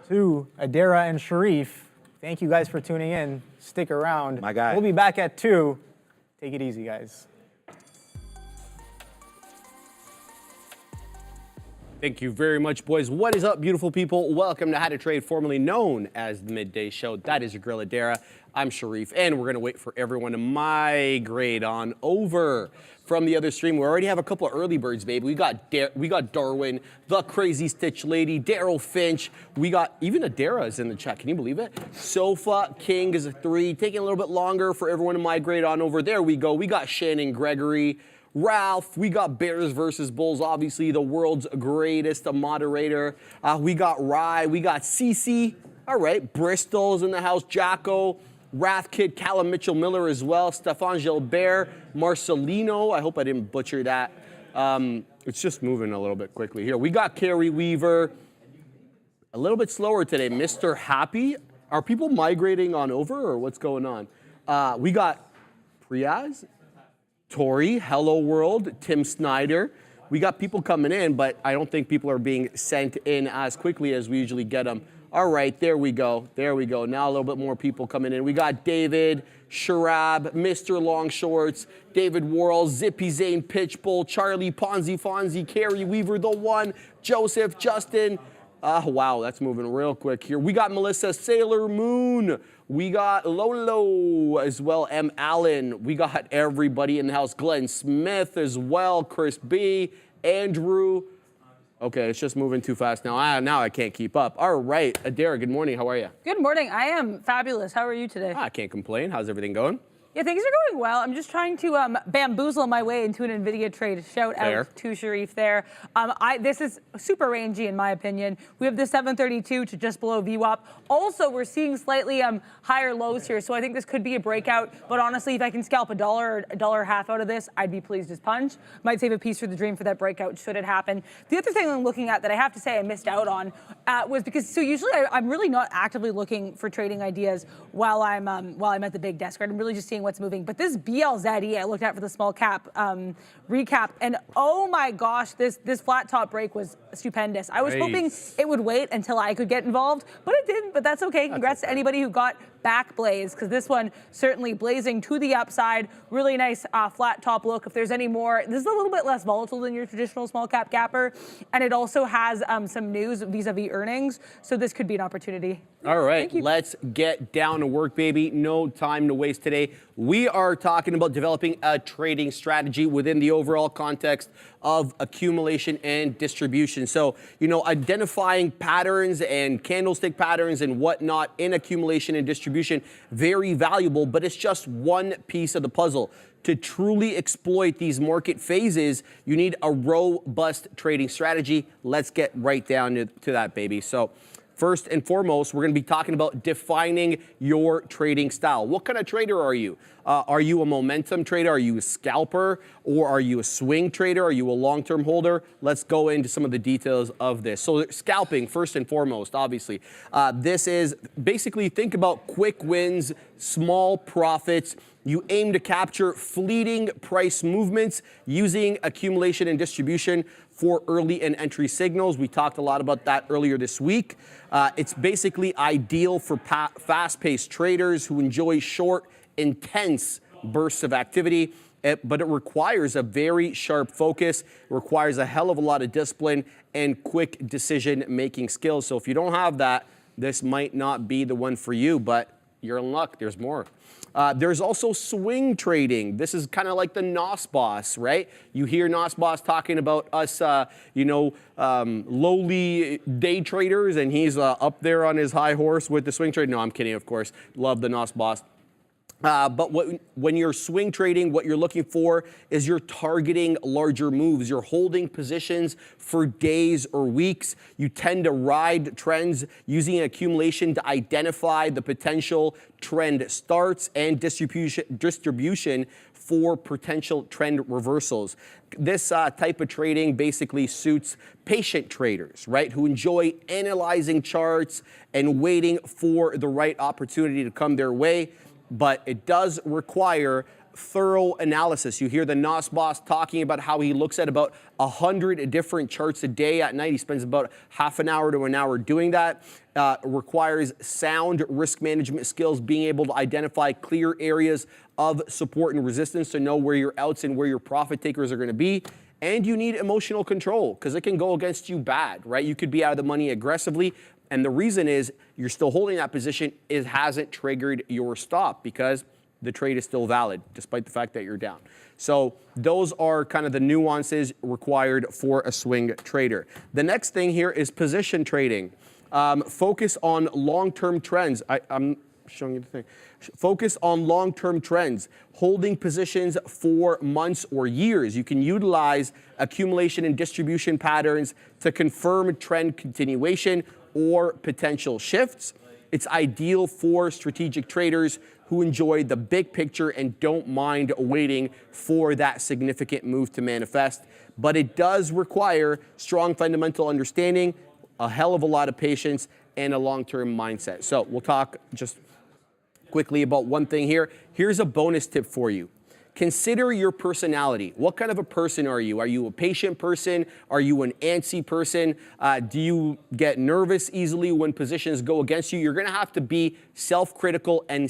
to Adara and Sharif. Thank you guys for tuning in. Stick around. My guy. We'll be back at 2. Take it easy, guys. Thank you very much, boys. What is up, beautiful people? Welcome to How to Trade, formerly known as the Midday Show. That is your girl, Adara. I'm Sharif, and we're going to wait for everyone to migrate on over from the other stream. We already have a couple of early birds, baby. We got Darwin, the Crazy Stitch Lady, Daryl Finch. We got even Adara is in the chat. Can you believe it? Sofa King is a 3. Taking a little bit longer for everyone to migrate on over. There we go. We got Shannon Gregory. Ralph, we got Bears versus Bulls, obviously the world's greatest moderator. We got Rye, we got Cece, all right, Bristol's in the house, Jacko, Wrath Kid, Callum Mitchell Miller as well, Stefan Gilbert, Marcelino, I hope I didn't butcher that. It's just moving a little bit quickly here. We got Carrie Weaver, a little bit slower today, Mr. Happy. Are people migrating on over or what's going on? We got Priyaz, Tori, Hello World, Tim Snyder. We got people coming in, but I don't think people are being sent in as quickly as we usually get them. All right, there we go. There we go. Now a little bit more people coming in. We got David, Sharab, Mr. Longshorts, David Worrell, Zippy Zane, Pitchbull, Charlie, Ponzi, Fonzie, Carrie Weaver, The One, Joseph, Justin. Wow, that's moving real quick here. We got Melissa, Sailor Moon. We got Lolo as well, M. Allen. We got everybody in the house. Glenn Smith as well, Chris B, Andrew. Okay, it's just moving too fast now. Now I can't keep up. All right, Adara, good morning. How are you? Good morning. I am fabulous. How are you today? I can't complain. How's everything going? Yeah, things are going well. I'm just trying to bamboozle my way into an NVIDIA trade. Shout out to Sharif there. This is super rangy in my opinion. We have the 732 to just below VWAP. Also, we're seeing slightly higher lows here, so I think this could be a breakout. But honestly, if I can scalp $1 or $1.50 out of this, I'd be pleased as punch. Might save a piece for the dream for that breakout should it happen. The other thing I'm looking at that I have to say I missed out on was because usually I'm really not actively looking for trading ideas while I'm at the big desk. Right? I'm really just seeing what's moving. But this BLZE I looked at for the small cap recap, and oh my gosh, this flat top break was stupendous. I was hoping it would wait until I could get involved, but it didn't. But that's okay. Congrats to anybody who got back blaze, because this one certainly blazing to the upside. Really nice flat top look. If there's any more, this is a little bit less volatile than your traditional small cap gapper, and it also has some news vis-a-vis earnings, so this could be an opportunity. All right, let's get down to work, baby. No time to waste today. We are talking about developing a trading strategy within the overall context of accumulation and distribution. So, identifying patterns and candlestick patterns and whatnot in accumulation and distribution, very valuable, but it's just one piece of the puzzle. To truly exploit these market phases, you need a robust trading strategy. Let's get right down to that, baby. So, first and foremost, we're going to be talking about defining your trading style. What kind of trader are you? Are you a momentum trader? Are you a scalper? Or are you a swing trader? Are you a long-term holder? Let's go into some of the details of this. So scalping, first and foremost, obviously. This is basically, think about quick wins, small profits. You aim to capture fleeting price movements using accumulation and distribution for early and entry signals. We talked a lot about that earlier this week. It's basically ideal for fast-paced traders who enjoy short, intense bursts of activity, but it requires a very sharp focus, it requires a hell of a lot of discipline and quick decision-making skills. So if you don't have that, this might not be the one for you, but you're in luck, there's more. There's also swing trading. This is kind of like the NOS boss, right? You hear NOS boss talking about us, lowly day traders, and he's up there on his high horse with the swing trade. No, I'm kidding, of course. Love the NOS boss. But when you're swing trading, what you're looking for is you're targeting larger moves. You're holding positions for days or weeks. You tend to ride trends using accumulation to identify the potential trend starts and distribution for potential trend reversals. This type of trading basically suits patient traders, right, who enjoy analyzing charts and waiting for the right opportunity to come their way. But it does require thorough analysis. You hear the NOS boss talking about how he looks at about 100 different charts a day. At night, he spends about half an hour to an hour doing that. Requires sound risk management skills, being able to identify clear areas of support and resistance to know where your outs and where your profit takers are going to be. And you need emotional control because it can go against you bad, right? You could be out of the money aggressively. And the reason is you're still holding that position. It hasn't triggered your stop because the trade is still valid despite the fact that you're down. So those are kind of the nuances required for a swing trader. The next thing here is position trading. Focus on long-term trends. I'm showing you the thing. Focus on long-term trends, holding positions for months or years. You can utilize accumulation and distribution patterns to confirm trend continuation or potential shifts. It's ideal for strategic traders who enjoy the big picture and don't mind waiting for that significant move to manifest. But it does require strong fundamental understanding, a hell of a lot of patience, and a long-term mindset. So we'll talk just quickly about one thing here. Here's a bonus tip for you. Consider your personality. What kind of a person are you? Are you a patient person? Are you an antsy person? Do you get nervous easily when positions go against you? You're going to have to be self-critical and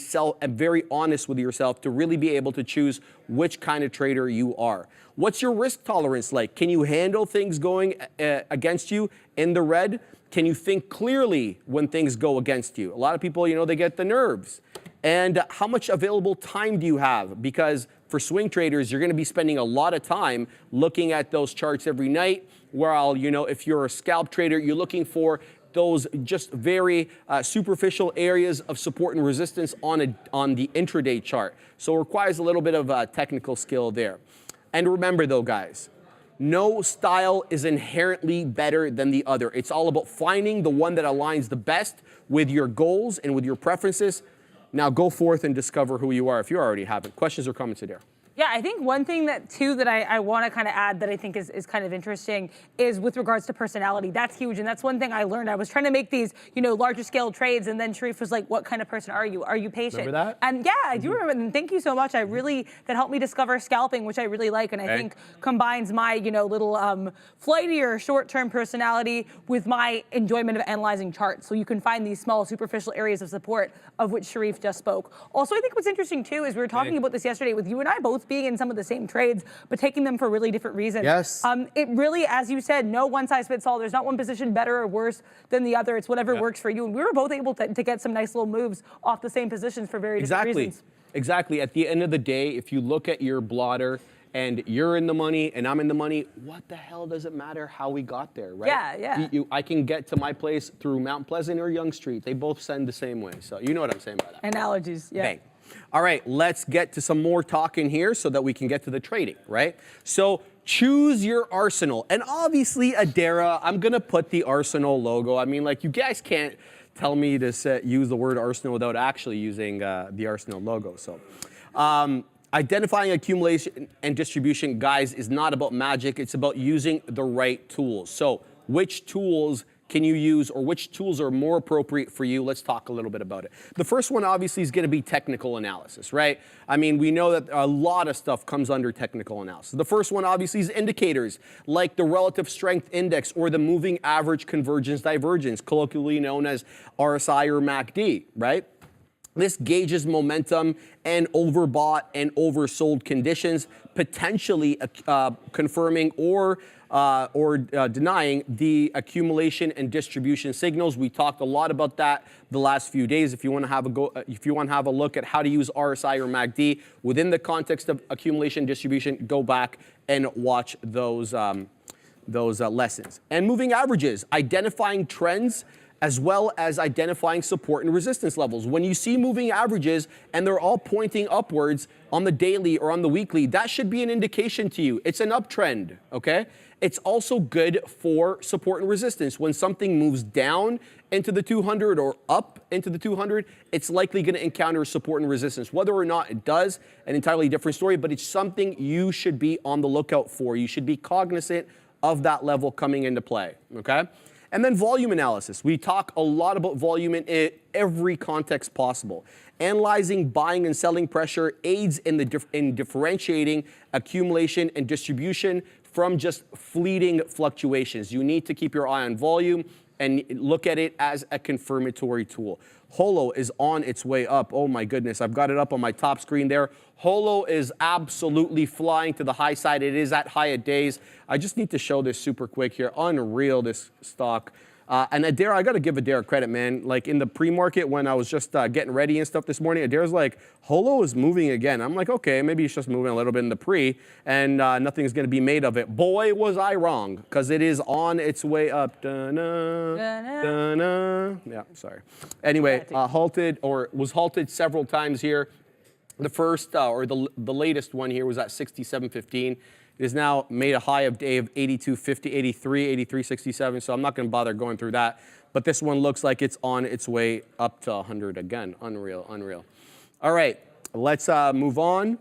very honest with yourself to really be able to choose which kind of trader you are. What's your risk tolerance like? Can you handle things going against you in the red? Can you think clearly when things go against you? A lot of people, they get the nerves. And how much available time do you have? Because for swing traders, you're going to be spending a lot of time looking at those charts every night. While, if you're a scalp trader, you're looking for those just very superficial areas of support and resistance on the intraday chart. So it requires a little bit of technical skill there. And remember though, guys, no style is inherently better than the other. It's all about finding the one that aligns the best with your goals and with your preferences. Now go forth and discover who you are if you already haven't. Questions or comments, Adair? Yeah, I think one thing that I want to kind of add that I think is kind of interesting is with regards to personality. That's huge, and that's one thing I learned. I was trying to make these, larger scale trades, and then Sharif was like, "What kind of person are you? Are you patient?" Remember that? And yeah, I do remember. And thank you so much. That helped me discover scalping, which I really like, and I think combines my little flightier short-term personality with my enjoyment of analyzing charts. So you can find these small superficial areas of support of which Sharif just spoke. Also, I think what's interesting too is we were talking about this yesterday with you and I both being in some of the same trades, but taking them for really different reasons. Yes. It really, as you said, no one size fits all. There's not one position better or worse than the other. It's whatever works for you. And we were both able to get some nice little moves off the same positions for very different reasons. Exactly. At the end of the day, if you look at your blotter and you're in the money and I'm in the money, what the hell does it matter how we got there, right? Yeah. I can get to my place through Mount Pleasant or Yonge Street. They both send the same way. So you know what I'm saying by that. Analogies, yeah. Bang. All right, let's get to some more talk in here so that we can get to the trading, right? So choose your arsenal. And obviously, Adara, I'm going to put the Arsenal logo. I mean, you guys can't tell me to use the word Arsenal without actually using the Arsenal logo. So identifying accumulation and distribution, guys, is not about magic. It's about using the right tools. So which tools can you use, or which tools are more appropriate for you? Let's talk a little bit about it. The first one obviously is going to be technical analysis, right? I mean, we know that a lot of stuff comes under technical analysis. The first one obviously is indicators like the relative strength index or the moving average convergence divergence, colloquially known as RSI or MACD, right? This gauges momentum and overbought and oversold conditions, potentially confirming or denying the accumulation and distribution signals. We talked a lot about that the last few days. If you want to have a look at how to use RSI or MACD within the context of accumulation distribution, go back and watch those lessons. And moving averages, identifying trends, as well as identifying support and resistance levels. When you see moving averages and they're all pointing upwards on the daily or on the weekly, that should be an indication to you. It's an uptrend, okay? It's also good for support and resistance. When something moves down into the 200 or up into the 200, it's likely going to encounter support and resistance. Whether or not it does, an entirely different story, but it's something you should be on the lookout for. You should be cognizant of that level coming into play, okay? And then volume analysis. We talk a lot about volume in every context possible. Analyzing buying and selling pressure aids in differentiating accumulation and distribution from just fleeting fluctuations. You need to keep your eye on volume and look at it as a confirmatory tool. Holo is on its way up. Oh my goodness, I've got it up on my top screen there. Holo is absolutely flying to the high side. It is at high at days. I just need to show this super quick here. Unreal, this stock. And Adair, I got to give Adair credit, man. Like in the pre-market when I was just getting ready and stuff this morning, Adair's like, Holo is moving again. I'm like, okay, maybe it's just moving a little bit in the pre and nothing's going to be made of it. Boy, was I wrong, because it is on its way up. Da-na, da-na. Yeah, sorry. Anyway, was halted several times here. The first, or the latest one here was at 67.15. It has now made a high of day of 82.50, 83, 83.67, so I'm not going to bother going through that. But this one looks like it's on its way up to 100 again. Unreal, unreal. All right, let's move on.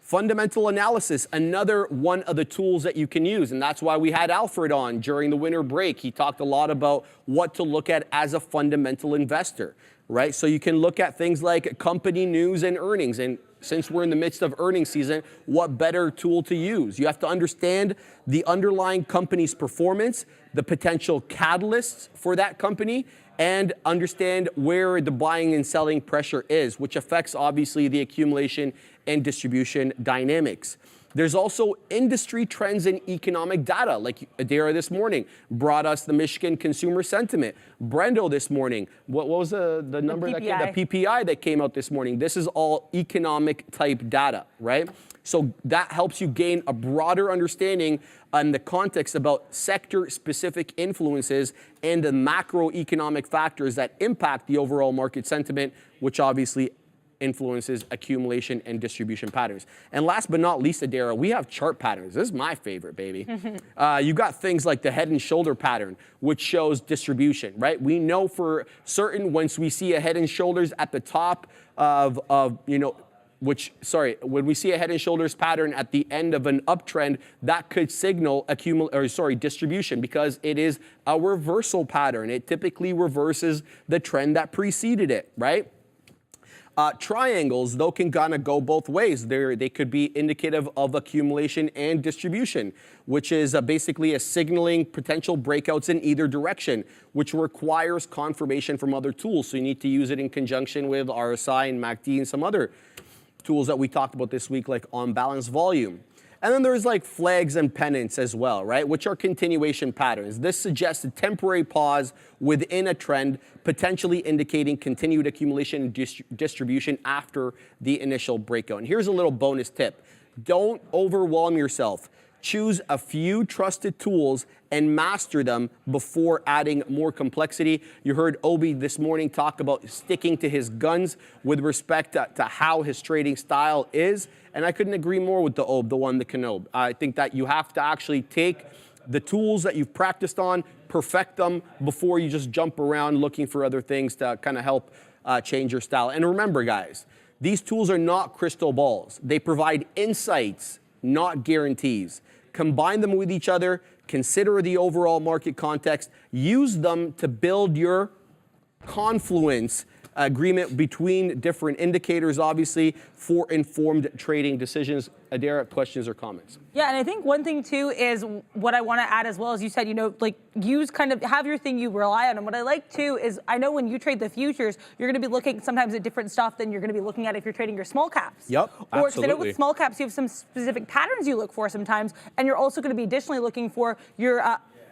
Fundamental analysis, another one of the tools that you can use, and that's why we had Alfred on during the winter break. He talked a lot about what to look at as a fundamental investor, right? So you can look at things like company news and earnings, and since we're in the midst of earnings season, what better tool to use? You have to understand the underlying company's performance, the potential catalysts for that company, and understand where the buying and selling pressure is, which affects obviously the accumulation and distribution dynamics. There's also industry trends and economic data, like Adara this morning brought us the Michigan consumer sentiment. Brendo this morning, what was the number that came, the PPI that came out this morning? This is all economic type data, right? So that helps you gain a broader understanding on the context about sector-specific influences and the macroeconomic factors that impact the overall market sentiment, which obviously influences accumulation and distribution patterns. And last but not least, Adara, we have chart patterns. This is my favorite, baby. You got things like the head and shoulder pattern, which shows distribution, right? We know for certain once we see a head and shoulders at the top of when we see a head and shoulders pattern at the end of an uptrend, that could signal distribution, because it is a reversal pattern. It typically reverses the trend that preceded it, right? Triangles, though, can kind of go both ways. They could be indicative of accumulation and distribution, which is basically a signaling potential breakouts in either direction, which requires confirmation from other tools. So you need to use it in conjunction with RSI and MACD and some other tools that we talked about this week, like on balance volume. And then there's like flags and pennants as well, right? Which are continuation patterns. This suggests a temporary pause within a trend, potentially indicating continued accumulation and distribution after the initial breakout. And here's a little bonus tip. Don't overwhelm yourself. Choose a few trusted tools and master them before adding more complexity. You heard Obi this morning talk about sticking to his guns with respect to how his trading style is. And I couldn't agree more with the one, the Canob. I think that you have to actually take the tools that you've practiced on, perfect them before you just jump around looking for other things to kind of help change your style. And remember, guys, these tools are not crystal balls. They provide insights, not guarantees. Combine them with each other, consider the overall market context, use them to build your confluence agreement between different indicators, obviously, for informed trading decisions. Adara, questions or comments? Yeah, and I think one thing too is what I want to add as well, as you said, like use have your thing you rely on. And what I like too is I know when you trade the futures, you're going to be looking sometimes at different stuff than you're going to be looking at if you're trading your small caps. Yep, or absolutely. I know with small caps, you have some specific patterns you look for sometimes, and you're also going to be additionally looking for your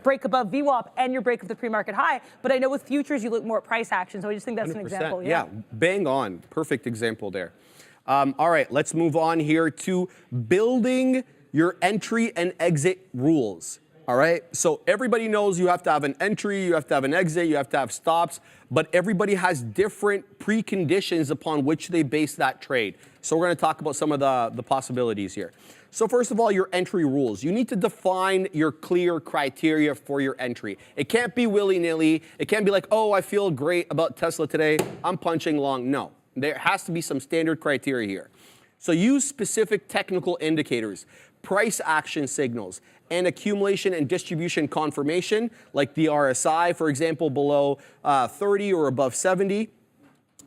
break above VWAP and your break of the pre-market high. But I know with futures, you look more at price action. So I just think that's 100%. An example. Yeah, bang on. Perfect example there. All right, let's move on here to building your entry and exit rules. All right, so everybody knows you have to have an entry, you have to have an exit, you have to have stops, but everybody has different preconditions upon which they base that trade. So we're going to talk about some of the possibilities here. So first of all, your entry rules. You need to define your clear criteria for your entry. It can't be willy-nilly. It can't be like, oh, I feel great about Tesla today, I'm punching long. No, there has to be some standard criteria here. So use specific technical indicators. price action signals, and accumulation and distribution confirmation, like the RSI, for example, below 30 or above 70.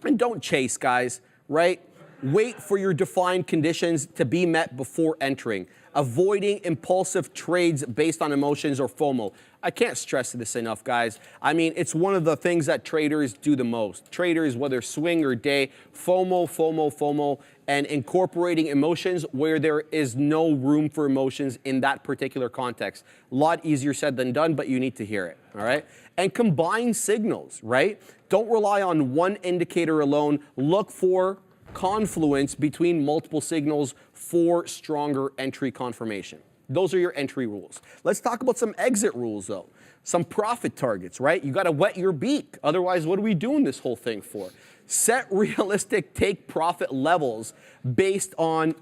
And don't chase, guys, right? Wait for your defined conditions to be met before entering. Avoiding impulsive trades based on emotions or FOMO. I can't stress this enough, guys. I mean, it's one of the things that traders do the most. Traders, whether swing or day, FOMO, and incorporating emotions where there is no room for emotions in that particular context. A lot easier said than done, but you need to hear it, all right? And combine signals, right? Don't rely on one indicator alone. Look for confluence between multiple signals for stronger entry confirmation. Those are your entry rules. Let's talk about some exit rules, though. Some profit targets, right? You got to wet your beak. Otherwise, what are we doing this whole thing for? Set realistic take profit levels based on,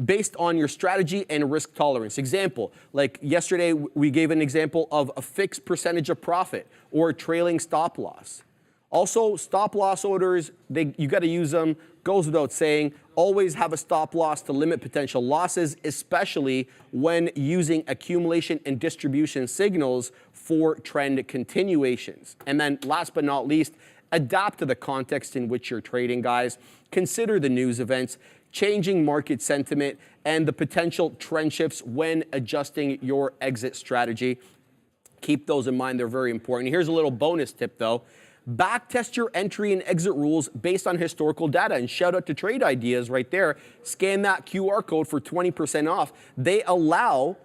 based on your strategy and risk tolerance. Example, like yesterday, we gave an example of a fixed percentage of profit or a trailing stop loss. Also, stop loss orders, you got to use them. Goes without saying, always have a stop loss to limit potential losses, especially when using accumulation and distribution signals for trend continuations. And then last but not least, adapt to the context in which you're trading, guys. Consider the news events, changing market sentiment, and the potential trend shifts when adjusting your exit strategy. Keep those in mind, they're very important. Here's a little bonus tip, though. Backtest your entry and exit rules based on historical data. And shout out to Trade Ideas right there. Scan that QR code for 20% off. They allow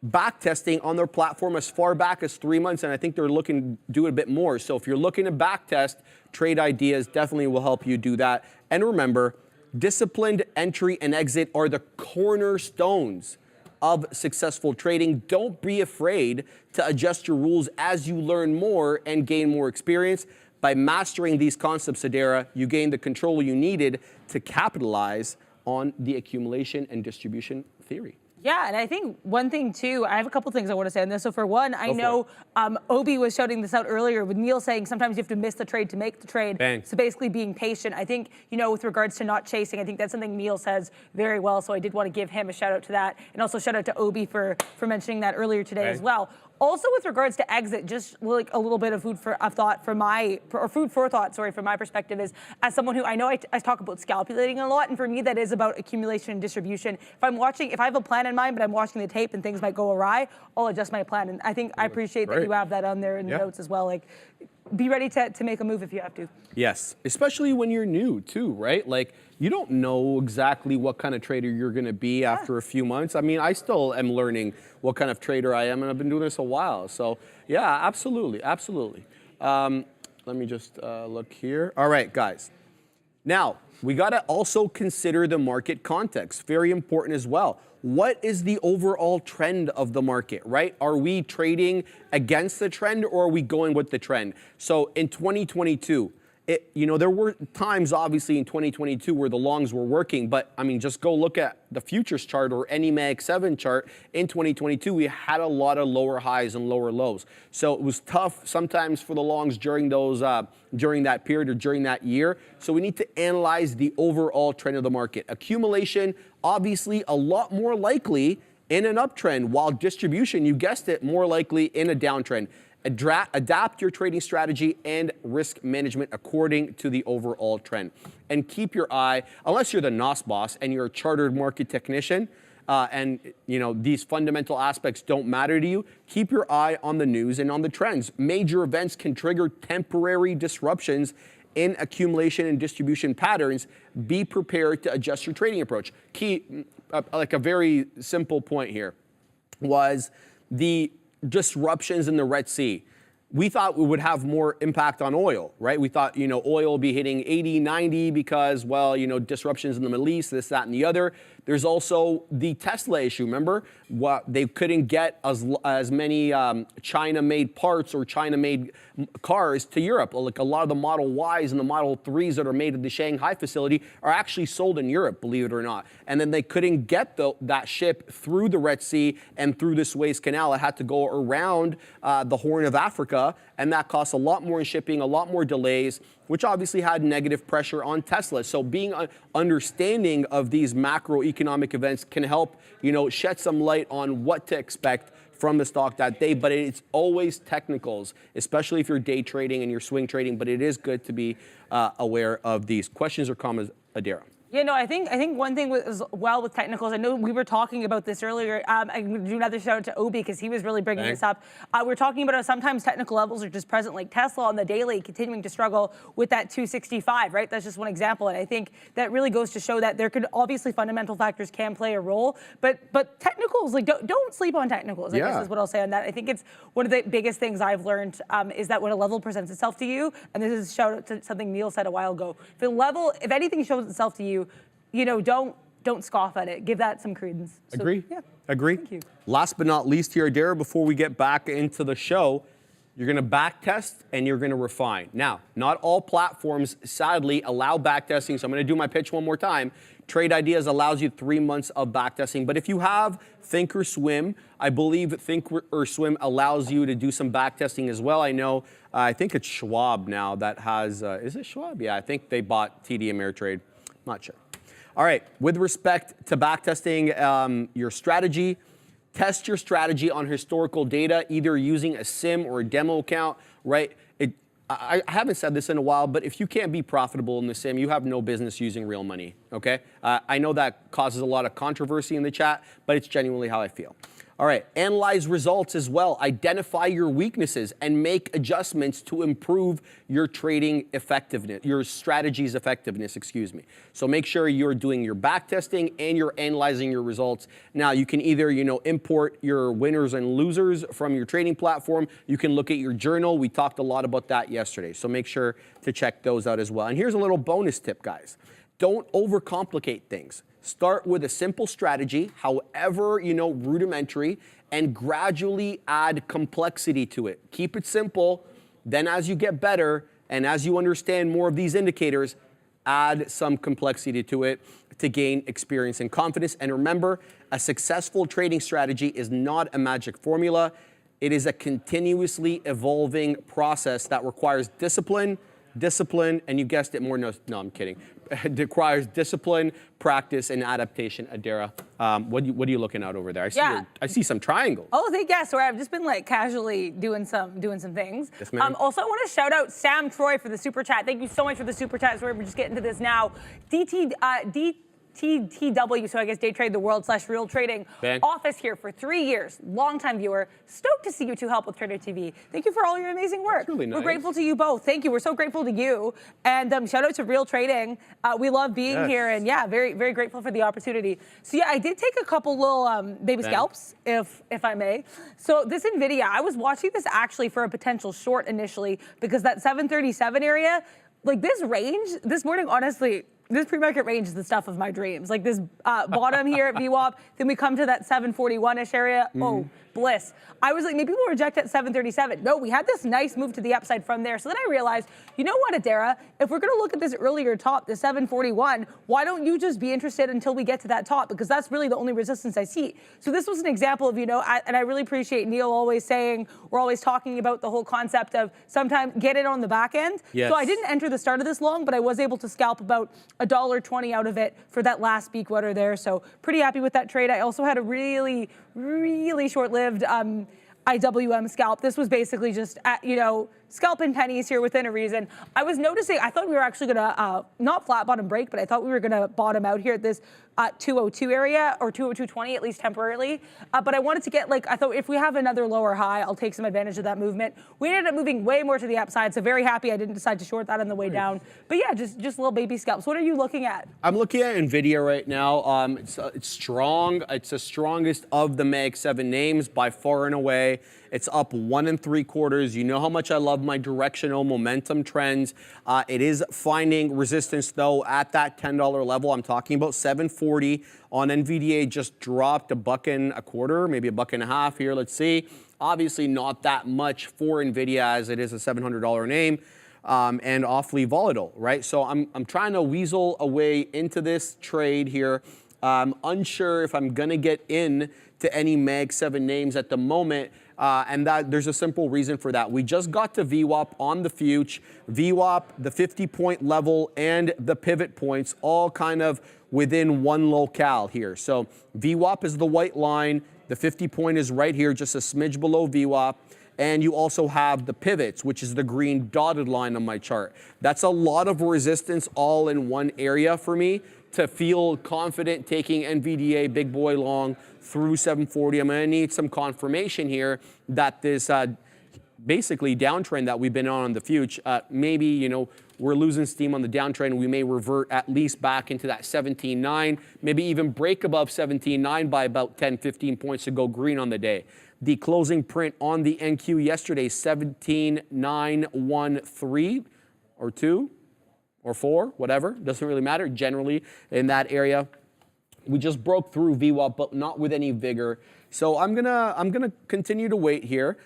backtesting on their platform as far back as 3 months, and I think they're looking to do it a bit more. So if you're looking to backtest, Trade Ideas definitely will help you do that. And remember, disciplined entry and exit are the cornerstones of successful trading. Don't be afraid to adjust your rules as you learn more and gain more experience. By mastering these concepts, Adara, you gain the control you needed to capitalize on the accumulation and distribution theory. Yeah, and I think one thing too, I have a couple things I want to say on this. So for one, I know Obi was shouting this out earlier with Neil saying sometimes you have to miss the trade to make the trade. Bang. So basically being patient. I think, you know, with regards to not chasing, I think that's something Neil says very well. So I did want to give him a shout out to that. And also shout out to Obi for mentioning that earlier today as well. Also, with regards to exit, just like a little bit of food for thought from my perspective is, as someone who I know I talk about scalpulating a lot, and for me that is about accumulation and distribution. If I have a plan in mind, but I'm watching the tape and things might go awry, I'll adjust my plan. And I think I appreciate that you have that on there in the notes as well. Like, be ready to make a move if you have to. Yes, especially when you're new too, right? Like, you don't know exactly what kind of trader you're going to be after a few months. I mean, I still am learning what kind of trader I am, and I've been doing this a while. So yeah, absolutely, absolutely. Let me just look here. All right, guys. Now, we got to also consider the market context. Very important as well. What is the overall trend of the market, right? Are we trading against the trend, or are we going with the trend? So in 2022, there were times obviously in 2022 where the longs were working, but I mean, just go look at the futures chart or any Mag 7 chart. In 2022, we had a lot of lower highs and lower lows. So it was tough sometimes for the longs during that period or during that year. So we need to analyze the overall trend of the market. Accumulation, obviously a lot more likely in an uptrend, while distribution, you guessed it, more likely in a downtrend. Adapt your trading strategy and risk management according to the overall trend. And keep your eye, unless you're the NOS boss and you're a chartered market technician, and these fundamental aspects don't matter to you, keep your eye on the news and on the trends. Major events can trigger temporary disruptions in accumulation and distribution patterns. Be prepared to adjust your trading approach. Like a very simple point here was the disruptions in the Red Sea. We thought we would have more impact on oil, right? We thought, oil will be hitting 80, 90 because, well, disruptions in the Middle East, this, that, and the other. There's also the Tesla issue. Remember, they couldn't get as many China-made parts or China-made cars to Europe. Like a lot of the Model Ys and the Model 3s that are made at the Shanghai facility are actually sold in Europe, believe it or not. And then they couldn't get that ship through the Red Sea and through the Suez Canal. It had to go around the Horn of Africa, and that cost a lot more in shipping, a lot more delays, which obviously had negative pressure on Tesla. So being understanding of these macroeconomic economic events can help, shed some light on what to expect from the stock that day, but it's always technicals, especially if you're day trading and you're swing trading, but it is good to be aware of these. Questions or comments, Adira? Yeah, no, I think one thing as well with technicals, I know we were talking about this earlier. I'm going to do another shout out to Obi because he was really bringing this up. We're talking about how sometimes technical levels are just present, like Tesla on the daily continuing to struggle with that 265, right? That's just one example. And I think that really goes to show that there could obviously fundamental factors can play a role, but technicals, like don't sleep on technicals, I guess is what I'll say on that. I think it's one of the biggest things I've learned is that when a level presents itself to you, and this is a shout out to something Neil said a while ago, if anything shows itself to you, don't scoff at it. Give that some credence. So, Agree. Yeah. Agree. Thank you. Last but not least here, Adira, before we get back into the show, you're going to back test and you're going to refine. Now, not all platforms, sadly, allow back testing, so I'm going to do my pitch one more time. Trade Ideas allows you 3 months of back testing, but if you have Thinkorswim, I believe Thinkorswim allows you to do some back testing as well. I think it's Schwab now that has, is it Schwab? Yeah, I think they bought TD Ameritrade. Not sure. All right, with respect to backtesting your strategy, test your strategy on historical data, either using a sim or a demo account, right? I haven't said this in a while, but if you can't be profitable in the sim, you have no business using real money, okay? I know that causes a lot of controversy in the chat, but it's genuinely how I feel. All right, analyze results as well. Identify your weaknesses and make adjustments to improve your trading effectiveness, your strategy's effectiveness, excuse me. So make sure you're doing your back testing and you're analyzing your results. Now, you can either, import your winners and losers from your trading platform. You can look at your journal. We talked a lot about that yesterday. So make sure to check those out as well. And here's a little bonus tip, guys. Don't overcomplicate things. Start with a simple strategy, however, rudimentary, and gradually add complexity to it. Keep it simple. Then as you get better and as you understand more of these indicators, add some complexity to it to gain experience and confidence. And remember, a successful trading strategy is not a magic formula. It is a continuously evolving process that requires discipline, and you guessed it more, no, I'm kidding. It requires discipline, practice, and adaptation. Adira, what are you looking at over there? I see some triangles. Oh, sorry, I've just been casually doing some things. Yes, ma'am. Also, I want to shout out Sam Troy for the super chat. Thank you so much for the super chat. Sorry, we're just getting to this now. DTW, so I guess Day Trade the World / Real Trading office here for 3 years. Longtime viewer. Stoked to see you two help with Trader TV. Thank you for all your amazing work. That's really nice. We're grateful to you both. Thank you. We're so grateful to you. And shout out to Real Trading. We love being here, and very, very grateful for the opportunity. So I did take a couple little baby scalps, if I may. So this NVIDIA, I was watching this actually for a potential short initially because that 737 area, this range, this morning, honestly, this pre-market range is the stuff of my dreams. This bottom here at VWAP, then we come to that 741-ish area. Oh, bliss. I was maybe we'll reject at 737. No, we had this nice move to the upside from there. So then I realized, you know what, Adira, if we're going to look at this earlier top, the 741, why don't you just be interested until we get to that top? Because that's really the only resistance I see. So this was an example of, and I really appreciate Neil always saying, we're always talking about the whole concept of sometimes get it on the back end. Yes. So I didn't enter the start of this long, but I was able to scalp about $1.20 out of it for that last peak water there. So pretty happy with that trade. I also had a really, really short-lived IWM scalp. This was basically just, scalping pennies here within a reason. I was noticing, I thought we were actually going to, not flat bottom break, but I thought we were going to bottom out here at this 202 area, or 202.20 at least temporarily. But I wanted to get, I thought if we have another lower high, I'll take some advantage of that movement. We ended up moving way more to the upside, so very happy I didn't decide to short that on the way down. But yeah, just little baby scalps. What are you looking at? I'm looking at NVIDIA right now. It's strong. It's the strongest of the Mag 7 names by far and away. It's up 1 3/4. You know how much I love my directional momentum trends. It is finding resistance, though, at that $10 level. I'm talking about 740 on NVDA. Just dropped $1.25, maybe $1.50 here. Let's see. Obviously not that much for NVIDIA, as it is a $700 name. And awfully volatile, right? So I'm trying to weasel a way into this trade here. Unsure if I'm gonna get in to any Mag 7 names at the moment. And that there's a simple reason for that. We just got to VWAP on the future. VWAP, the 50-point level, and the pivot points all kind of within one locale here. So VWAP is the white line. The 50 point is right here, just a smidge below VWAP. And you also have the pivots, which is the green dotted line on my chart. That's a lot of resistance all in one area for me to feel confident taking NVDA big boy long through 740. I'm going to need some confirmation here that this basically downtrend that we've been on the future, maybe, you know, we're losing steam on the downtrend. We may revert at least back into that 17.9, maybe even break above 17.9 by about 10, 15 points to go green on the day. The closing print on the NQ yesterday, 17.913 or 2 or 4, whatever, doesn't really matter. Generally in that area, we just broke through VWAP, but not with any vigor. So I'm gonna continue to wait here.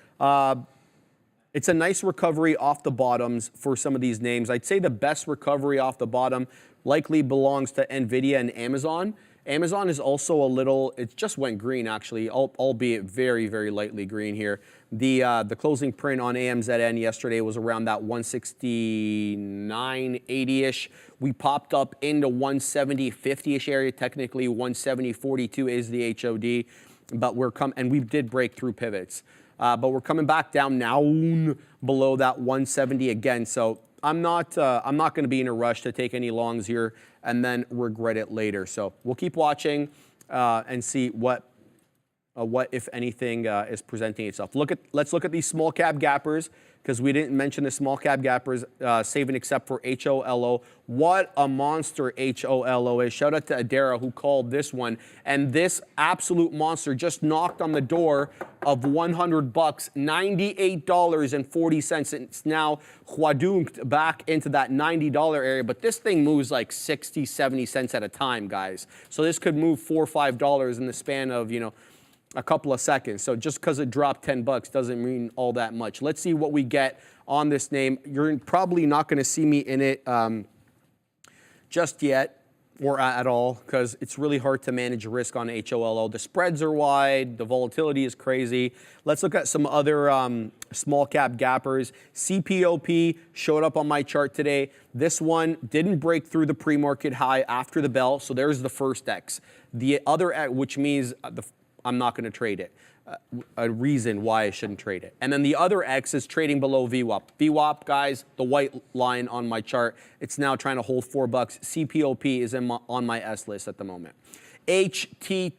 It's a nice recovery off the bottoms for some of these names. I'd say the best recovery off the bottom likely belongs to NVIDIA and Amazon. Amazon is also a little, it just went green actually, albeit very, very lightly green here. The closing print on AMZN yesterday was around that 169.80-ish. We popped up into 170.50-ish area. Technically 170.42 is the HOD, but and we did break through pivots. But we're coming back down now below that 170 again. So I'm not going to be in a rush to take any longs here and then regret it later. So we'll keep watching and see what if anything is presenting itself. Let's look at these small cap gappers, because we didn't mention the small cap gappers, save and except for HOLO. What a monster HOLO is. Shout out to Adara who called this one. And this absolute monster just knocked on the door of 100 bucks, $98.40. It's now huadunked back into that $90 area, but this thing moves like 60, 70 cents at a time, guys. So this could move $4 or $5 in the span of, you know, a couple of seconds. So just because it dropped 10 bucks doesn't mean all that much. Let's see what we get on this name. You're probably not going to see me in it just yet or at all, because it's really hard to manage risk on HOLO. The spreads are wide. The volatility is crazy. Let's look at some other small cap gappers. CPOP showed up on my chart today. This one didn't break through the pre-market high after the bell. So there's the first X. The other X, which means I'm not going to trade it. A reason why I shouldn't trade it. And then the other X is trading below VWAP. VWAP, guys, the white line on my chart, it's now trying to hold $4. CPOP is on my S list at the moment. HTOO,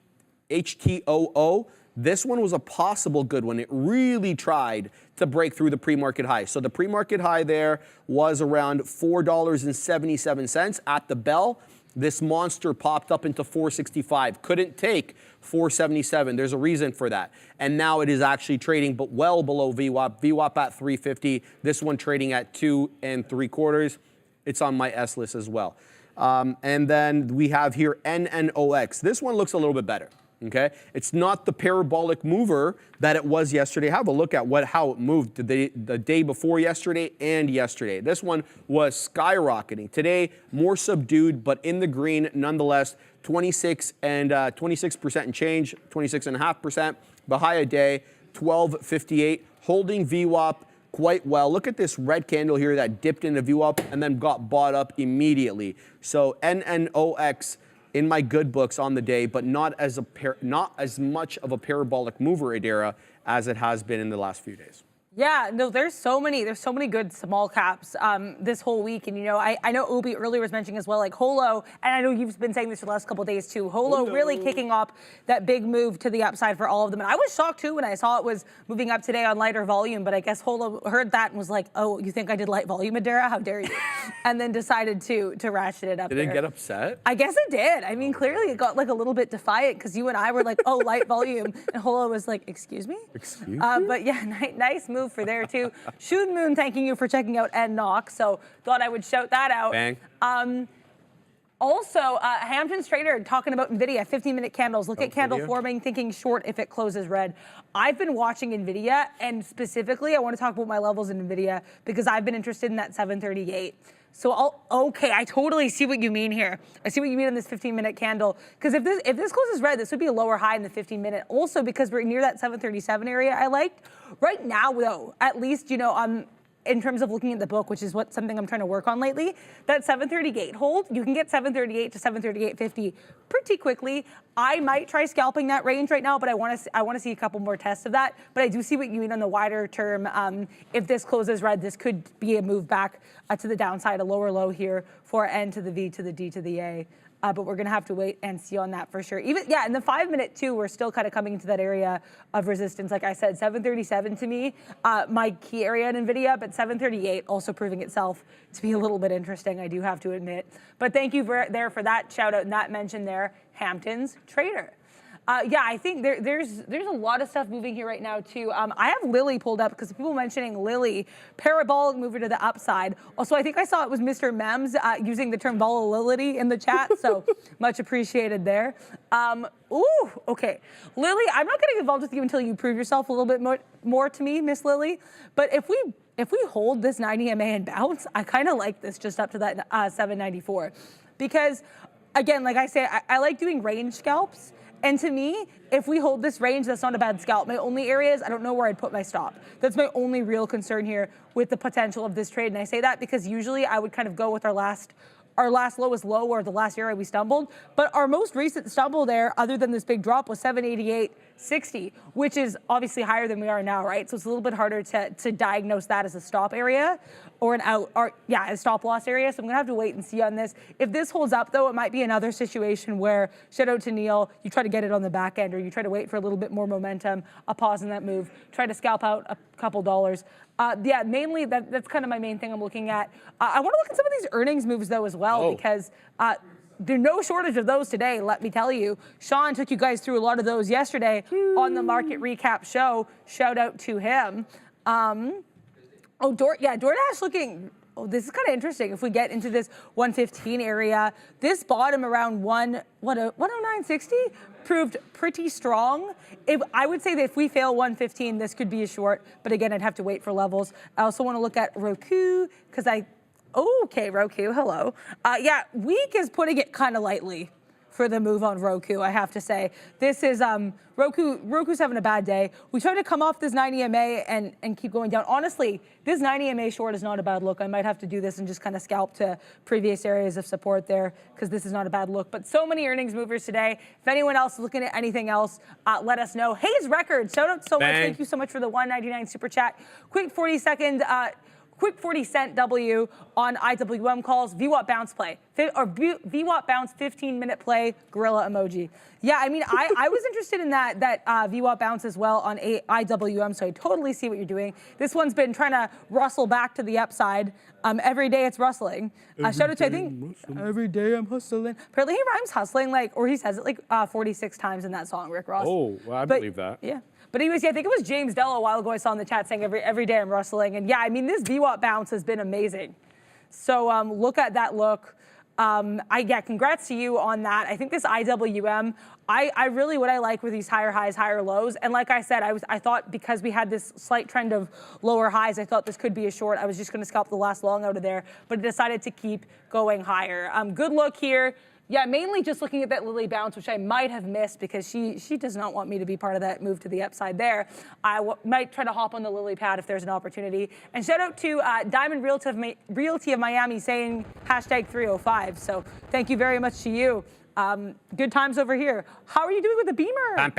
this one was a possible good one. It really tried to break through the pre-market high. So the pre-market high there was around $4.77 at the bell. This monster popped up into 465. Couldn't take 477. There's a reason for that. And now it is actually trading, but well below VWAP. VWAP at 350. This one trading at 2 3/4. It's on my S list as well. And then we have here NNOX. This one looks a little bit better. Okay, it's not the parabolic mover that it was yesterday. Have a look at how it moved the day before yesterday and yesterday. This one was skyrocketing. Today, more subdued, but in the green nonetheless. 26% and change, 26.5%. The high a day, 1258, holding VWAP quite well. Look at this red candle here that dipped into VWAP and then got bought up immediately. So NNOX in my good books on the day, but not as much of a parabolic mover, Adara, as it has been in the last few days. Yeah, no, there's so many good small caps this whole week. And, you know, I know Obi earlier was mentioning as well, like Holo, and I know you've been saying this for the last couple of days too. Holo really kicking off that big move to the upside for all of them. And I was shocked too when I saw it was moving up today on lighter volume, but I guess Holo heard that and was like, oh, you think I did light volume, Adara? How dare you? And then decided to ratchet it up. Did it get upset? I guess it did. I mean, clearly it got like a little bit defiant because you and I were like, oh, light volume. And Holo was like, excuse me? Excuse me? But yeah, nice move for there too. Shoon Moon, thanking you for checking out NNOX. So thought I would shout that out. Bang. Also, Hampton's Trader talking about NVIDIA, 15-minute candles. Look at candle forming, thinking short if it closes red. I've been watching NVIDIA, and specifically, I want to talk about my levels in NVIDIA because I've been interested in that 738. So, okay, I totally see what you mean here. I see what you mean in this 15-minute candle. Because if this closes red, this would be a lower high in the 15-minute. Also, because we're near that 737 area I liked. Right now, though, at least, you know, in terms of looking at the book, which is something I'm trying to work on lately, that 738 hold, you can get 738 to 738.50 pretty quickly. I might try scalping that range right now, but I want to see a couple more tests of that. But I do see what you mean on the wider term. If this closes red, this could be a move back to the downside, a lower low here for N to the V to the D to the A. But we're going to have to wait and see on that for sure. Even, yeah, in the 5-minute too, we're still kind of coming into that area of resistance. Like I said, 737 to me, my key area in NVIDIA, but 738 also proving itself to be a little bit interesting, I do have to admit. But thank you for that shout out and that mention there, Hampton's Trader. Yeah, I think there's a lot of stuff moving here right now too. I have Lily pulled up because people mentioning Lily, parabolic mover to the upside. Also, I think I saw it was Mr. Mems using the term volatility in the chat, so much appreciated there. Ooh, okay. Lily, I'm not getting involved with you until you prove yourself a little bit more to me, Miss Lily. But if we hold this 90 MA and bounce, I kind of like this just up to that 794. Because, again, like I say, I like doing range scalps. And to me, if we hold this range, that's not a bad scalp. My only area is I don't know where I'd put my stop. That's my only real concern here with the potential of this trade. And I say that because usually I would kind of go with our last lowest low or the last area we stumbled. But our most recent stumble there, other than this big drop, was 788.60, which is obviously higher than we are now, right? So it's a little bit harder to diagnose that as a stop area or a stop loss area. So I'm gonna have to wait and see on this. If this holds up though, it might be another situation where, shout out to Neil, you try to get it on the back end or you try to wait for a little bit more momentum, a pause in that move, try to scalp out a couple dollars. Yeah, mainly that's kind of my main thing I'm looking at. I want to look at some of these earnings moves though as well, because there's no shortage of those today, let me tell you. Sean took you guys through a lot of those yesterday on the market recap show. Shout out to him. DoorDash looking, this is kind of interesting. If we get into this 115 area, this bottom around 109.60 proved pretty strong. I would say that if we fail 115, this could be a short, but again, I'd have to wait for levels. I also want to look at Roku, because okay, Roku, hello. Yeah, weak is putting it kind of lightly for the move on Roku, I have to say. This is, Roku's having a bad day. We tried to come off this 90 MA and keep going down. Honestly, this 90 MA short is not a bad look. I might have to do this and just kind of scalp to previous areas of support there, because this is not a bad look. But so many earnings movers today. If anyone else is looking at anything else, let us know. Hayes Records, shout out so much. Thank you so much for the 199 super chat. Quick 40-cent W on IWM calls, VWAP bounce play, or VWAP bounce 15-minute play, gorilla emoji. Yeah, I mean, I was interested in that VWAP bounce as well on IWM, so I totally see what you're doing. This one's been trying to rustle back to the upside. Every day it's rustling. Shout out to, I think, every day I'm hustling. Apparently he rhymes hustling, or he says it 46 times in that song, Rick Ross. Oh, well, I believe that. Yeah. But anyways, yeah, I think it was James Dello a while ago I saw in the chat saying every day I'm rustling. And yeah, I mean, this VWAP bounce has been amazing. So look at that look. Congrats to you on that. I think this IWM, I really, what I like with these higher highs, higher lows. And like I said, I thought because we had this slight trend of lower highs, I thought this could be a short. I was just going to scalp the last long out of there, but decided to keep going higher. Good look here. Yeah, mainly just looking at that Lily bounce, which I might have missed because she does not want me to be part of that move to the upside there. I might try to hop on the Lily pad if there's an opportunity. And shout out to Diamond Realty of Miami saying #305. So thank you very much to you. Good times over here. How are you doing with the Beamer?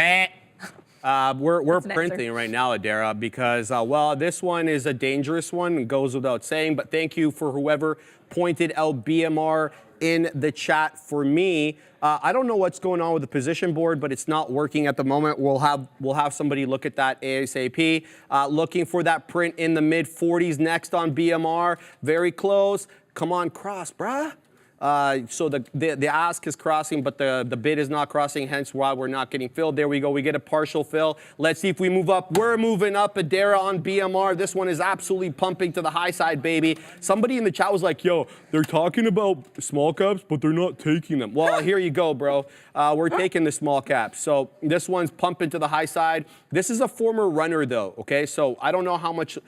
We're printing right now, Adara, because, well, this one is a dangerous one. It goes without saying, but thank you for whoever pointed out BMR in the chat for me. I don't know what's going on with the position board, but it's not working at the moment. We'll have somebody look at that ASAP. Looking for that print in the mid 40s next on BMR. Very close. Come on, cross, bruh. So the ask is crossing, but the bid is not crossing, hence why we're not getting filled. There we go. We get a partial fill. Let's see if we move up. We're moving up. Adara on BMR. This one is absolutely pumping to the high side, baby. Somebody in the chat was like, yo, they're talking about small caps, but they're not taking them. Well, here you go, bro. We're taking the small caps. So this one's pumping to the high side. This is a former runner, though, okay? So I don't know how much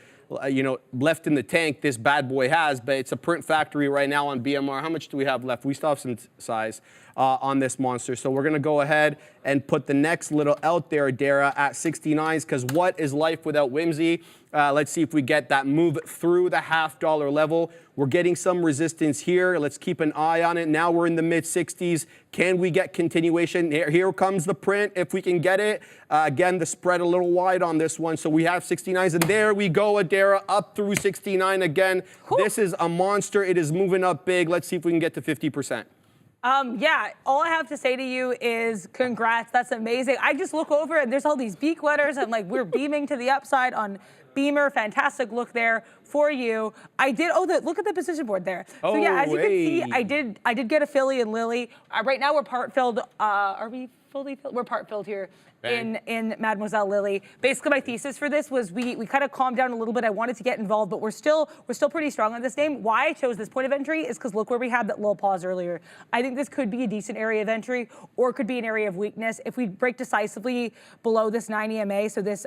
left in the tank this bad boy has, but it's a print factory right now on BMR. How much do we have left? We still have some size on this monster. So we're going to go ahead and put the next little out there, Dara, at 69s, because what is life without whimsy? Let's see if we get that move through the $0.5 level. We're getting some resistance here. Let's keep an eye on it. Now we're in the mid-60s. Can we get continuation? Here comes the print, if we can get it. Again, the spread a little wide on this one. So we have 69s, and there we go, Adara, up through 69 again. Cool. This is a monster. It is moving up big. Let's see if we can get to 50%. Yeah, all I have to say to you is congrats. That's amazing. I just look over and there's all these beak wetters and like we're beaming to the upside on Beamer. Fantastic look there for you. Look at the position board there. So yeah, as you can see, I did get a Philly and Lily. Right now we're part filled. Are we fully filled? We're part filled here. In Mademoiselle Lily. Basically, my thesis for this was we kind of calmed down a little bit. I wanted to get involved, but we're still pretty strong on this name. Why I chose this point of entry is because look where we had that little pause earlier. I think this could be a decent area of entry, or it could be an area of weakness. If we break decisively below this 9 EMA, so this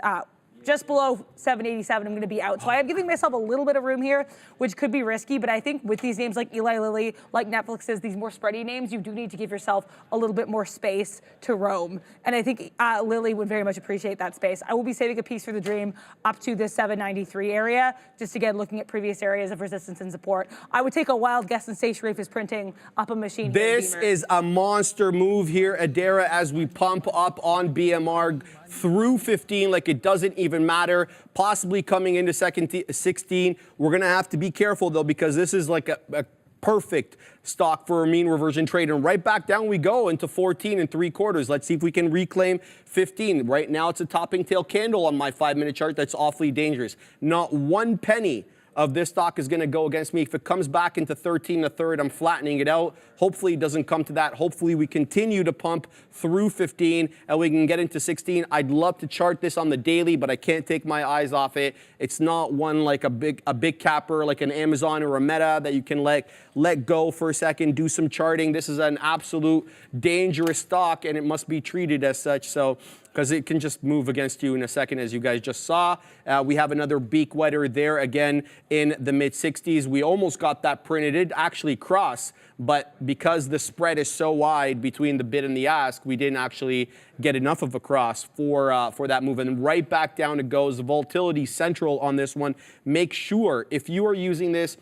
just below 787, I'm going to be out. So I am giving myself a little bit of room here, which could be risky, but I think with these names like Eli Lilly, like Netflix's, these more spready names, you do need to give yourself a little bit more space to roam. And I think Lilly would very much appreciate that space. I will be saving a piece for the dream up to this 793 area, just again, looking at previous areas of resistance and support. I would take a wild guess and say Sharif is printing up a machine. This is a monster move here, Adara, as we pump up on BMR through 15 like it doesn't even matter, possibly coming into 16. We're going to have to be careful, though, because this is like a perfect stock for a mean reversion trade. And right back down we go into 14 3/4. Let's see if we can reclaim 15. Right now it's a topping tail candle on my 5-minute chart. That's awfully dangerous. Not one penny of this stock is going to go against me. If it comes back into 13 1/3, I'm flattening it out. Hopefully it doesn't come to that. Hopefully we continue to pump through 15 and we can get into 16. I'd love to chart this on the daily, but I can't take my eyes off it. It's not one like a big capper like an Amazon or a Meta that you can let go for a second, do some charting. This is an absolute dangerous stock and it must be treated as such. So because it can just move against you in a second, as you guys just saw. We have another beak wetter there again in the mid-60s. We almost got that printed. It actually crossed, but because the spread is so wide between the bid and the ask, we didn't actually get enough of a cross for that move. And right back down it goes. The volatility central on this one. Make sure if you are using this,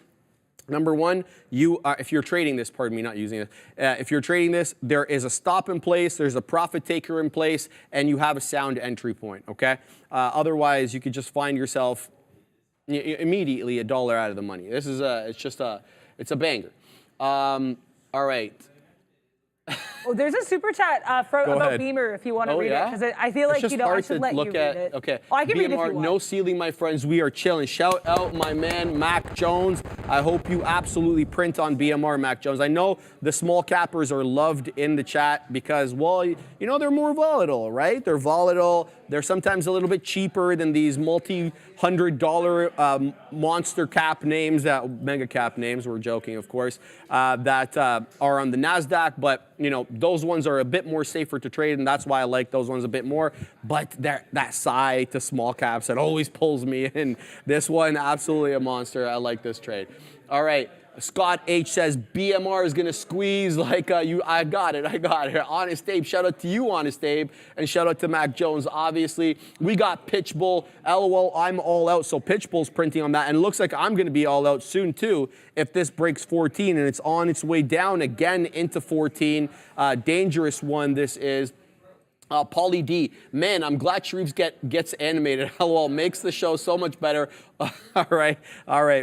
number one, if you're trading this, pardon me, not using it. If you're trading this, there is a stop in place, there's a profit taker in place, and you have a sound entry point, okay? Otherwise, you could just find yourself immediately $1 out of the money. This is it's a banger. All right. Oh, there's a super chat about Beamer if you want to read it, because I feel like I should let you read it. Okay. Oh, I can read it if BMR, you want. no ceiling, my friends. We are chilling. Shout out my man Mac Jones. I hope you absolutely print on BMR, Mac Jones. I know the small cappers are loved in the chat because, well, they're more volatile, right? They're volatile. They're sometimes a little bit cheaper than these multi-$100 monster cap names, mega cap names, we're joking, of course, that are on the NASDAQ. But, those ones are a bit more safer to trade, and that's why I like those ones a bit more. But that side to small caps, that always pulls me in. This one, absolutely a monster. I like this trade. All right. Scott H says BMR is going to squeeze like you. I got it. Honest Abe. Shout out to you, Honest Abe. And shout out to Mac Jones, obviously. We got Pitchbull. LOL, I'm all out. So Pitchbull's printing on that. And it looks like I'm going to be all out soon, too, if this breaks 14 and it's on its way down again into 14. Dangerous one this is. Paulie D, man, I'm glad Sharif gets animated. LOL, makes the show so much better. All right.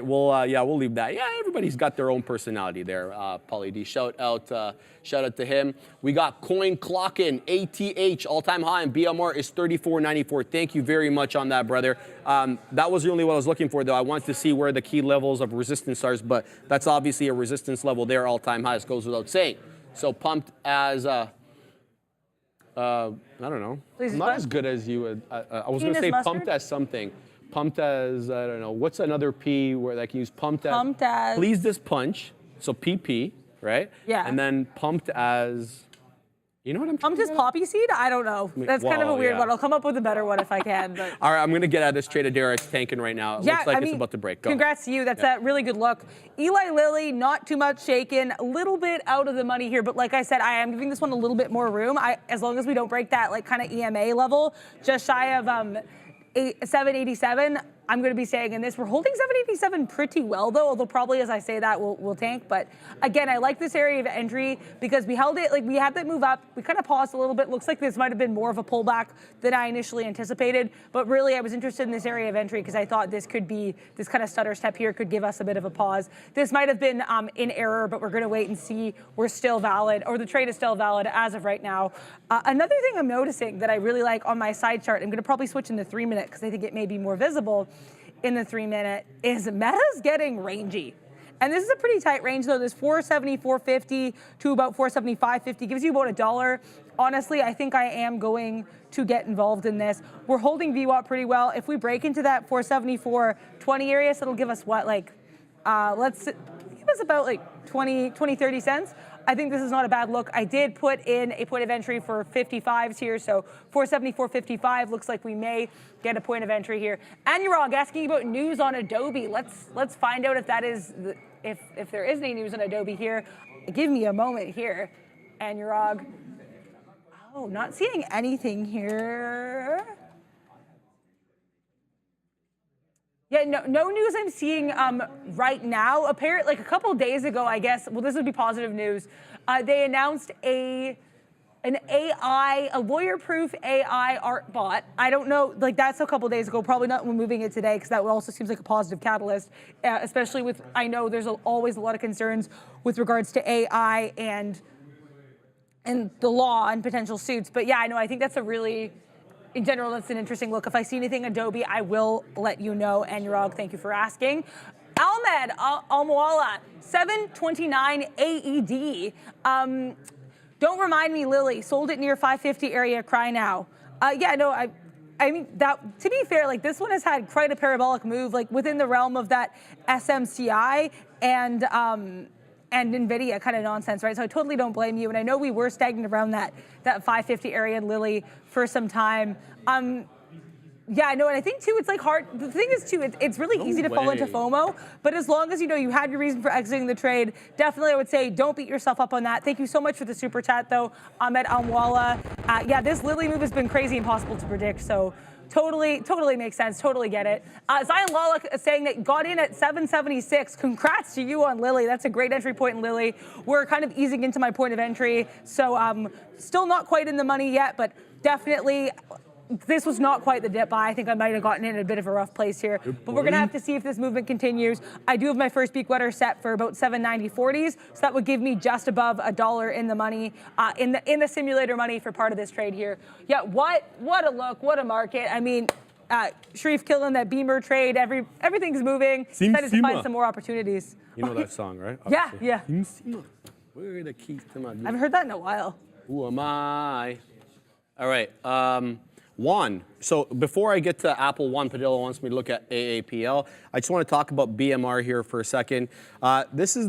We'll leave that. Yeah, everybody's got their own personality there. Paulie D, shout out to him. We got Coin Clockin, ATH, all-time high, and BMR is 34.94. Thank you very much on that, brother. That was really what I was looking for, though. I wanted to see where the key levels of resistance are, but that's obviously a resistance level there, all-time highs, goes without saying. So pumped as I don't know. Please I'm not as good as you. I was going to say mustard? Pumped as something. Pumped as, I don't know. What's another P where I can use pumped as? Pumped as. Please this punch. So PP, right? Yeah. And then pumped as, you know what I'm Pumped as poppy seed? I don't know. That's kind of a weird one. I'll come up with a better one if I can. But. All right, I'm going to get out of this trade. Derek's tanking right now. It looks like it's about to break. Go congrats to you. That's a really good look. Eli Lilly, not too much shaken. A little bit out of the money here. But like I said, I am giving this one a little bit more room. As long as we don't break that kind of EMA level, just shy of 787. I'm going to be staying in this. We're holding 787 pretty well, though, although probably as I say that, we'll tank. But again, I like this area of entry because we held it, like we had that move up. We kind of paused a little bit. Looks like this might have been more of a pullback than I initially anticipated. But really, I was interested in this area of entry because I thought this could be, this kind of stutter step here could give us a bit of a pause. This might have been in error, but we're going to wait and see. We're still valid, or the trade is still valid as of right now. Another thing I'm noticing that I really like on my side chart, I'm going to probably switch in the 3-minute because I think it may be more visible in the 3-minute, is Meta's getting rangy. And this is a pretty tight range, though. This 470, 450 to about 475.50 gives you about $1. Honestly, I think I am going to get involved in this. We're holding VWAP pretty well. If we break into that 474.20 area, so it'll give us what, like, let's give us about like 20, 30 cents. I think this is not a bad look. I did put in a point of entry for 55s here, so 474.55 looks like we may get a point of entry here. Anurag asking about news on Adobe. Let's find out if that is if there is any news on Adobe here. Give me a moment here, Anurag. Oh, not seeing anything here. Yeah, no news I'm seeing right now. Apparently, like a couple days ago, I guess, well, this would be positive news. They announced an AI, a lawyer-proof AI art bot. I don't know, like that's a couple days ago, probably not removing it today because that also seems like a positive catalyst, especially with, I know there's always a lot of concerns with regards to AI and the law and potential suits. But yeah, I know, I think that's a really, in general, that's an interesting look. If I see anything Adobe, I will let you know. Anurag, thank you for asking. Ahmed Almoala, 729 AED. Don't remind me, Lily. Sold it near 550 area. Cry now. Yeah, no, I mean, that, to be fair, like this one has had quite a parabolic move, like within the realm of that SMCI and NVIDIA kind of nonsense, right? So I totally don't blame you. And I know we were stagnant around that 550 area in Lily for some time. Yeah, I know, and I think too, it's like hard. The thing is too, it's really easy to fall into FOMO. But as long as you know you had your reason for exiting the trade, definitely I would say don't beat yourself up on that. Thank you so much for the super chat, though, Ahmed Amwala. Yeah, this Lily move has been crazy impossible to predict. So totally makes sense. Totally get it. Zion Lala saying that got in at 776. Congrats to you on Lily. That's a great entry point in Lily. We're kind of easing into my point of entry, so still not quite in the money yet, but definitely. This was not quite the dip buy. I think I might have gotten in a bit of a rough place here. But we're going to have to see if this movement continues. I do have my first peak wetter set for about 790.40s, so that would give me just above $1 in the money, in the simulator money for part of this trade here. Yeah, what a look, what a market. I mean, Sharif killing that Beamer trade. Everything's moving. Excited to find some more opportunities. You know that song, right? Obviously. Yeah. Where are the keys to my... I haven't heard that in a while. Who am I? All right. Juan, so before I get to Apple, Juan Padilla wants me to look at AAPL. I just want to talk about BMR here for a second. This is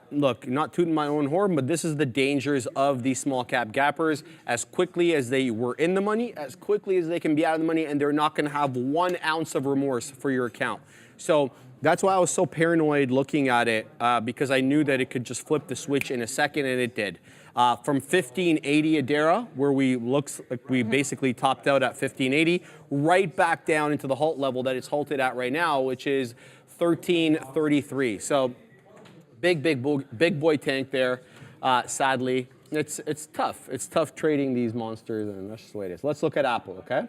look, not tooting my own horn, but this is the dangers of these small cap gappers. As quickly as they were in the money, as quickly as they can be out of the money, and they're not going to have 1 ounce of remorse for your account. So that's why I was so paranoid looking at it, because I knew that it could just flip the switch in a second, and it did. From 1580 Adara, where looks like we basically topped out at 1580, right back down into the halt level that it's halted at right now, which is 1333. So big boy tank there. Sadly, it's tough. It's tough trading these monsters, and that's just the way it is. Let's look at Apple, okay?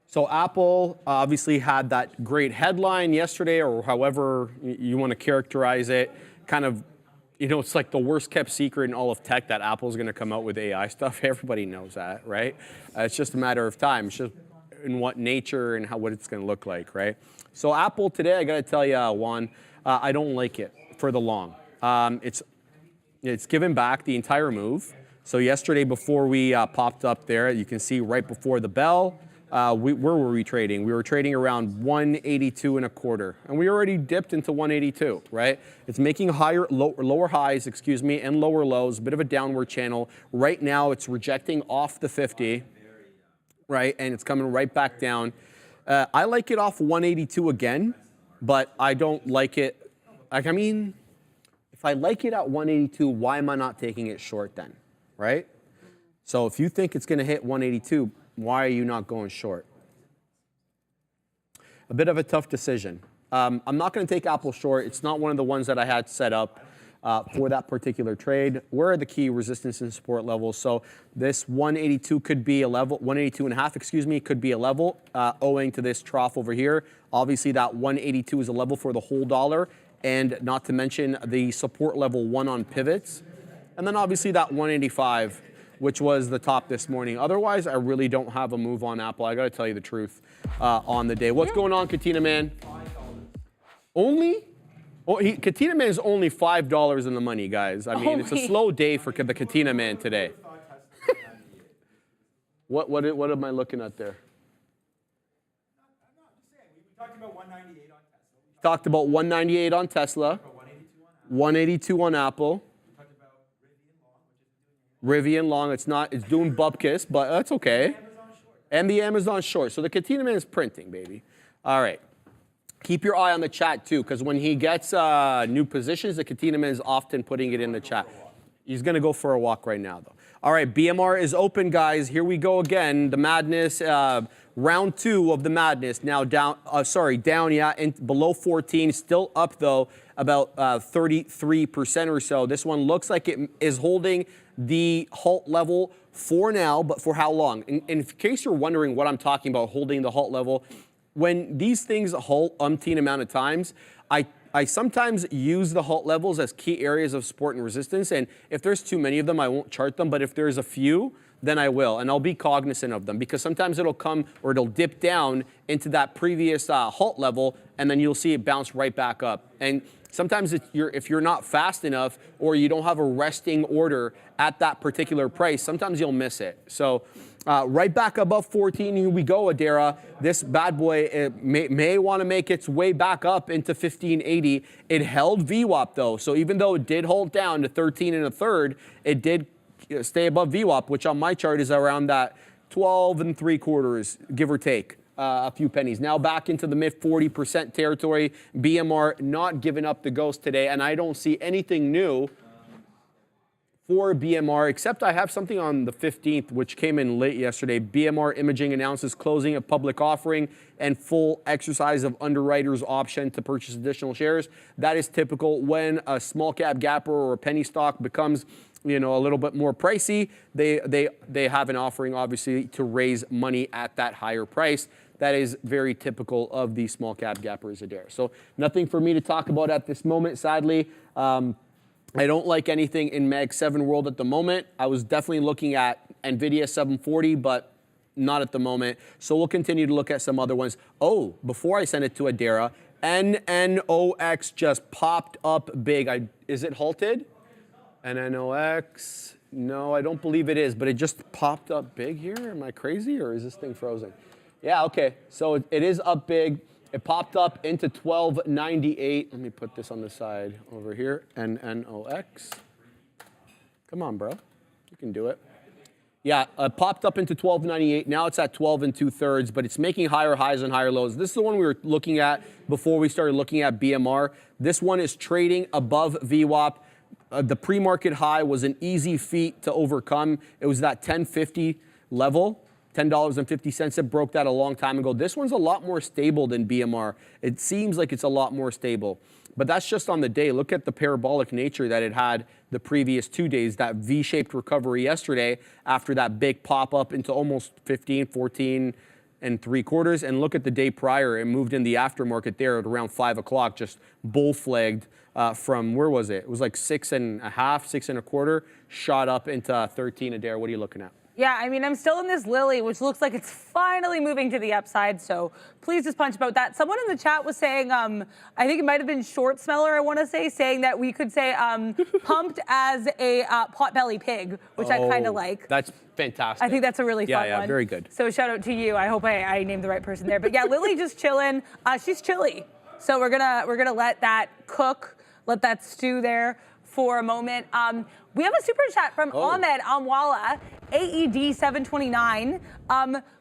So Apple obviously had that great headline yesterday, or however you want to characterize it, kind of. You know, it's like the worst kept secret in all of tech that Apple's going to come out with AI stuff. Everybody knows that, right? It's just a matter of time. It's just in what nature and what it's going to look like, right? So Apple today, I got to tell you, Juan, I don't like it for the long. It's given back the entire move. So yesterday, before we popped up there, you can see right before the bell, where were we trading? We were trading around 182 and a quarter, and we already dipped into 182, right? It's making lower highs, excuse me, and lower lows, a bit of a downward channel. Right now, it's rejecting off the 50, right? And it's coming right back down. I like it off 182 again, but I don't like it. Like, I mean, if I like it at 182, why am I not taking it short then, right? So if you think it's going to hit 182, why are you not going short? a bit of a tough decision. I'm not going to take Apple short. It's not one of the ones that I had set up for that particular trade. Where are the key resistance and support levels? So this 182 could be a level, 182.5, excuse me, could be a level owing to this trough over here. Obviously, that 182 is a level for the whole dollar, and not to mention the support level 1 on pivots. And then obviously that 185, which was the top this morning. Otherwise, I really don't have a move on Apple. I got to tell you the truth on the day. What's going on, Katina Man? Only? Oh, Katina Man is only $5 in the money, guys. I mean, it's a slow day for the Katina Man today. What am I looking at there? We talked about 198 on Tesla. Talked about 198 on Tesla. 182 on Apple. Rivian long, it's doing bupkis, but that's okay. And the Amazon short. So the Katina Man is printing, baby. All right. Keep your eye on the chat too, because when he gets new positions, the Katina Man is often putting it in the chat. He's going to go for a walk right now, though. All right, BMR is open, guys. Here we go again. The madness, round 2 of the madness. Now down, down, yeah, below 14. Still up, though, about 33% or so. This one looks like it is holding the halt level for now, but for how long? In case you're wondering what I'm talking about, holding the halt level, when these things halt umpteen amount of times, I sometimes use the halt levels as key areas of support and resistance. And if there's too many of them, I won't chart them. But if there's a few, then I will. And I'll be cognizant of them because sometimes it'll come or it'll dip down into that previous halt level, and then you'll see it bounce right back up. And sometimes if you're not fast enough or you don't have a resting order at that particular price, sometimes you'll miss it. So right back above 14, here we go, Adara. This bad boy may want to make its way back up into 1580. It held VWAP, though. So even though it did hold down to 13 1/3, it did stay above VWAP, which on my chart is around that 12 3/4, give or take. A few pennies. Now back into the mid 40% territory. BMR not giving up the ghost today, and I don't see anything new for BMR, except I have something on the 15th, which came in late yesterday. BMR Imaging announces closing a public offering and full exercise of underwriter's option to purchase additional shares. That is typical when a small cap gapper or a penny stock becomes, a little bit more pricey. They have an offering, obviously, to raise money at that higher price. That is very typical of the small cap gappers, Adair. So nothing for me to talk about at this moment, sadly. I don't like anything in Mag 7 world at the moment. I was definitely looking at NVIDIA 740, but not at the moment. So we'll continue to look at some other ones. Oh, before I send it to Adara, NNOX just popped up big. Is it halted? NNOX, no, I don't believe it is, but it just popped up big here. Am I crazy, or is this thing frozen? Yeah, okay, so it is up big. It popped up into 1298. Let me put this on the side over here, NNOX. Come on, bro, you can do it. Yeah, popped up into 1298. Now it's at 12 2/3, but it's making higher highs and higher lows. This is the one we were looking at before we started looking at BMR. This one is trading above VWAP. The pre-market high was an easy feat to overcome. It was that 10.50 level, $10.50. It broke that a long time ago. This one's a lot more stable than BMR. It seems like it's a lot more stable. But that's just on the day. Look at the parabolic nature that it had the previous 2 days, that V-shaped recovery yesterday after that big pop up into almost 15, 14 3/4. And look at the day prior. It moved in the aftermarket there at around 5 o'clock, just bull flagged from, where was it? It was like 6.5, 6 1/4, shot up into 13 Adair. What are you looking at? Yeah, I mean, I'm still in this Lily, which looks like it's finally moving to the upside, so please just punch about that. Someone in the chat was saying, I think it might have been Short Smeller, I want to say, saying that we could say pumped as a potbelly pig, which I kind of like. That's fantastic. I think that's a really fun one. Yeah, very good. So shout out to you. I hope I named the right person there. But yeah, Lily just chilling. She's chilly, so we're gonna let that cook, let that stew there for a moment. We have a super chat from Ahmed Amwala, AED 729,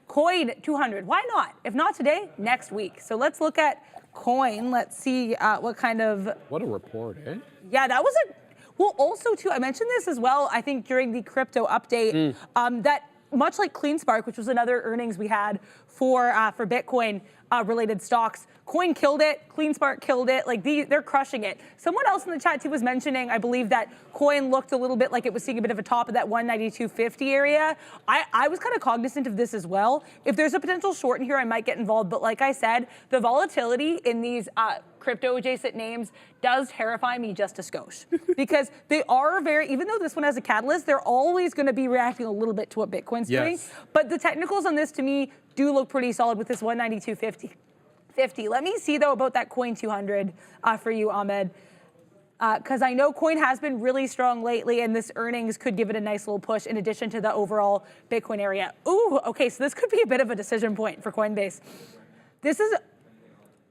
Coin 200. Why not? If not today, next week. So let's look at Coin. Let's see what kind of. What a report, eh? Yeah, that was a. Well, also too, I mentioned this as well. I think during the crypto update, that much like CleanSpark, which was another earnings we had for Bitcoin. related stocks. Coin killed it. CleanSmart killed it. Like they're crushing it. Someone else in the chat too was mentioning, I believe, that Coin looked a little bit like it was seeing a bit of a top of that 192.50 area. I was kind of cognizant of this as well. If there's a potential short in here, I might get involved. But like I said, the volatility in these crypto adjacent names does terrify me just a skosh because they are even though this one has a catalyst, they're always going to be reacting a little bit to what Bitcoin's doing. But the technicals on this to me do look pretty solid with this 192.50. Let me see though about that Coin 200 for you, Ahmed. Because I know Coin has been really strong lately, and this earnings could give it a nice little push in addition to the overall Bitcoin area. Ooh, okay, so this could be a bit of a decision point for Coinbase.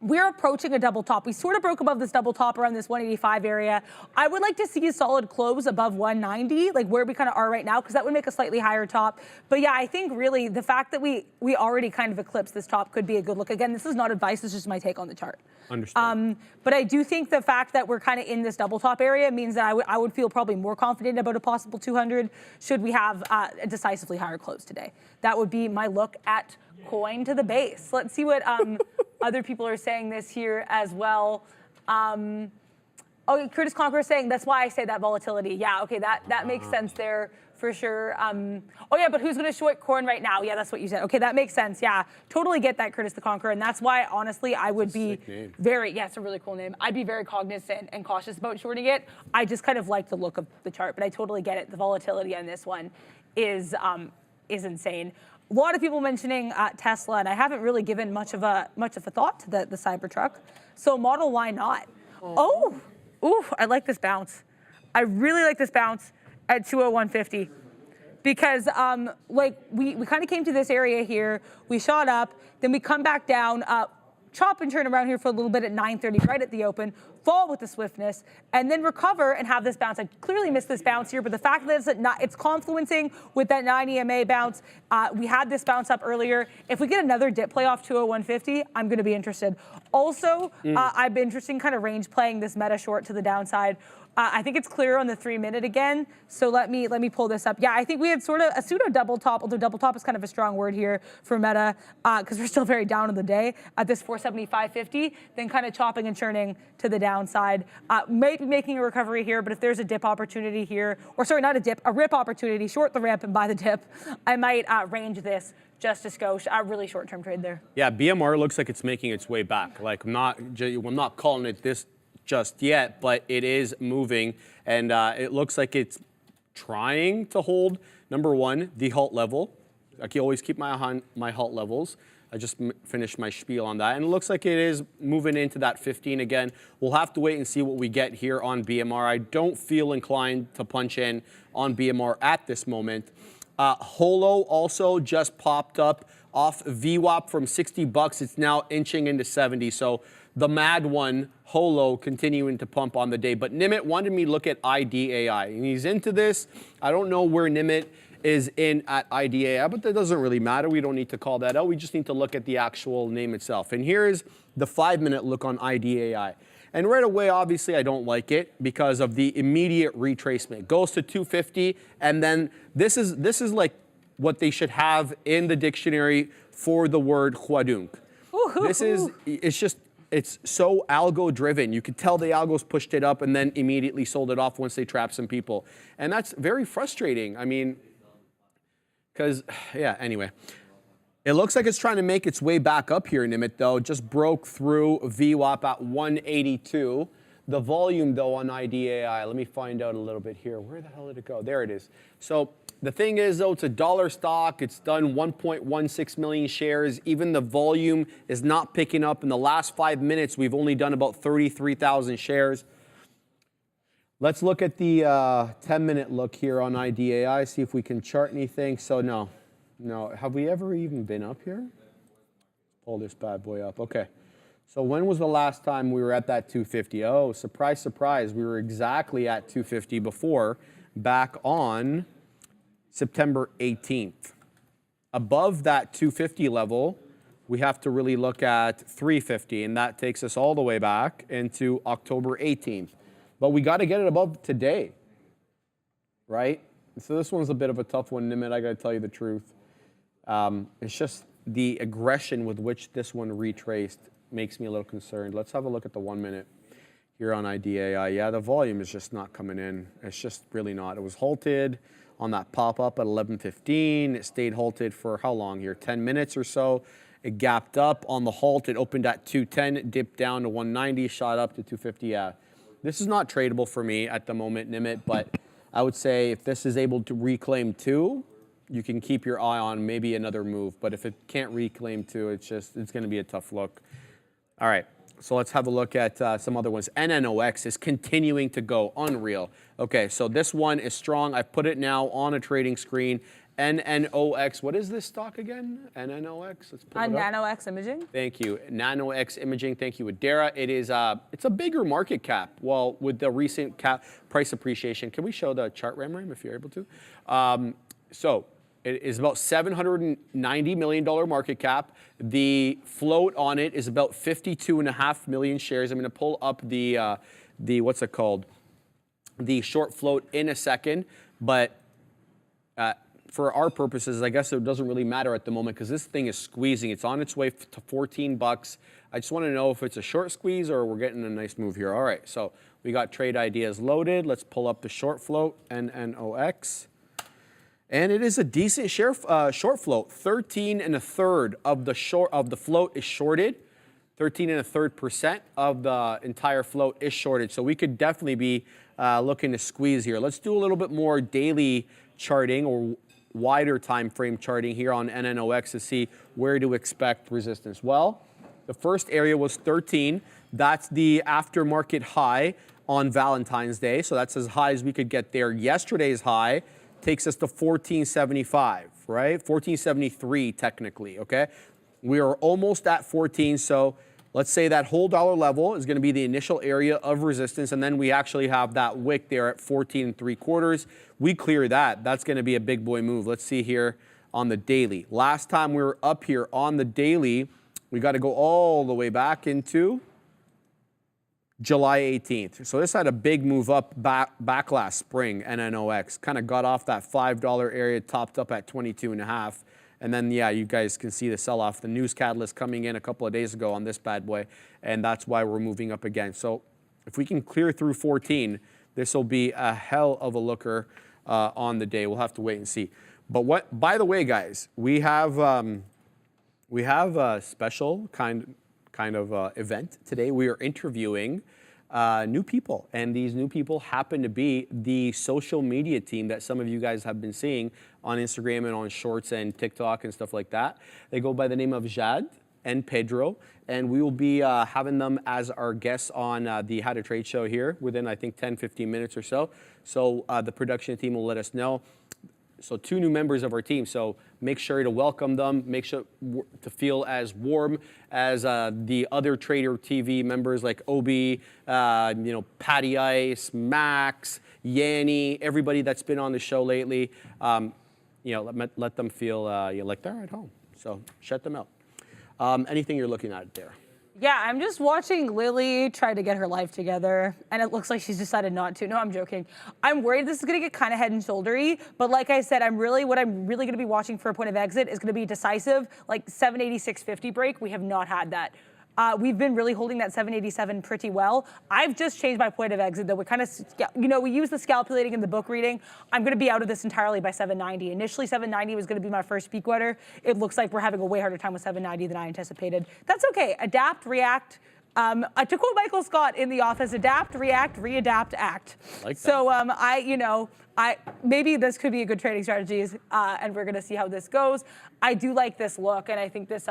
We're approaching a double top. We sort of broke above this double top around this 185 area. I would like to see a solid close above 190, like where we kind of are right now, because that would make a slightly higher top. But yeah, I think really the fact that we already kind of eclipsed this top could be a good look. Again, this is not advice, this is just my take on the chart. Understood. But I do think the fact that we're kind of in this double top area means that I would feel probably more confident about a possible 200 should we have a decisively higher close today. That would be my look at Coin to the base. Let's see what other people are saying this here as well. Curtis Conqueror is saying that's why I say that volatility. Yeah, okay, that makes sense there for sure. Oh yeah, but who's going to short Coin right now? Yeah, that's what you said. Okay, that makes sense. Yeah, totally get that, Curtis the Conqueror, and that's why honestly I would be very, it's a really cool name. I'd be very cognizant and cautious about shorting it. I just kind of like the look of the chart, but I totally get it. The volatility on this one is insane. A lot of people mentioning Tesla, and I haven't really given much of a thought to the Cybertruck. So model, why not? I like this bounce. I really like this bounce at 201.50 because we kind of came to this area here. We shot up, then we come back down, chop and turn around here for a little bit at 9:30, right at the open, fall with the swiftness, and then recover and have this bounce. I clearly missed this bounce here, but the fact that it's confluencing with that 9 EMA bounce, we had this bounce up earlier. If we get another dip play off 201.50, I'm going to be interested. Also, I've been interested in kind of range playing this meta short to the downside. I think it's clear on the 3-minute again, so let me pull this up. Yeah, I think we had sort of a pseudo double top, although double top is kind of a strong word here for meta because we're still very down on the day at this 475.50, then kind of chopping and churning to the downside. Maybe making a recovery here, but if there's a dip opportunity here, or sorry, not a dip, a rip opportunity, short the rip and buy the dip, I might range this just a skosh. A really short-term trade there. Yeah, BMR looks like it's making its way back. Like I'm not calling it this just yet, but it is moving, and it looks like it's trying to hold, number one, the halt level. I can always keep my eye on my halt levels. I just finished my spiel on that, and it looks like it is moving into that 15 again. We'll have to wait and see what we get here on BMR. I don't feel inclined to punch in on BMR at this moment. Holo also just popped up off VWAP from 60 bucks. It's now inching into 70. So the mad one, Holo, continuing to pump on the day. But Nimit wanted me to look at IDAI, and he's into this. I don't know where Nimit is in at IDAI, but that doesn't really matter. We don't need to call that out. We just need to look at the actual name itself. And here's the 5-minute look on IDAI. And right away, obviously, I don't like it because of the immediate retracement. It goes to 250, and then this is like what they should have in the dictionary for the word huadunk. It's so algo driven. You could tell the algos pushed it up and then immediately sold it off once they trapped some people. And that's very frustrating. I mean, because, yeah, anyway. It looks like it's trying to make its way back up here, Nimit, though. Just broke through VWAP at 182. The volume, though, on IDAI, let me find out a little bit here. Where the hell did it go? There it is. So the thing is, though, it's a dollar stock. It's done 1.16 million shares. Even the volume is not picking up. In the last 5 minutes, we've only done about 33,000 shares. Let's look at the 10-minute look here on IDAI, see if we can chart anything. So no. Have we ever even been up here? Pull this bad boy up. Okay. So when was the last time we were at that 250? Oh, surprise, surprise. We were exactly at 250 before, back on September 18th. Above that 250 level, we have to really look at 350, and that takes us all the way back into October 18th. But we got to get it above today, right? So this one's a bit of a tough one, Nimit, I got to tell you the truth. It's just the aggression with which this one retraced makes me a little concerned. Let's have a look at the 1 minute here on IDAI. Yeah, the volume is just not coming in. It's just really not. It was halted on that pop-up at 11:15. It stayed halted for how long here? 10 minutes or so. It gapped up on the halt. It opened at 210, dipped down to 190, shot up to 250. Yeah, this is not tradable for me at the moment, Nimit, but I would say if this is able to reclaim 2, you can keep your eye on maybe another move. But if it can't reclaim 2, it's going to be a tough look. All right, so let's have a look at some other ones. NNOX is continuing to go, unreal. Okay, so this one is strong. I've put it now on a trading screen. NNOX, what is this stock again? NNOX, let's pull it up. NanoX Imaging. Thank you, NanoX Imaging. Thank you, Adara. It is it's a bigger market cap. Well, with the recent price appreciation, can we show the chart, Ram, if you're able to? So it is about $790 million market cap. The float on it is about 52.5 million shares. I'm going to pull up the what's it called? The short float in a second, but for our purposes, I guess it doesn't really matter at the moment because this thing is squeezing. It's on its way to 14 bucks. I just want to know if it's a short squeeze or we're getting a nice move here. All right, so we got trade ideas loaded. Let's pull up the short float, NNOX. And it is a decent short float. 13 1/3 of the float is shorted. 13 1/3% of the entire float is shorted. So we could definitely be looking to squeeze here. Let's do a little bit more daily charting or wider time frame charting here on NNOX to see where to expect resistance. Well, the first area was 13. That's the aftermarket high on Valentine's Day. So that's as high as we could get there. Yesterday's high takes us to 1475, right? 1473 technically, okay? We are almost at 14, so let's say that whole dollar level is going to be the initial area of resistance, and then we actually have that wick there at 14 3/4. We clear that. That's going to be a big boy move. Let's see here on the daily. Last time we were up here on the daily, we got to go all the way back into July 18th. So this had a big move up back last spring, NNOX. Kind of got off that $5 area, topped up at 22.5. And then, yeah, you guys can see the sell-off. The news catalyst coming in a couple of days ago on this bad boy, and that's why we're moving up again. So if we can clear through 14, this will be a hell of a looker on the day. We'll have to wait and see. But by the way, guys, we have a special kind of event today. We are interviewing new people, and these new people happen to be the social media team that some of you guys have been seeing on Instagram and on Shorts and TikTok and stuff like that. They go by the name of Jad and Pedro, and we will be having them as our guests on the How to Trade show here within, I think, 10-15 minutes or so. So the production team will let us know. So 2 new members of our team. So make sure to welcome them. Make sure to feel as warm as the other Trader TV members like Obi, Patty Ice, Max, Yanni, everybody that's been on the show lately. Let them feel like they're at home. So shut them out. Anything you're looking at there? Yeah, I'm just watching Lily try to get her life together, and it looks like she's decided not to. No, I'm joking. I'm worried this is going to get kind of head and shouldery, but like I said, what I'm really going to be watching for a point of exit is going to be decisive, like 786.50 break. We have not had that. We've been really holding that 787 pretty well. I've just changed my point of exit, though. We kind of, we use the scalpulating in the book reading. I'm going to be out of this entirely by 790. Initially, 790 was going to be my first peak wetter. It looks like we're having a way harder time with 790 than I anticipated. That's okay. Adapt, react. To quote Michael Scott in The Office, adapt, react, readapt, act. Like that. So maybe this could be a good trading strategy, and we're going to see how this goes. I do like this look, and I think this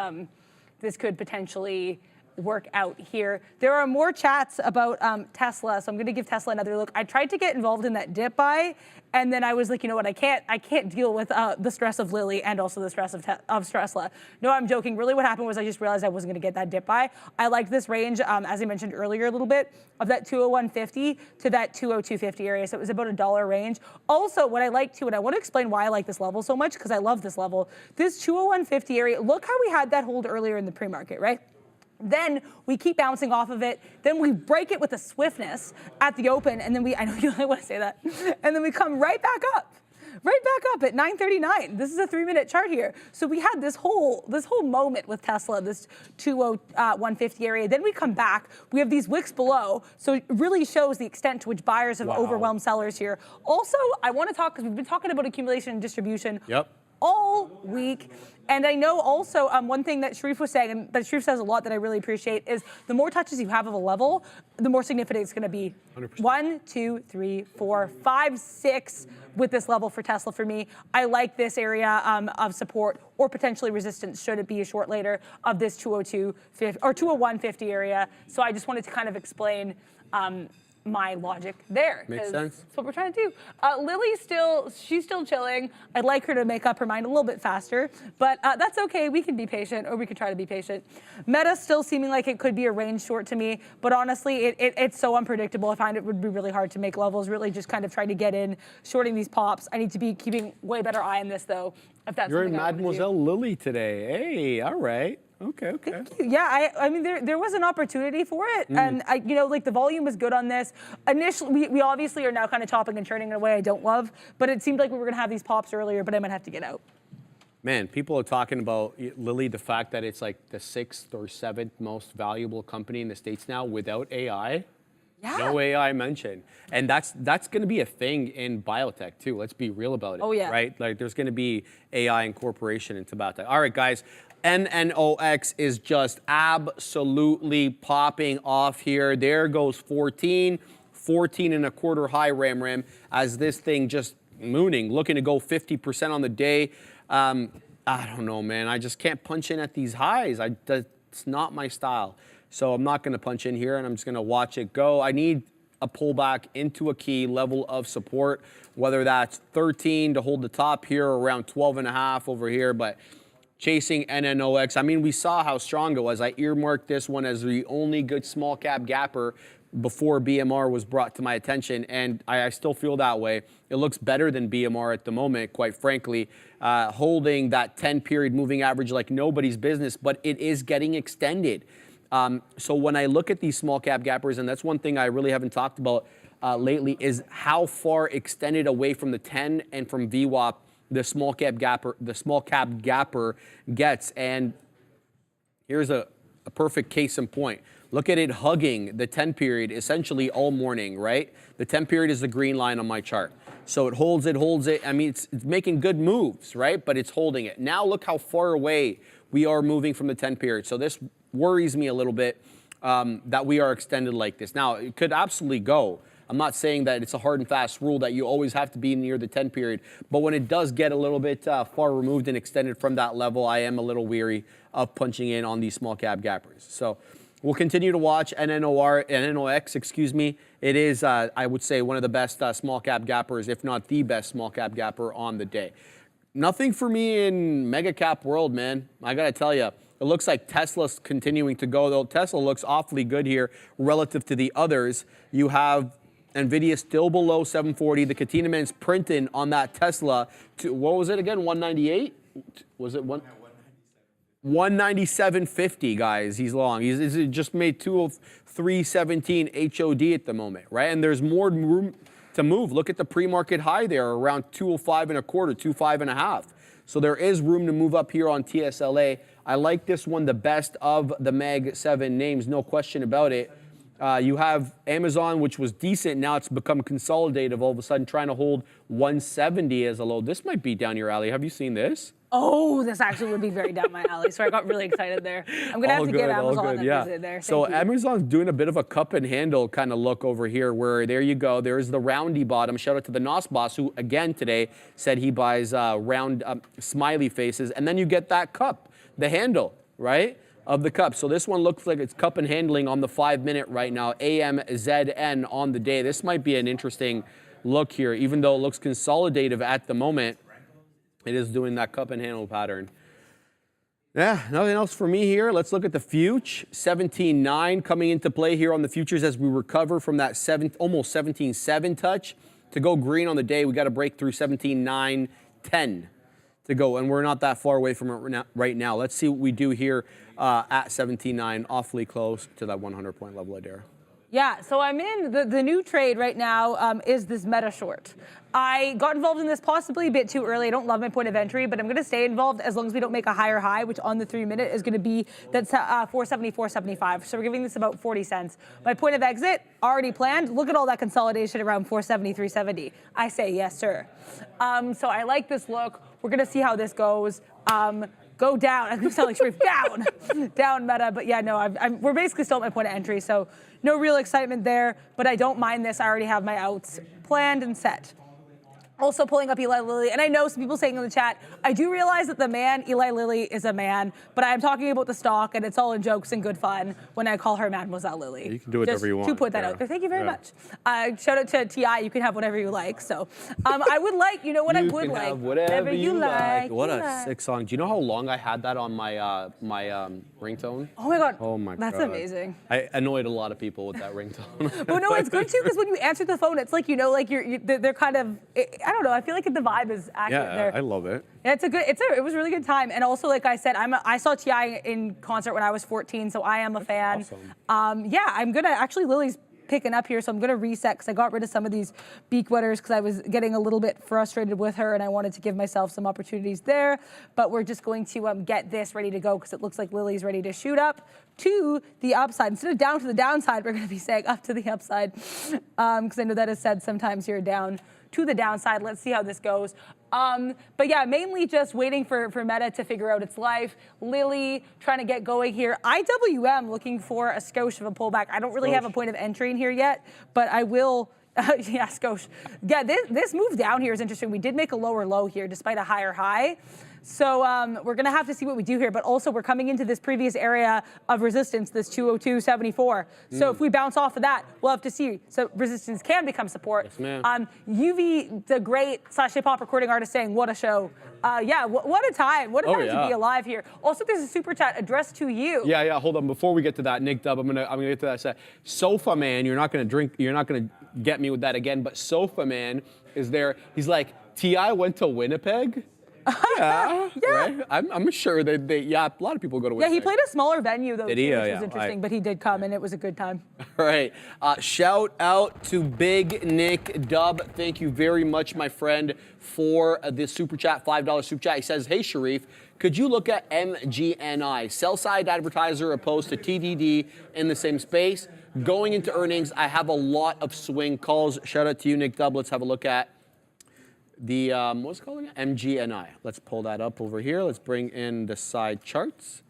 could potentially work out here. There are more chats about Tesla, so I'm going to give Tesla another look. I tried to get involved in that dip buy, and then I was like, you know what, I can't deal with the stress of Lily and also the stress of Tesla. No, I'm joking. Really what happened was I just realized I wasn't going to get that dip buy. I liked this range, as I mentioned earlier a little bit, of that 201.50 to that 202.50 area, so it was about $1 range. Also, what I like too, and I want to explain why I like this level so much, because I love this level, this 201.50 area, look how we had that hold earlier in the pre-market, right? Then we keep bouncing off of it. Then we break it with a swiftness at the open. And then I know you don't want to say that. And then we come right back up. right back up at 939. This is a 3-minute chart here. So we had this whole moment with Tesla, this 20150 area. Then we come back. We have these wicks below. So it really shows the extent to which buyers have overwhelmed sellers here. Also, I want to talk, because we've been talking about accumulation and distribution all week. And I know also one thing that Sharif was saying, and that Sharif says a lot that I really appreciate, is the more touches you have of a level, the more significant it's going to be. 100%. 1, 2, 3, 4, 5, 6 with this level for Tesla for me. I like this area of support or potentially resistance should it be a short later of this 202.50 or 201.50 area. So I just wanted to kind of explain my logic there. Makes sense. That's what we're trying to do. Lily's she's still chilling. I'd like her to make up her mind a little bit faster, but that's okay. We can be patient, or we could try to be patient. Meta still seeming like it could be a range short to me, but honestly, it's so unpredictable. I find it would be really hard to make levels, really just kind of trying to get in, shorting these pops. I need to be keeping way better eye on this, though, if that's You're in something I want to do. Mademoiselle Lily today. Hey, all right. Okay. Thank you. Yeah, I mean, there was an opportunity for it, and like the volume was good on this. Initially, we obviously are now kind of chopping and turning in a way I don't love, but it seemed like we were going to have these pops earlier, but I might have to get out. Man, people are talking about, Lily, the fact that it's like the 6th or 7th most valuable company in the States now without AI. Yeah. No AI mentioned. And that's going to be a thing in biotech too. Let's be real about it. Oh, yeah. Right? Like there's going to be AI incorporation into biotech. All right, guys. NNOX is just absolutely popping off here. There goes 14 and a quarter high ram as this thing just mooning, looking to go 50% on the day. I don't know, man. I just can't punch in at these highs. It's not my style. So I'm not going to punch in here, and I'm just going to watch it go. I need a pullback into a key level of support, whether that's 13 to hold the top here, or around 12.5 over here, but chasing NNOX. I mean, we saw how strong it was. I earmarked this one as the only good small cap gapper before BMR was brought to my attention, and I still feel that way. It looks better than BMR at the moment, quite frankly, holding that 10-period moving average like nobody's business, but it is getting extended. So when I look at these small cap gappers, and that's one thing I really haven't talked about lately, is how far extended away from the 10 and from VWAP the small cap gapper gets. And here's a perfect case in point. Look at it hugging the 10 period essentially all morning, right? The 10 period is the green line on my chart. So it holds it. I mean, it's making good moves, right? But it's holding it. Now look how far away we are moving from the 10 period. So this worries me a little bit that we are extended like this. Now, it could absolutely go. I'm not saying that it's a hard and fast rule that you always have to be near the 10 period, but when it does get a little bit far removed and extended from that level, I am a little weary of punching in on these small cap gappers. So we'll continue to watch NNOX, excuse me. It is, I would say, one of the best small cap gappers, if not the best small cap gapper on the day. Nothing for me in mega cap world, man. I got to tell you. It looks like Tesla's continuing to go, though. Tesla looks awfully good here relative to the others. You have NVIDIA still below 740. The Katina Man's printing on that Tesla to, what was it again, 198? Was it 197.50, guys. He's long. He's just made 203.17 HOD at the moment, right? And there's more room to move. Look at the pre-market high there, around 205 and a quarter, 205 and a half. So there is room to move up here on TSLA. I like this one the best of the Mag 7 names, no question about it. You have Amazon, which was decent. Now it's become consolidative all of a sudden, trying to hold 170 as a low. This might be down your alley. Have you seen this? Oh, this actually would be very down my alley. So I got really excited there. I'm going to have to give Amazon a visit there. So Amazon's doing a bit of a cup and handle kind of look over here where there you go. There's the roundy bottom. Shout out to the NOS boss who, again, today said he buys round smiley faces. And then you get that cup, the handle, right, of the cup. So this one looks like it's cup and handling on the 5-minute right now. AMZN on the day. This might be an interesting look here, even though it looks consolidative at the moment. It is doing that cup and handle pattern. Yeah, nothing else for me here. Let's look at the future. 17.9 coming into play here on the futures as we recover from that almost 17.7 touch. To go green on the day, we got to break through 17.910 to go, and we're not that far away from it right now. Let's see what we do here at 17.9, awfully close to that 100-point level, Adara. Yeah, so I'm in the new trade right now is this meta short. I got involved in this possibly a bit too early. I don't love my point of entry, but I'm going to stay involved as long as we don't make a higher high, which on the 3-minute is going to be that's 470, 475. So we're giving this about 40 cents. My point of exit already planned. Look at all that consolidation around 470, 370. I say yes, sir. So I like this look. We're going to see how this goes. Go down. I'm selling Sharif down, down meta. But yeah, no, we're basically still at my point of entry, so no real excitement there. But I don't mind this. I already have my outs planned and set. Also pulling up Eli Lilly, and I know some people saying in the chat, I do realize that the man, Eli Lilly, is a man, but I'm talking about the stock, and it's all in jokes and good fun when I call her Mademoiselle Lilly. You can do whatever you want. To put that out there. Thank you very much. Shout out to T.I., you can have whatever you like. So I would like, you know what I would like? Have whatever you like. What you a like. sick song. Do you know how long I had that on my ringtone? Oh my God. Oh my God. That's amazing. I annoyed a lot of people with that ringtone. Well, no, it's good too, because when you answer the phone, it's like, you know, like they're kind of, I don't know, I feel like the vibe is accurate there. I love it. Yeah, it was a really good time. And also, like I said, I saw T.I. in concert when I was 14, so I am a fan. Awesome. Yeah, I'm gonna, actually Lily's picking up here, so I'm gonna reset because I got rid of some of these beak wetters because I was getting a little bit frustrated with her and I wanted to give myself some opportunities there. But we're just going to get this ready to go because it looks like Lily's ready to shoot up to the upside. Instead of down to the downside, we're gonna be saying up to the upside because I know that is said sometimes here down to the downside. Let's see how this goes. But yeah, mainly just waiting for Meta to figure out its life. Lily trying to get going here. IWM looking for a skosh of a pullback. I don't really have a point of entry in here yet, but I will. Yeah, skosh. Yeah, this move down here is interesting. We did make a lower low here despite a higher high. So we're going to have to see what we do here. But also, we're coming into this previous area of resistance, this 202.74. So if we bounce off of that, we'll have to see. So resistance can become support. Yes, ma'am. UV, the great / pop recording artist, saying, what a show. Yeah, what a time. What a time to be alive here. Also, there's a super chat addressed to you. Yeah, hold on. Before we get to that, Nick Dub, I'm gonna get to that set. Sofa Man, you're not gonna get me with that again, but Sofa Man is there. He's like, T.I. went to Winnipeg? Yeah. Right? I'm sure that a lot of people go to Winnipeg. Yeah, he played a smaller venue though, which was interesting, but he did come and it was a good time. All right. Shout out to Big Nick Dub. Thank you very much, my friend, for this super chat, $5 super chat. He says, hey, Sharif, could you look at MGNI, sell-side advertiser opposed to TDD in the same space? Going into earnings, I have a lot of swing calls. Shout out to you, Nick Dub. Let's have a look at the, what's it called again? MGNI. Let's pull that up over here. Let's bring in the side charts,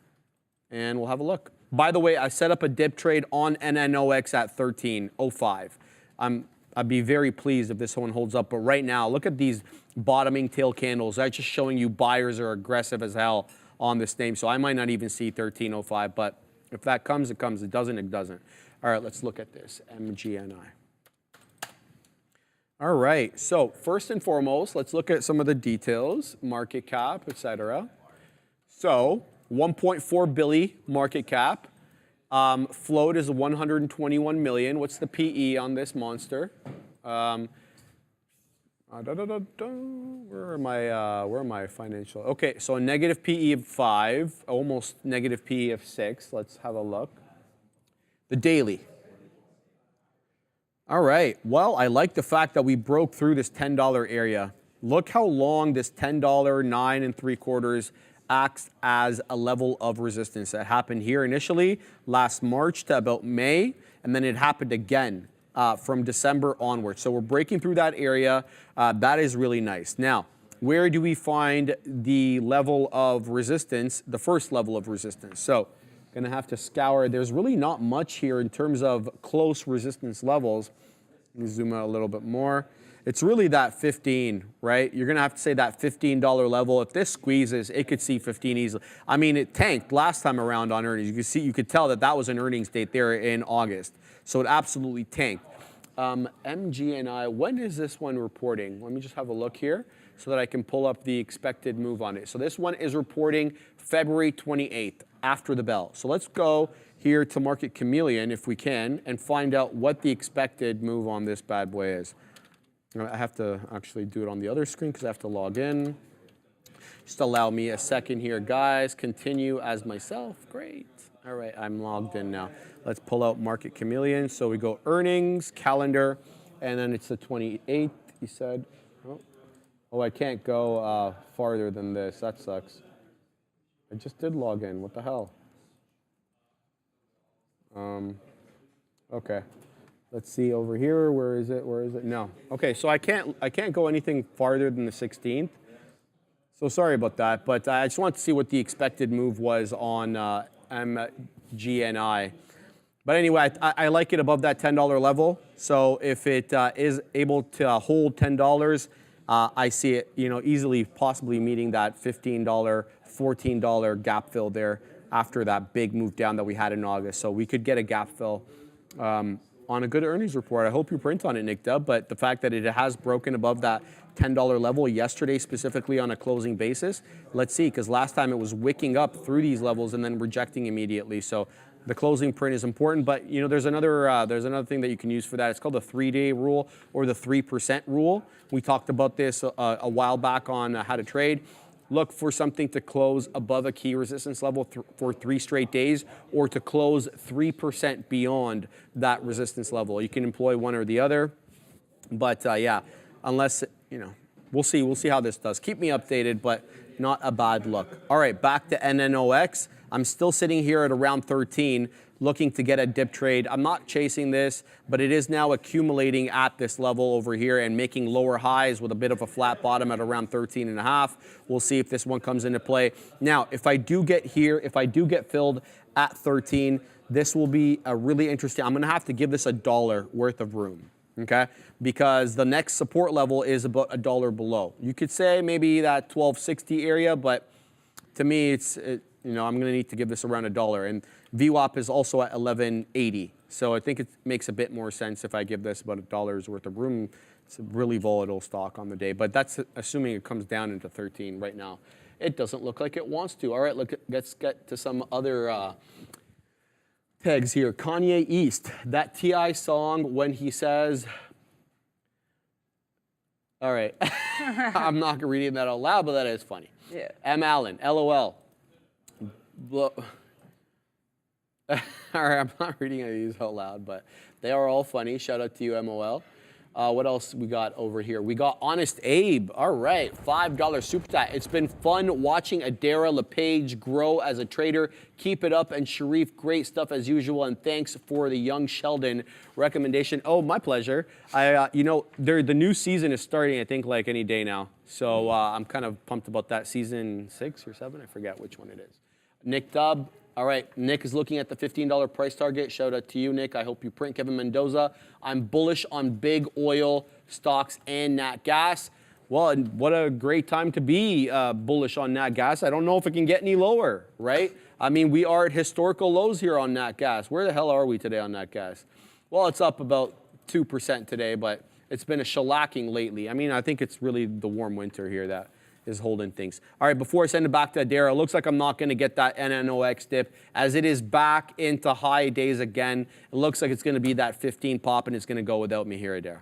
and we'll have a look. By the way, I set up a dip trade on NNOX at 13.05. I'd be very pleased if this one holds up, but right now, look at these bottoming tail candles. That's just showing you buyers are aggressive as hell on this name, so I might not even see 13.05, but if that comes, it comes. It doesn't, it doesn't. All right, let's look at this, MGNI. All right, so first and foremost, let's look at some of the details, market cap, etc. So 1.4 billion market cap. Float is 121 million. What's the PE on this monster? Where are my financial? Okay, so a negative PE of 5, almost negative PE of 6. Let's have a look. The daily. All right, well, I like the fact that we broke through this $10 area. Look how long this $10 9 3/4 acts as a level of resistance. That happened here initially last March to about May, and then it happened again from December onward. So we're breaking through that area. That is really nice. Now, where do we find the level of resistance, the first level of resistance? So gonna have to scour. There's really not much here in terms of close resistance levels. Let me zoom out a little bit more. It's really that 15, right? You're gonna have to say that $15 level. If this squeezes, it could see 15 easily. I mean, it tanked last time around on earnings. You could tell that was an earnings date there in August. So it absolutely tanked. MGNI, when is this one reporting? Let me just have a look here so that I can pull up the expected move on it. So this one is reporting February 28th after the bell. So let's go here to Market Chameleon if we can and find out what the expected move on this bad boy is. I have to actually do it on the other screen because I have to log in. Just allow me a second here, guys. Continue as myself. Great. All right, I'm logged in now. Let's pull out Market Chameleon. So we go earnings, calendar, and then it's the 28th, you said. Oh, I can't go farther than this. That sucks. I just did log in. What the hell? Okay. Let's see over here. Where is it? Where is it? No. Okay, so I can't go anything farther than the 16th. So sorry about that, but I just want to see what the expected move was on MGNI. But anyway, I like it above that $10 level. So if it is able to hold $10, I see it, easily possibly meeting that $15, $14 gap fill there after that big move down that we had in August. So we could get a gap fill on a good earnings report. I hope you print on it, Nick Dub, but the fact that it has broken above that $10 level yesterday, specifically on a closing basis, let's see, because last time it was wicking up through these levels and then rejecting immediately. So the closing print is important, but there's another thing that you can use for that. It's called the 3-day rule or the 3% rule. We talked about this a while back on how to trade. Look for something to close above a key resistance level for 3 straight days, or to close 3% beyond that resistance level. You can employ one or the other, but yeah, unless, we'll see. We'll see how this does. Keep me updated, but not a bad look. All right, back to NNOX. I'm still sitting here at around 13, looking to get a dip trade. I'm not chasing this, but it is now accumulating at this level over here and making lower highs with a bit of a flat bottom at around 13.5. We'll see if this one comes into play. Now, if I do get here, if I do get filled at 13, this will be a really interesting. I'm going to have to give this $1 worth of room. Okay, because the next support level is about $1 below. You could say maybe that 1260 area, but to me, I'm going to need to give this around $1. And VWAP is also at 1180, so I think it makes a bit more sense if I give this about $1 worth of room. It's a really volatile stock on the day, but that's assuming it comes down into 13 right now. It doesn't look like it wants to. All right, let's get to some other tags here. Kanye East, that T.I. song when he says, all right, I'm not reading that out loud, but that is funny. Yeah. M. Allen, LOL. All right, I'm not reading any of these out loud, but they are all funny. Shout out to you, MOL. What else we got over here? We got Honest Abe. All right, $5 super chat. It's been fun watching Adara LePage grow as a trader. Keep it up. And Sharif, great stuff as usual. And thanks for the Young Sheldon recommendation. Oh, my pleasure. The new season is starting, I think, like any day now. So I'm kind of pumped about that. Season 6 or 7? I forget which one it is. Nick Dubb. All right, Nick is looking at the $15 price target. Shout out to you, Nick. I hope you print. Kevin Mendoza. I'm bullish on big oil stocks and nat gas. Well, and what a great time to be bullish on nat gas. I don't know if it can get any lower, right? I mean, we are at historical lows here on nat gas. Where the hell are we today on nat gas? Well, it's up about 2% today, but it's been a shellacking lately. I mean, I think it's really the warm winter here that is holding things. All right, before I send it back to Adara, it looks like I'm not going to get that NNOX dip as it is back into high days again. It looks like it's going to be that 15 pop, and it's going to go without me here, Adara.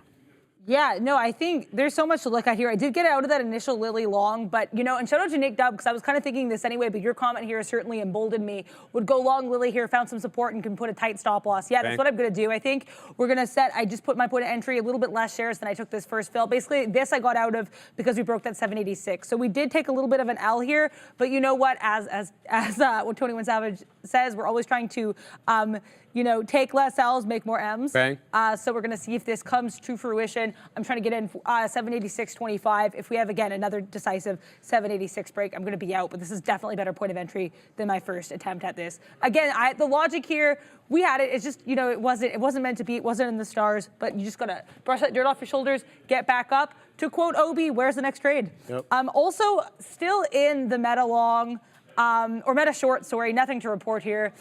Yeah, no, I think there's so much to look at here. I did get out of that initial Lily long, but, and shout out to Nick Dubb, because I was kind of thinking this anyway, but your comment here certainly emboldened me. Would go long Lily here, found some support, and can put a tight stop loss. Yeah, that's what I'm going to do. I think we're going to set, I just put my point of entry a little bit less shares than I took this first fill. Basically, this I got out of because we broke that 786. So we did take a little bit of an L here, but you know what, as what 21 Savage says, we're always trying to, take less L's, make more M's. Bang. So we're going to see if this comes to fruition. I'm trying to get in 786.25. If we have, again, another decisive 786 break, I'm going to be out. But this is definitely a better point of entry than my first attempt at this. Again, the logic here, we had it. It's just, it wasn't meant to be. It wasn't in the stars. But you just got to brush that dirt off your shoulders, get back up. To quote Obi, where's the next trade? Yep. Also, still in the meta long, or meta short, sorry, nothing to report here.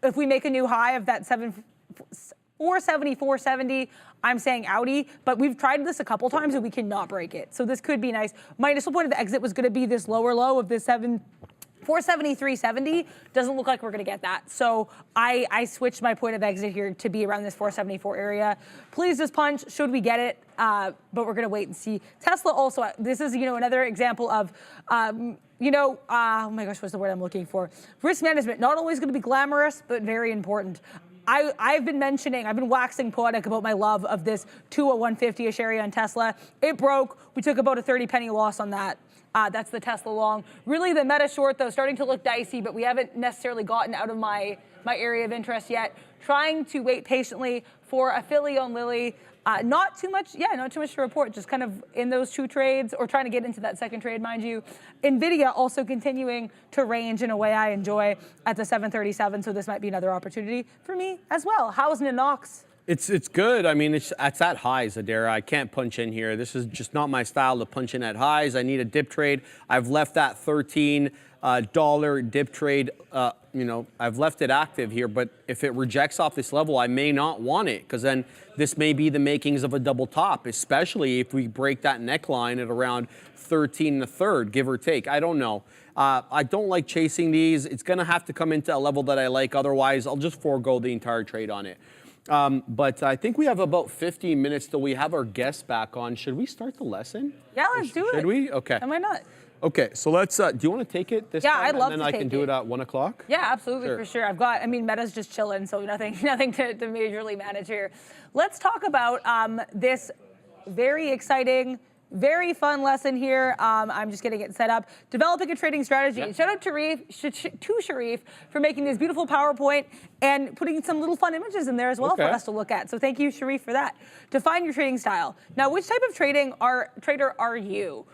If we make a new high of that 470, 470, I'm saying outie, but we've tried this a couple times and we cannot break it. So this could be nice. My initial point of the exit was going to be this lower low of this 473.70 doesn't look like we're going to get that. So I switched my point of exit here to be around this 474 area. Please just punch should we get it, but we're going to wait and see. Tesla also, this is, another example of, oh my gosh, what's the word I'm looking for? Risk management, not always going to be glamorous, but very important. I've been waxing poetic about my love of this 201.50-ish area on Tesla. It broke. We took about a 30-penny loss on that. That's the Tesla long. Really, the meta short, though, starting to look dicey, but we haven't necessarily gotten out of my area of interest yet. Trying to wait patiently for a Philly on Lilly. Not too much to report, just kind of in those two trades, or trying to get into that second trade, mind you. NVIDIA also continuing to range in a way I enjoy at the 737, so this might be another opportunity for me as well. How's Ninox? It's good. I mean, it's at highs, Adara. I can't punch in here. This is just not my style to punch in at highs. I need a dip trade. I've left that $13 dip trade. I've left it active here, but if it rejects off this level, I may not want it, because then this may be the makings of a double top, especially if we break that neckline at around 13 1/3, give or take. I don't know. I don't like chasing these. It's going to have to come into a level that I like. Otherwise, I'll just forego the entire trade on it. But I think we have about 15 minutes till we have our guests back on. Should we start the lesson? Yeah, let's do it. Should we? Okay. Why not? Okay, so let's, do you want to take it this time? Yeah, I'd love to take it. And then I can do it at 1 o'clock? Yeah, absolutely, for sure. Meta's just chilling, so nothing to majorly manage here. Let's talk about this very exciting, very fun lesson here. I'm just getting it set up. Developing a trading strategy. Yep. Shout out to Sharif for making this beautiful PowerPoint and putting some little fun images in there as well for us to look at. So thank you, Sharif, for that. Define your trading style. Now, which type of trader are you?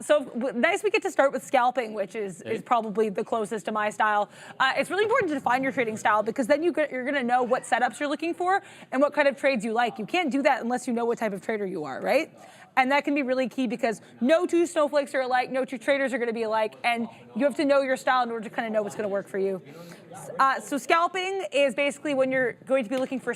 So nice we get to start with scalping, which is probably the closest to my style. It's really important to define your trading style, because then you're going to know what setups you're looking for and what kind of trades you like. You can't do that unless you know what type of trader you are, right? And that can be really key, because no two snowflakes are alike, no two traders are going to be alike, and you have to know your style in order to kind of know what's going to work for you. So scalping is basically when you're going to be looking for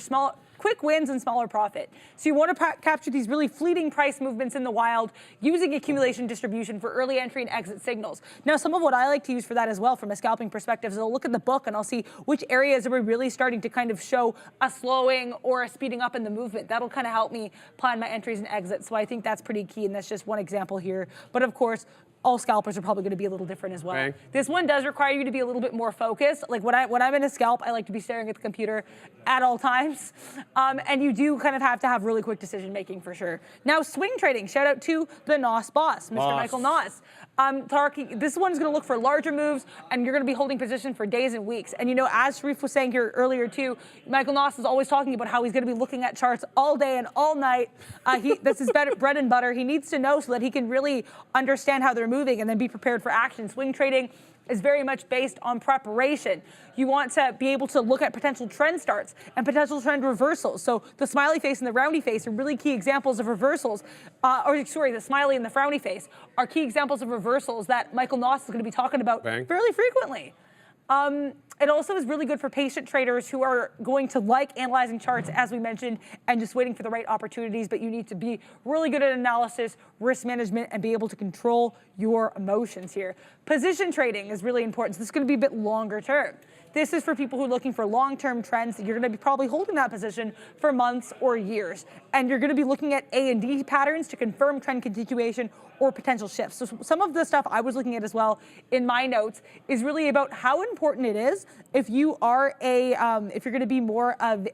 quick wins and smaller profit. So you want to capture these really fleeting price movements in the wild using accumulation distribution for early entry and exit signals. Now, some of what I like to use for that as well from a scalping perspective is I'll look at the book and I'll see which areas are we really starting to kind of show a slowing or a speeding up in the movement. That'll kind of help me plan my entries and exits. So I think that's pretty key, and that's just one example here. But of course, all scalpers are probably going to be a little different as well. Okay. This one does require you to be a little bit more focused. Like when I'm in a scalp, I like to be staring at the computer at all times. And you do kind of have to have really quick decision making for sure. Now, swing trading. Shout out to the NOS boss, Mr. Michael NOS. This one's going to look for larger moves, and you're going to be holding position for days and weeks. And as Sharif was saying here earlier too, Michael NOS is always talking about how he's going to be looking at charts all day and all night. This is bread and butter. He needs to know so that he can really understand how they're moving and then be prepared for action. Swing trading is very much based on preparation. You want to be able to look at potential trend starts and potential trend reversals. So the smiley face and the roundy face are really key examples of reversals. The smiley and the frowny face are key examples of reversals that Michael NOS is going to be talking about fairly frequently. It also is really good for patient traders who are going to like analyzing charts, as we mentioned, and just waiting for the right opportunities, but you need to be really good at analysis, risk management, and be able to control your emotions here. Position trading is really important. So this is going to be a bit longer term. This is for people who are looking for long-term trends. You're going to be probably holding that position for months or years. And you're going to be looking at A and D patterns to confirm trend continuation or potential shifts. So some of the stuff I was looking at as well in my notes is really about how important it is if you are if you're going to be more of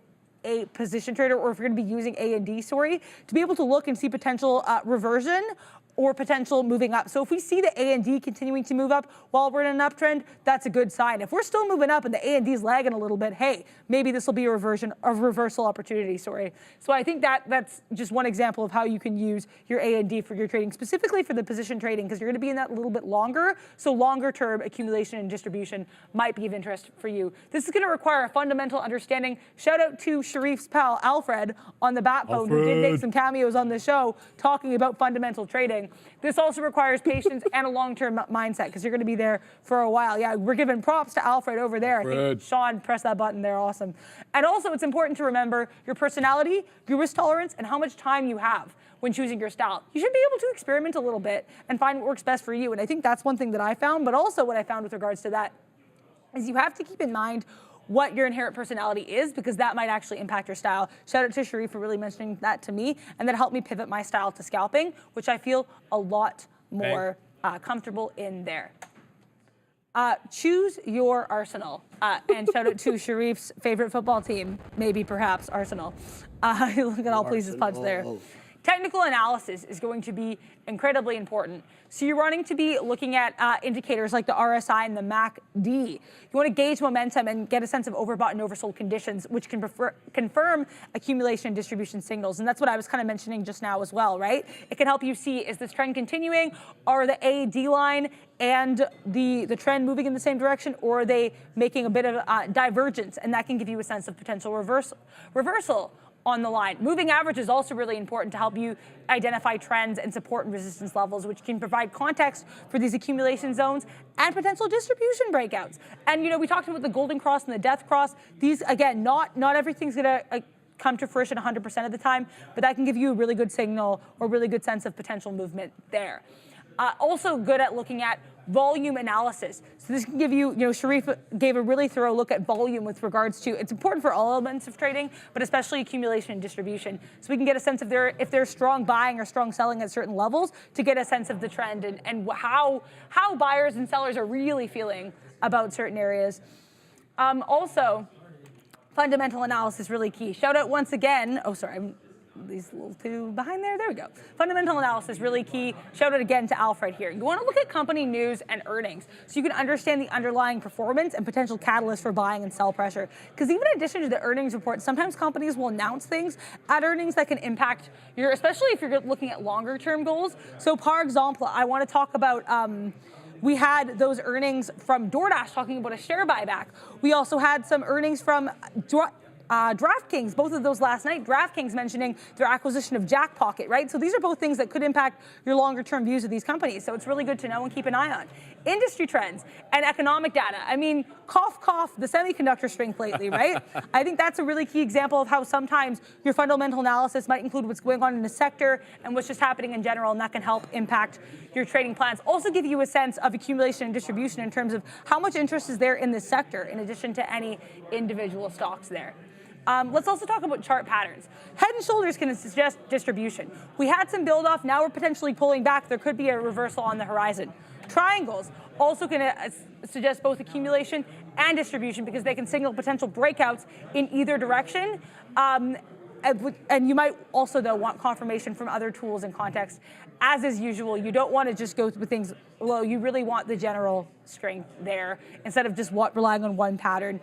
a position trader, or if you're going to be using A and D, to be able to look and see potential reversion or potential moving up. So if we see the A and D continuing to move up while we're in an uptrend, that's a good sign. If we're still moving up and the A and D is lagging a little bit, hey, maybe this will be a reversal opportunity, So I think that's just one example of how you can use your A and D for your trading, specifically for the position trading, because you're gonna be in that a little bit longer. So longer term accumulation and distribution might be of interest for you. This is gonna require a fundamental understanding. Shout out to Sharif's pal, Alfred, on the bat phone, who did make some cameos on the show talking about fundamental trading. trading. This also requires patience and a long-term mindset because you're going to be there for a while. Yeah, we're giving props to Alfred over there. I think Sean pressed that button there. Awesome. And also, it's important to remember your personality, your risk tolerance, and how much time you have when choosing your style. You should be able to experiment a little bit and find what works best for you. And I think that's one thing that I found, but also what I found with regards to that is you have to keep in mind what your inherent personality is, because that might actually impact your style. Shout out to Sharif for really mentioning that to me, and that helped me pivot my style to scalping, which I feel a lot more comfortable in there. Choose your Arsenal. And shout out to Sharif's favorite football team, maybe perhaps Arsenal. Look at all pleases punch there. Technical analysis is going to be incredibly important. So you're wanting to be looking at indicators like the RSI and the MACD. You want to gauge momentum and get a sense of overbought and oversold conditions, which can confirm accumulation and distribution signals. And that's what I was kind of mentioning just now as well, right? It can help you see, is this trend continuing? Are the AD line and the trend moving in the same direction, or are they making a bit of divergence? And that can give you a sense of potential reversal on the line. Moving average is also really important to help you identify trends and support and resistance levels, which can provide context for these accumulation zones and potential distribution breakouts. And we talked about the golden cross and the death cross. These, again, not everything's gonna come to fruition 100% of the time, but that can give you a really good signal or really good sense of potential movement there. Also good at looking at volume analysis. So this can give you, Sharif gave a really thorough look at volume with regards to, it's important for all elements of trading, but especially accumulation and distribution. So we can get a sense of if there's strong buying or strong selling at certain levels to get a sense of the trend and how buyers and sellers are really feeling about certain areas. Also, fundamental analysis really key. Shout out once again, these little two behind there. There we go. Fundamental analysis, really key. Shout out again to Alfred here. You want to look at company news and earnings so you can understand the underlying performance and potential catalysts for buying and sell pressure. Because even in addition to the earnings report, sometimes companies will announce things at earnings that can impact especially if you're looking at longer term goals. So, for example, I want to talk about we had those earnings from DoorDash talking about a share buyback. We also had some earnings from DraftKings, both of those last night. DraftKings mentioning their acquisition of Jackpocket, right? So these are both things that could impact your longer term views of these companies. So it's really good to know and keep an eye on. Industry trends and economic data. I mean, cough, cough, the semiconductor strength lately, right? I think that's a really key example of how sometimes your fundamental analysis might include what's going on in the sector and what's just happening in general, and that can help impact your trading plans. Also give you a sense of accumulation and distribution in terms of how much interest is there in this sector in addition to any individual stocks there. Let's also talk about chart patterns. Head and shoulders can suggest distribution. We had some build off, now we're potentially pulling back. There could be a reversal on the horizon. Triangles also can suggest both accumulation and distribution because they can signal potential breakouts in either direction. And you might also, though, want confirmation from other tools and context. As is usual, you don't want to just go with things low. You really want the general strength there instead of just relying on one pattern.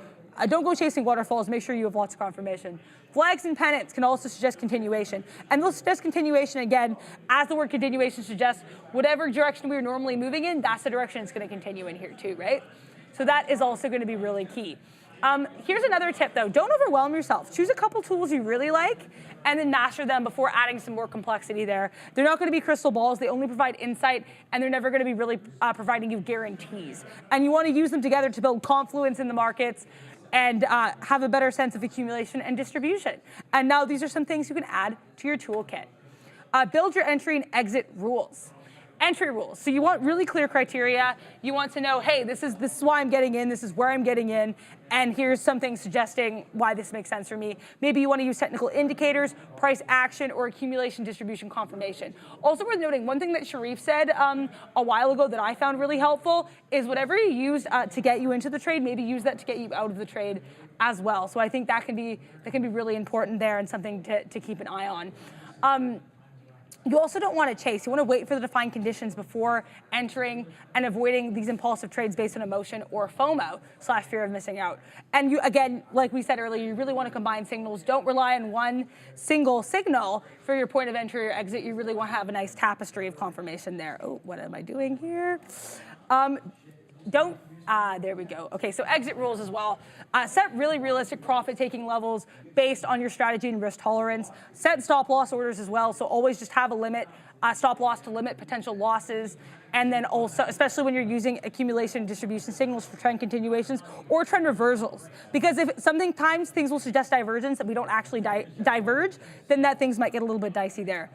Don't go chasing waterfalls. Make sure you have lots of confirmation. Flags and pennants can also suggest continuation. And they'll suggest continuation again, as the word continuation suggests, whatever direction we were normally moving in, that's the direction it's going to continue in here too, right? So that is also going to be really key. Here's another tip though. Don't overwhelm yourself. Choose a couple tools you really like and then master them before adding some more complexity there. They're not going to be crystal balls. They only provide insight and they're never going to be really providing you guarantees. And you want to use them together to build confluence in the markets and have a better sense of accumulation and distribution. And now these are some things you can add to your toolkit. Build your entry and exit rules. Entry rules. So you want really clear criteria. You want to know, hey, this is why I'm getting in, this is where I'm getting in, and here's something suggesting why this makes sense for me. Maybe you want to use technical indicators, price action, or accumulation distribution confirmation. Also worth noting, one thing that Sharif said a while ago that I found really helpful is whatever you use to get you into the trade, maybe use that to get you out of the trade as well. So I think that can be really important there and something to keep an eye on. You also don't want to chase. You want to wait for the defined conditions before entering and avoiding these impulsive trades based on emotion or FOMO / fear of missing out. And you, again, like we said earlier, you really want to combine signals. Don't rely on one single signal for your point of entry or exit. You really want to have a nice tapestry of confirmation there. Oh, what am I doing here? Don't There we go. Okay, so exit rules as well. Set really realistic profit-taking levels based on your strategy and risk tolerance. Set stop loss orders as well, so always just have a limit, stop loss to limit potential losses. And then also, especially when you're using accumulation and distribution signals for trend continuations or trend reversals. Because if sometimes things will suggest divergence and we don't actually diverge, then that things might get a little bit dicey there.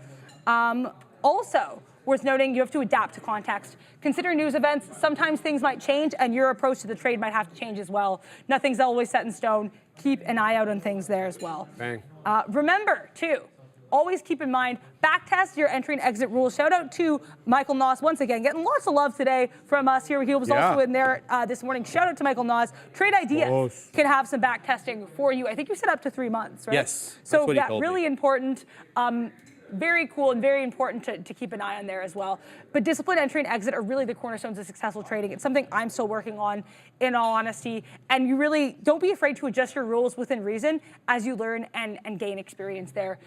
Also, worth noting, you have to adapt to context. Consider news events. Sometimes things might change and your approach to the trade might have to change as well. Nothing's always set in stone. Keep an eye out on things there as well. Bang. Remember, too, always keep in mind, backtest your entry and exit rules. Shout out to Michael Noss, once again, getting lots of love today from us here. He was also in there this morning. Shout out to Michael Noss. Trade Ideas can have some back testing for you. I think you said up to 3 months, right? Yes. So yeah, really important. Very cool and very important to keep an eye on there as well. But disciplined entry and exit are really the cornerstones of successful trading. It's something I'm still working on, in all honesty. And you really don't be afraid to adjust your rules within reason as you learn and gain experience there.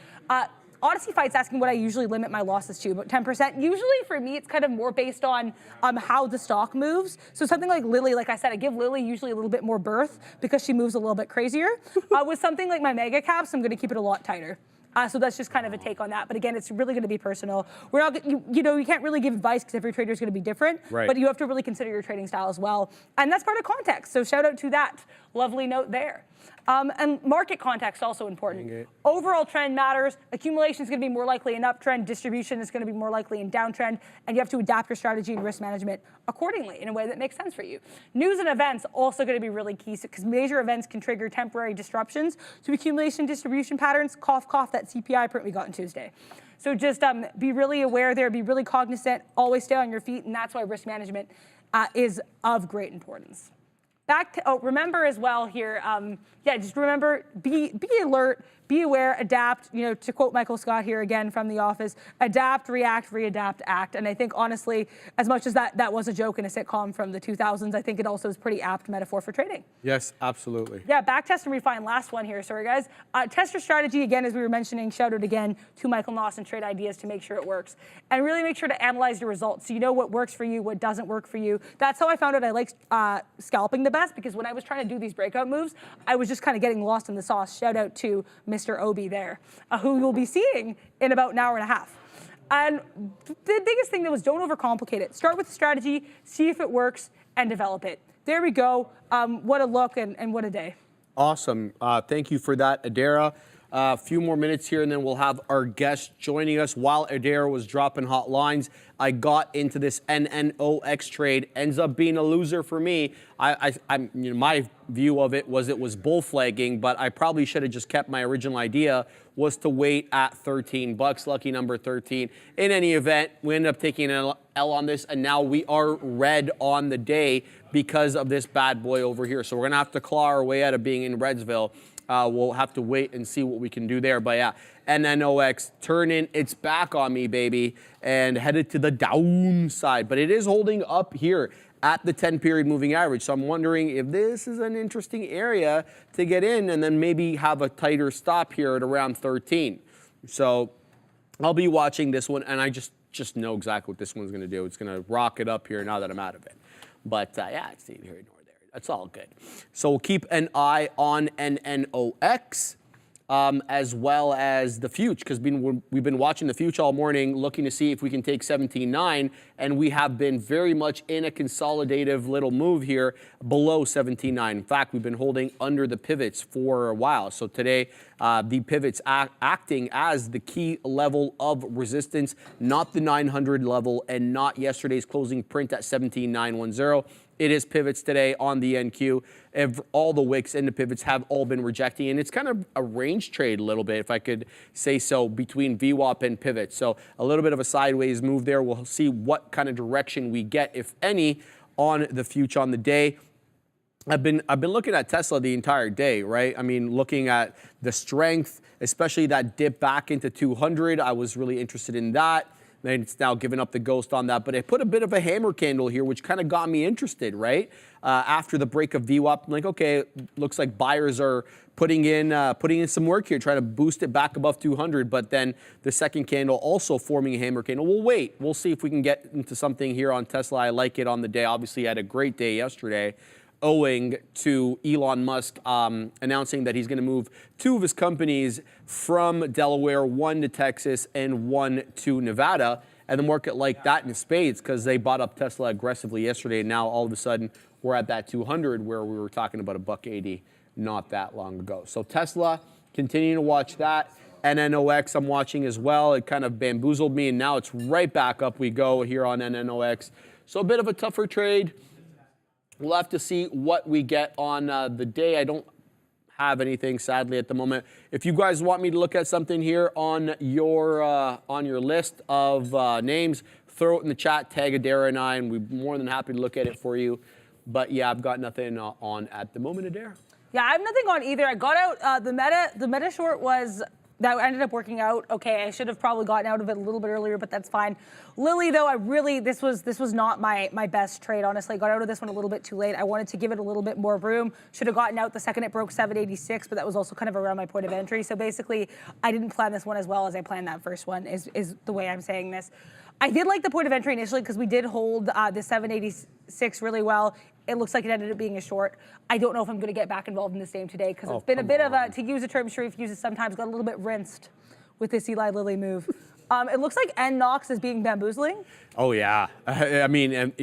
Odyssey Fight's asking what I usually limit my losses to, about 10%. Usually for me, it's kind of more based on how the stock moves. So something like Lily, like I said, I give Lily usually a little bit more berth because she moves a little bit crazier. With something like my mega caps, I'm going to keep it a lot tighter. So that's just kind of a take on that. But again, it's really going to be personal. We're not, you can't really give advice because every trader is going to be different. Right. But you have to really consider your trading style as well. And that's part of context. So shout out to that lovely note there. And market context also important. Overall trend matters. Accumulation is going to be more likely in uptrend. Distribution is going to be more likely in downtrend. And you have to adapt your strategy and risk management accordingly in a way that makes sense for you. News and events also going to be really key because major events can trigger temporary disruptions to accumulation distribution patterns. Cough, cough, that CPI print we got on Tuesday. So just be really aware there, be really cognizant, always stay on your feet, and that's why risk management is of great importance. Back to, remember as well here, just remember, be alert, be aware, adapt, to quote Michael Scott here again from The Office, adapt, react, readapt, act. And I think honestly, as much as that was a joke in a sitcom from the 2000s, I think it also is pretty apt metaphor for trading. Yes, absolutely. Yeah, back test and refine, last one here, sorry guys. Test your strategy, again, as we were mentioning, shout out again to Michael Noss and Trade Ideas to make sure it works. And really make sure to analyze your results so you know what works for you, what doesn't work for you. That's how I found out I like scalping the best, because when I was trying to do these breakout moves, I was just kind of getting lost in the sauce. Shout out to Mr. Obi there, who you'll be seeing in about an hour and a half. And the biggest thing that was, don't overcomplicate it. Start with the strategy, see if it works, and develop it. There we go. What a look and what a day. Awesome. Thank you for that, Adara. A few more minutes here, and then we'll have our guest joining us. While Adara was dropping hot lines, I got into this NNOX trade. Ends up being a loser for me. My view of it was bull flagging, but I probably should have just kept my original idea, was to wait at 13 bucks. Lucky number 13. In any event, we ended up taking an L on this, and now we are red on the day because of this bad boy over here. So we're gonna have to claw our way out of being in Redsville. We'll have to wait and see what we can do there. But yeah, NNOX turning its back on me, baby, and headed to the downside. But it is holding up here at the 10-period moving average. So I'm wondering if this is an interesting area to get in and then maybe have a tighter stop here at around 13. So I'll be watching this one, and I just know exactly what this one's going to do. It's going to rock it up here now that I'm out of it. But yeah, it's neither here nor there. That's all good. So we'll keep an eye on NNOX as well as the Future, because we've been watching the Future all morning, looking to see if we can take 17.9, and we have been very much in a consolidative little move here below 17.9. In fact, we've been holding under the pivots for a while. So today, the pivots acting as the key level of resistance, not the 900 level and not yesterday's closing print at 17.910. It is pivots today on the NQ. All the wicks and the pivots have all been rejecting, and it's kind of a range trade a little bit, if I could say so, between VWAP and pivots. So a little bit of a sideways move there. We'll see what kind of direction we get, if any, on the Future on the day. I've been looking at Tesla the entire day, right? I mean, looking at the strength, especially that dip back into 200. I was really interested in that. and it's now given up the ghost on that. But it put a bit of a hammer candle here, which kind of got me interested, right? After the break of VWAP, I'm like, okay, looks like buyers are putting in some work here, trying to boost it back above 200. But then the second candle also forming a hammer candle. We'll wait. We'll see if we can get into something here on Tesla. I like it on the day. Obviously, I had a great day yesterday, owing to Elon Musk announcing that he's going to move 2 of his companies from Delaware, 1 to Texas and 1 to Nevada. And the market liked that in spades because they bought up Tesla aggressively yesterday. And now all of a sudden we're at that 200 where we were talking about $1.80 not that long ago. So Tesla, continuing to watch that. NNOX I'm watching as well. It kind of bamboozled me and now it's right back up we go here on NNOX. So a bit of a tougher trade. We'll have to see what we get on the day. I don't have anything, sadly, at the moment. If you guys want me to look at something here on your list of names, throw it in the chat, tag Adair and I, and we're more than happy to look at it for you. But yeah, I've got nothing on at the moment, Adair. Yeah, I have nothing on either. I got out the meta short was. That ended up working out. Okay, I should have probably gotten out of it a little bit earlier, but that's fine. Lily, though, this was not my best trade, honestly. I got out of this one a little bit too late. I wanted to give it a little bit more room. Should have gotten out the second it broke 786, but that was also kind of around my point of entry. So basically, I didn't plan this one as well as I planned that first one, is the way I'm saying this. I did like the point of entry initially because we did hold the 786 really well. It looks like it ended up being a short. I don't know if I'm going to get back involved in this game today because it's been a bit of a, to use a term Sharif uses sometimes, got a little bit rinsed with this Eli Lilly move. It looks like NNOX is being bamboozling. Oh, yeah. I mean,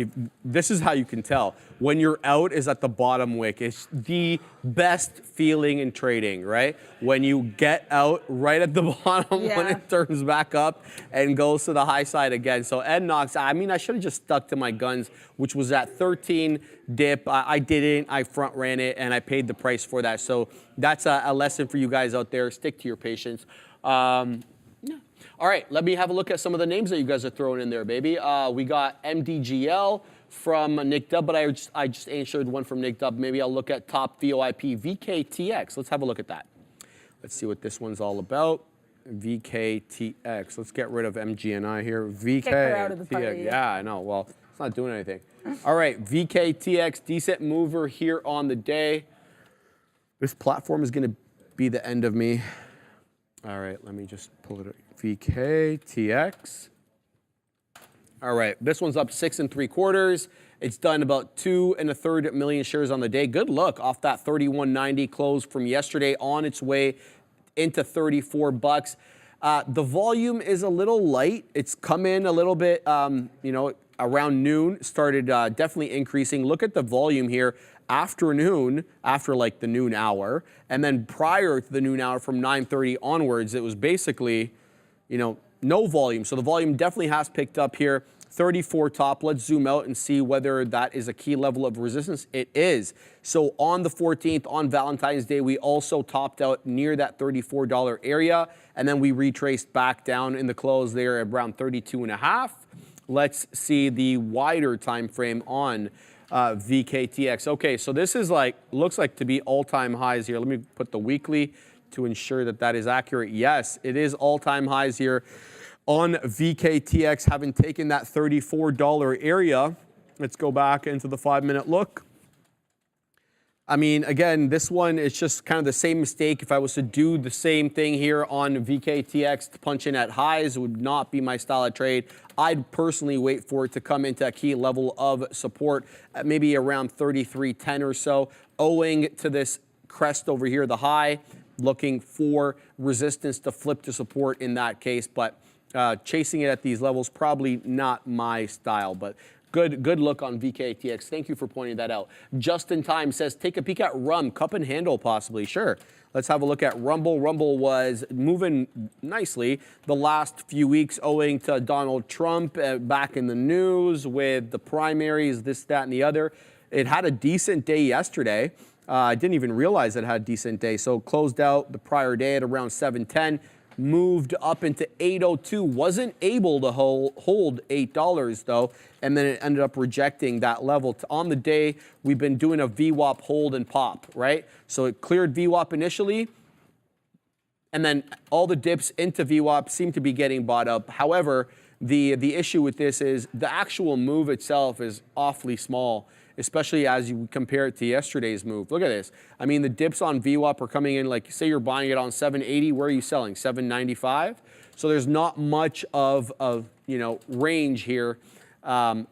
this is how you can tell. When you're out is at the bottom wick. It's the best feeling in trading, right? When you get out right at the bottom when it turns back up and goes to the high side again. So NNOX, I mean, I should have just stuck to my guns, which was at 13 dip. I didn't. I front ran it, and I paid the price for that. So that's a lesson for you guys out there. Stick to your patience. All right, let me have a look at some of the names that you guys are throwing in there, baby. We got MDGL from Nick Dub, but I just answered one from Nick Dub. Maybe I'll look at top VOIP, VKTX. Let's have a look at that. Let's see what this one's all about. VKTX. Let's get rid of MGNI here. VKTX. Yeah, I know. Well, it's not doing anything. All right, VKTX, decent mover here on the day. This platform is going to be the end of me. All right, let me just pull it up. VKTX. All right, this one's up 6 3/4. It's done about 2 1/3 million shares on the day. Good look off that 31.90 close from yesterday, on its way into 34 bucks. The volume is a little light. It's come in a little bit, around noon. Started definitely increasing. Look at the volume here. Afternoon, after like the noon hour, and then prior to the noon hour from 9:30 onwards, it was basically, no volume. So the volume definitely has picked up here. 34 top. Let's zoom out and see whether that is a key level of resistance. It is. So on the 14th, on Valentine's Day, we also topped out near that $34 area, and then we retraced back down in the close there at around 32.5. Let's see the wider time frame on VKTX. Okay, so this is looks like to be all-time highs here. Let me put the weekly to ensure that that is accurate. Yes, it is all-time highs here on VKTX, having taken that $34 area. Let's go back into the 5-minute look. I mean, again, this one is just kind of the same mistake. If I was to do the same thing here on VKTX, to punch in at highs, it would not be my style of trade. I'd personally wait for it to come into a key level of support at maybe around 33.10 or so, owing to this crest over here, the high, looking for resistance to flip to support in that case. But chasing it at these levels, probably not my style. But good look on VKTX. Thank you for pointing that out. Just in Time says, take a peek at Rum, cup and handle possibly. Sure. Let's have a look at Rumble. Rumble was moving nicely the last few weeks owing to Donald Trump back in the news with the primaries, this, that, and the other. It had a decent day yesterday. I didn't even realize it had a decent day. So closed out the prior day at around 710. Moved up into 802, wasn't able to hold $8 though, and then it ended up rejecting that level. On the day, we've been doing a VWAP hold and pop, right? So it cleared VWAP initially, and then all the dips into VWAP seem to be getting bought up. However, The issue with this is the actual move itself is awfully small, especially as you compare it to yesterday's move. Look at this. I mean, the dips on VWAP are coming in, like say you're buying it on 780, where are you selling? 795? So there's not much of range here on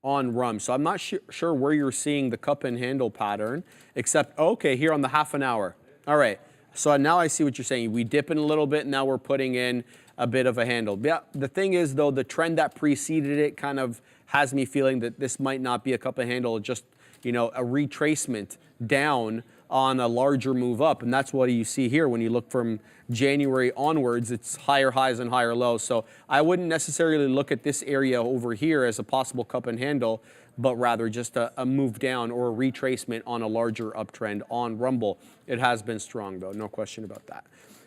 RUM. So I'm not sure where you're seeing the cup and handle pattern, except, okay, here on the half an hour. All right, so now I see what you're saying. We dip in a little bit, and now we're putting in a bit of a handle. Yeah, the thing is, though, the trend that preceded it kind of has me feeling that this might not be a cup and handle, just, a retracement down on a larger move up. And that's what you see here when you look from January onwards. It's higher highs and higher lows. So I wouldn't necessarily look at this area over here as a possible cup and handle, but rather just a move down or a retracement on a larger uptrend on Rumble. It has been strong, though, no question about that.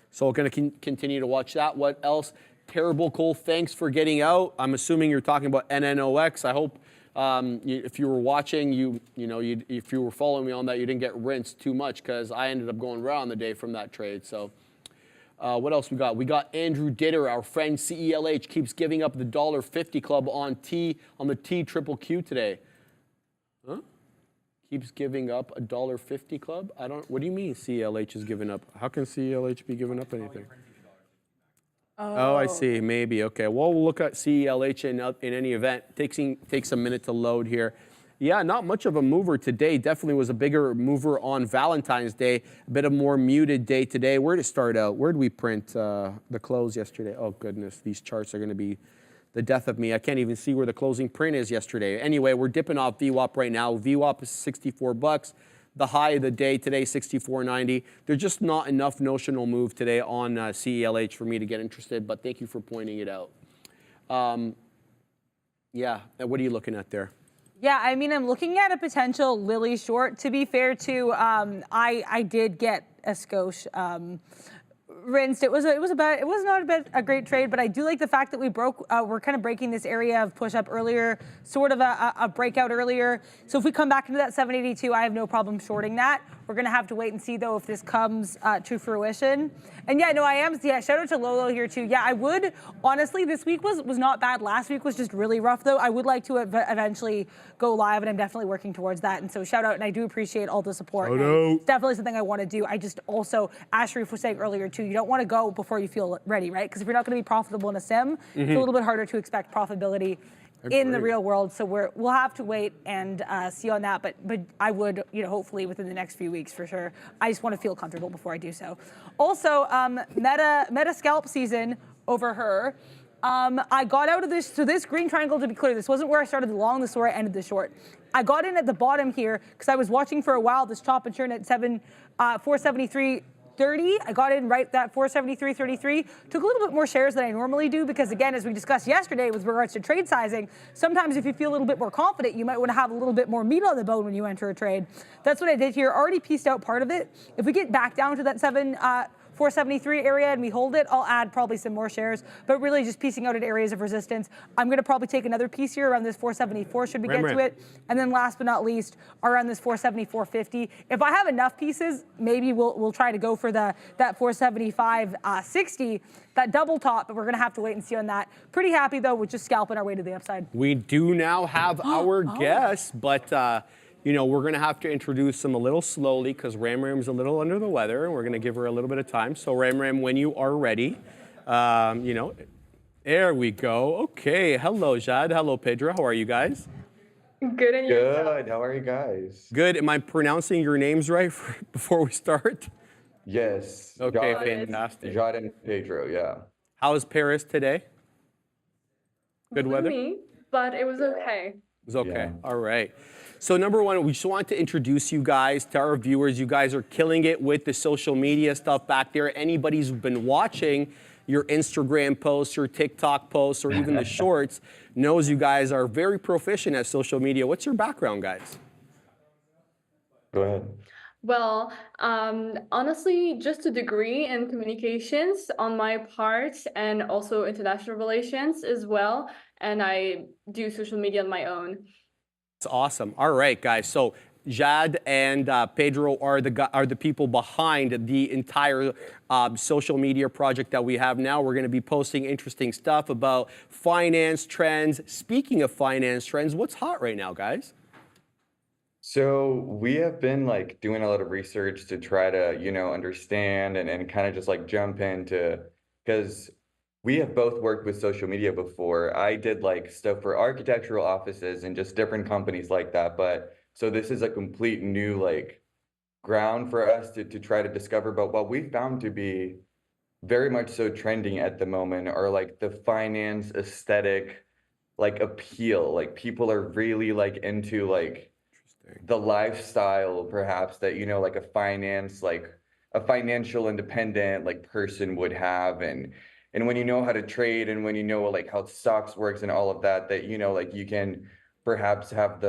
So we're going to continue to watch that. What else? Terrible Cole, thanks for getting out. I'm assuming you're talking about NNOX. I hope if you were watching, if you were following me on that, you didn't get rinsed too much, because I ended up going round the day from that trade. So what else we got? We got Andrew Ditter, our friend CELH, keeps giving up the $1.50 club on the TQQQ today. Huh? Keeps giving up a $1.50 club? What do you mean CELH is giving up? How can CELH be giving up anything? Oh, I see. Maybe. Okay. Well, we'll look at CELH in any event. Takes a minute to load here. Yeah, not much of a mover today. Definitely was a bigger mover on Valentine's Day. A bit of more muted day today. Where did it start out? Where did we print the close yesterday? Oh, goodness. These charts are going to be the death of me. I can't even see where the closing print is yesterday. Anyway, we're dipping off VWAP right now. VWAP is 64 bucks. The high of the day today, 64.90. There's just not enough notional move today on CELH for me to get interested, but thank you for pointing it out. Yeah, what are you looking at there? Yeah, I mean, I'm looking at a potential Lily short. To be fair, too, I did get a skosh rinsed. It was not a great trade, but I do like the fact that we're kind of breaking this area of push up earlier, sort of a breakout earlier. So if we come back into that 782, I have no problem shorting that. We're gonna have to wait and see though if this comes to fruition. And yeah, no, I am. Yeah, shout out to Lolo here too. Yeah, I would honestly. This week was not bad. Last week was just really rough though. I would like to eventually go live, and I'm definitely working towards that. And so shout out, and I do appreciate all the support. It's definitely something I want to do. I just also, as Sharif was saying earlier too, you don't want to go before you feel ready, right? Because if you're not going to be profitable in a sim, it's a little bit harder to expect profitability in the real world. So we'll have to wait and see on that. But I would, hopefully within the next few weeks for sure. I just want to feel comfortable before I do so. Also, meta scalp season over her. I got out of this, so this green triangle, to be clear, this wasn't where I started the long, this is where I ended the short. I got in at the bottom here because I was watching for a while this chop and churn at 473.30. I got in right at 473.33. Took a little bit more shares than I normally do because, again, as we discussed yesterday with regards to trade sizing, sometimes if you feel a little bit more confident, you might want to have a little bit more meat on the bone when you enter a trade. That's what I did here. Already pieced out part of it. If we get back down to that 473 area and we hold it, I'll add probably some more shares, but really just piecing out at areas of resistance. I'm going to probably take another piece here around this 474 should we get to it. And then last but not least, around this 474.50. If I have enough pieces, maybe we'll try to go for that 475.60, that double top, but we're going to have to wait and see on that. Pretty happy though with just scalping our way to the upside. We do now have our guest, but we're going to have to introduce him a little slowly because Ram Ram's a little under the weather, and we're going to give her a little bit of time. So Ram Ram, when you are ready, there we go. Okay, hello, Jad. Hello, Pedro. How are you guys? Good, and yourself? Good. How are you guys? Good. Am I pronouncing your names right before we start? Yes. Okay, Jad, fantastic. Jad and Pedro, yeah. How is Paris today? Good weather? Gloomy, but it was okay. It was okay. Yeah. All right. So number one, we just want to introduce you guys to our viewers. You guys are killing it with the social media stuff back there. Anybody who's been watching your Instagram posts, your TikTok posts, or even the shorts knows you guys are very proficient at social media. What's your background, guys? Go ahead. Well, honestly, just a degree in communications on my part and also international relations as well. And I do social media on my own. It's awesome. All right, guys. So Jad and Pedro are the people behind the entire social media project that we have now. We're going to be posting interesting stuff about finance trends. Speaking of finance trends, what's hot right now, guys? So we have been like doing a lot of research to try to, understand and kind of just like jump into, because we have both worked with social media before. I did like stuff for architectural offices and just different companies like that. But so this is a complete new like ground for us to try to discover. But what we found to be very much so trending at the moment are like the finance aesthetic, like appeal. Like people are really like into like the lifestyle perhaps that, like a financial independent like person would have. And when you know how to trade and when you know like how stocks works and all of that, like you can perhaps have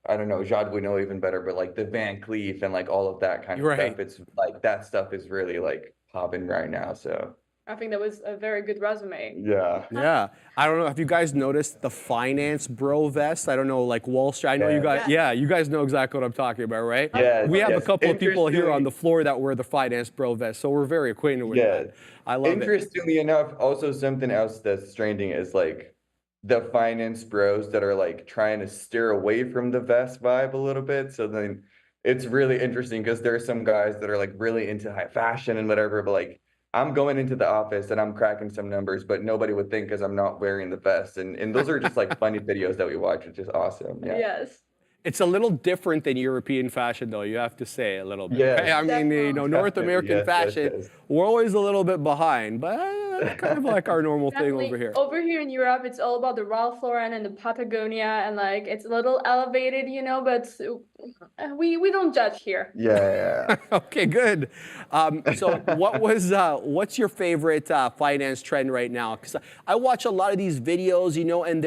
I don't know, Jad would know even better, but like the Van Cleef and like all of that kind of stuff. It's like that stuff is really like popping right now. So I think that was a very good resume. yeah. Yeah. I don't know. Have you guys noticed the finance bro vest? I don't know, like Wall Street. I know you guys, you guys know exactly what I'm talking about, right? Yeah. We have a couple of people here on the floor that wear the finance bro vest, so we're very acquainted with that. I love it. Interestingly enough, also something else that's trending is like the finance bros that are like trying to steer away from the vest vibe a little bit. So then it's really interesting because there are some guys that are like really into high fashion and whatever, but like I'm going into the office and I'm cracking some numbers, but nobody would think because I'm not wearing the vest. And those are just like funny videos that we watch, which is awesome. Yeah. Yes. It's a little different than European fashion, though. You have to say a little bit. Yes. Right? I mean, North American fashion, we're always a little bit behind, but kind of like our normal thing over here. Over here in Europe, it's all about the Ralph Lauren and the Patagonia, and like it's a little elevated, but we don't judge here. Yeah. Okay, good. So what's your favorite finance trend right now? Because I watch a lot of these videos, and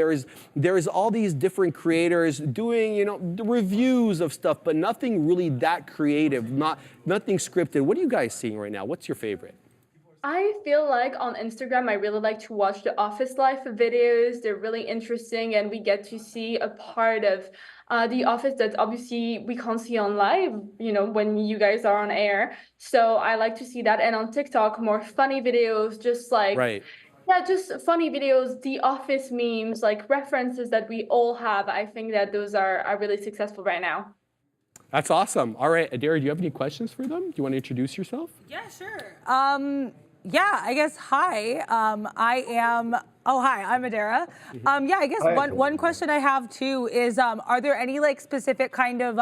there's all these different creators doing, the reviews of stuff, but nothing really that creative, nothing scripted. What are you guys seeing right now? What's your favorite? I feel like on Instagram, I really like to watch the office life videos. They're really interesting, and we get to see a part of the office that obviously we can't see on live, when you guys are on air. So I like to see that. And on TikTok, more funny videos, just like, yeah, just funny videos, the office memes, like references that we all have. I think that those are really successful right now. That's awesome. All right, Adira, do you have any questions for them? Do you want to introduce yourself? Yeah, sure. Yeah, I guess, hi. Hi, I'm Adira. Yeah, I guess one question I have too is, are there any like specific kind of,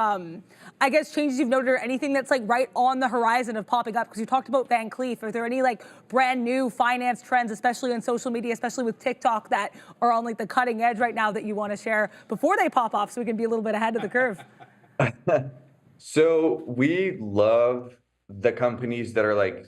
I guess, changes you've noted or anything that's like right on the horizon of popping up? Because you talked about Van Cleef. Are there any like brand new finance trends, especially on social media, especially with TikTok, that are on like the cutting edge right now that you want to share before they pop off so we can be a little bit ahead of the curve? So we love the companies that are like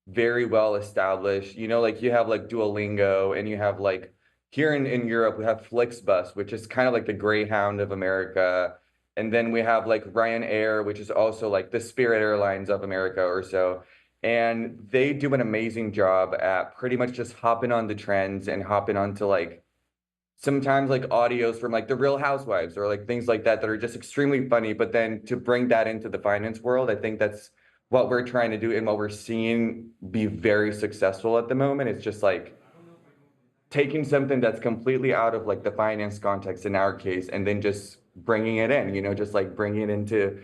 very well established, like you have like Duolingo, and you have like here in Europe, we have Flixbus, which is kind of like the Greyhound of America. And then we have like Ryanair, which is also like the Spirit Airlines of America or so. And they do an amazing job at pretty much just hopping on the trends and hopping onto like sometimes like audios from like the Real Housewives or like things like that are just extremely funny. But then to bring that into the finance world, I think that's what we're trying to do and what we're seeing be very successful at the moment. It's just like taking something that's completely out of like the finance context in our case, and then just bringing it in, just like bringing it into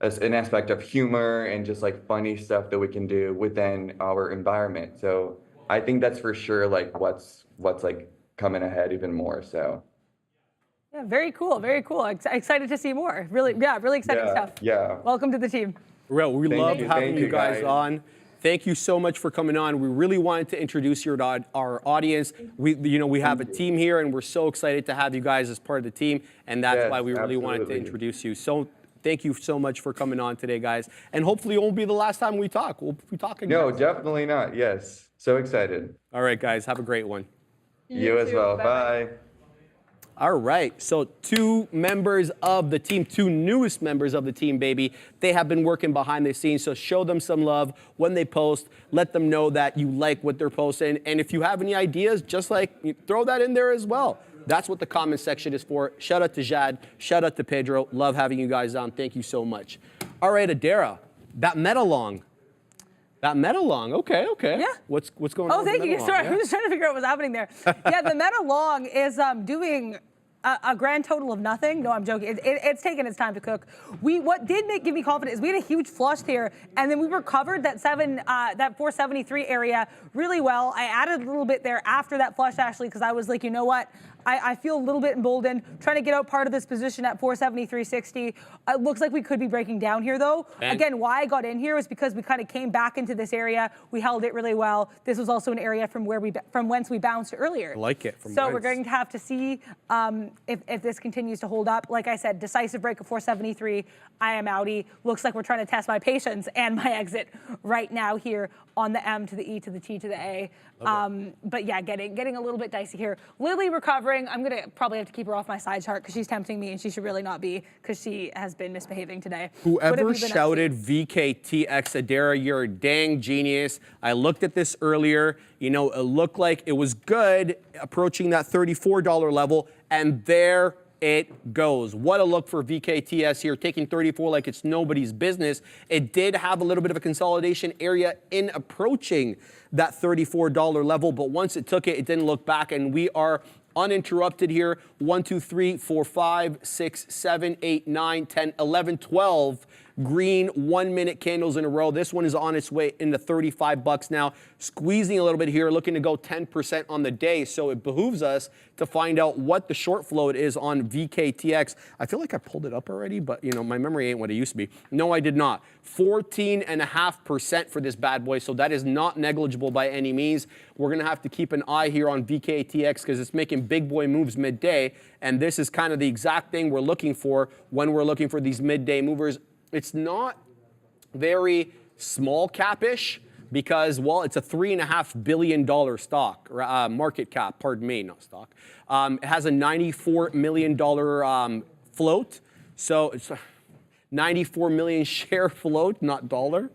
an aspect of humor and just like funny stuff that we can do within our environment. So I think that's for sure like what's like coming ahead even more. So yeah, very cool, very cool. Excited to see more. Really exciting stuff. Yeah. Welcome to the team. Well, we love having you guys on. Thank you so much for coming on. We really wanted to introduce you to our audience. We have a team here, and we're so excited to have you guys as part of the team, and that's why we really wanted to introduce you. So thank you so much for coming on today, guys. And hopefully it won't be the last time we talk. We'll be talking. No, definitely not. Yes. So excited. All right, guys. Have a great one. You as well. Bye. All right, so two members of the team, two newest members of the team, baby. They have been working behind the scenes, so show them some love when they post. Let them know that you like what they're posting. And if you have any ideas, just like throw that in there as well. That's what the comment section is for. Shout out to Jad. Shout out to Pedro. Love having you guys on. Thank you so much. All right, Adara, that meta long. Okay. Yeah. What's going on? Oh, thank you. Sorry, I was just trying to figure out what was happening there. Yeah, the meta long is doing a grand total of nothing. No, I'm joking. It's taken its time to cook. What did give me confidence is we had a huge flush here, and then we recovered that 473 area really well. I added a little bit there after that flush, actually, because I was like, you know what? I feel a little bit emboldened, trying to get out part of this position at 473.60. It looks like we could be breaking down here, though. Again, why I got in here was because we kind of came back into this area. We held it really well. This was also an area from whence we bounced earlier. I like it. We're going to have to see if this continues to hold up. Like I said, decisive break of 473. I am outie. Looks like we're trying to test my patience and my exit right now here on the M to the E to the T to the A. But yeah, getting a little bit dicey here. Lily recovering. I'm going to probably have to keep her off my side chart because she's tempting me, and she should really not be because she has been misbehaving today. Whoever shouted VKTX Adara, you're a dang genius. I looked at this earlier. You know, it looked like it was good, approaching that $34 level, and there it goes. What a look for VKTS here, taking 34 like it's nobody's business. It did have a little bit of a consolidation area in approaching that $34 level, but once it took it, it didn't look back, and we are uninterrupted here. 1, 2, 3, 4, 5, 6, 7, 8, 9, 10, 11, 12 green 1-minute candles in a row. This one is on its way into $35 now, squeezing a little bit here, looking to go 10% on the day. So it behooves us to find out what the short float is on VKTX. I feel like I pulled it up already, but you know, my memory ain't what it used to be. No, I did not. 14.5% for this bad boy. So that is not negligible by any means. We're going to have to keep an eye here on VKTX because it's making big boy moves midday. And this is kind of the exact thing we're looking for when we're looking for these midday movers. It's not very small cap-ish because, well, it's a $3.5 billion stock, market cap, pardon me, not stock. It has a $94 million float, so it's 94 million share float, not dollar.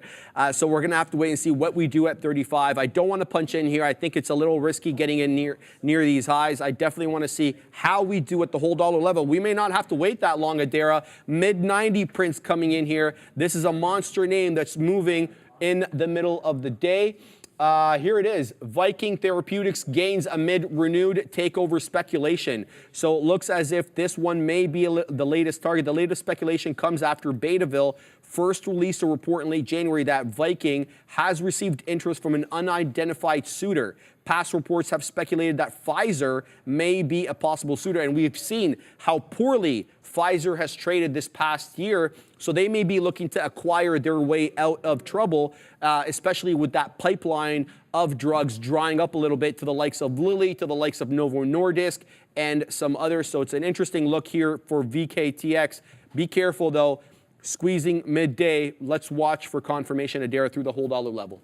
So we're gonna have to wait and see what we do at 35. I don't wanna punch in here. I think it's a little risky getting in near these highs. I definitely wanna see how we do at the whole dollar level. We may not have to wait that long, Adara. Mid-90 prints coming in here. This is a monster name that's moving in the middle of the day. Here it is. Viking Therapeutics gains amid renewed takeover speculation. So it looks as if this one may be the latest target. The latest speculation comes after Betaville first released a report in late January that Viking has received interest from an unidentified suitor. Past reports have speculated that Pfizer may be a possible suitor, and we've seen how poorly Pfizer has traded this past year, so they may be looking to acquire their way out of trouble, especially with that pipeline of drugs drying up a little bit to the likes of Lilly, to the likes of Novo Nordisk, and some others. So it's an interesting look here for VKTX. Be careful, though. Squeezing midday. Let's watch for confirmation, Adara, through the whole dollar level.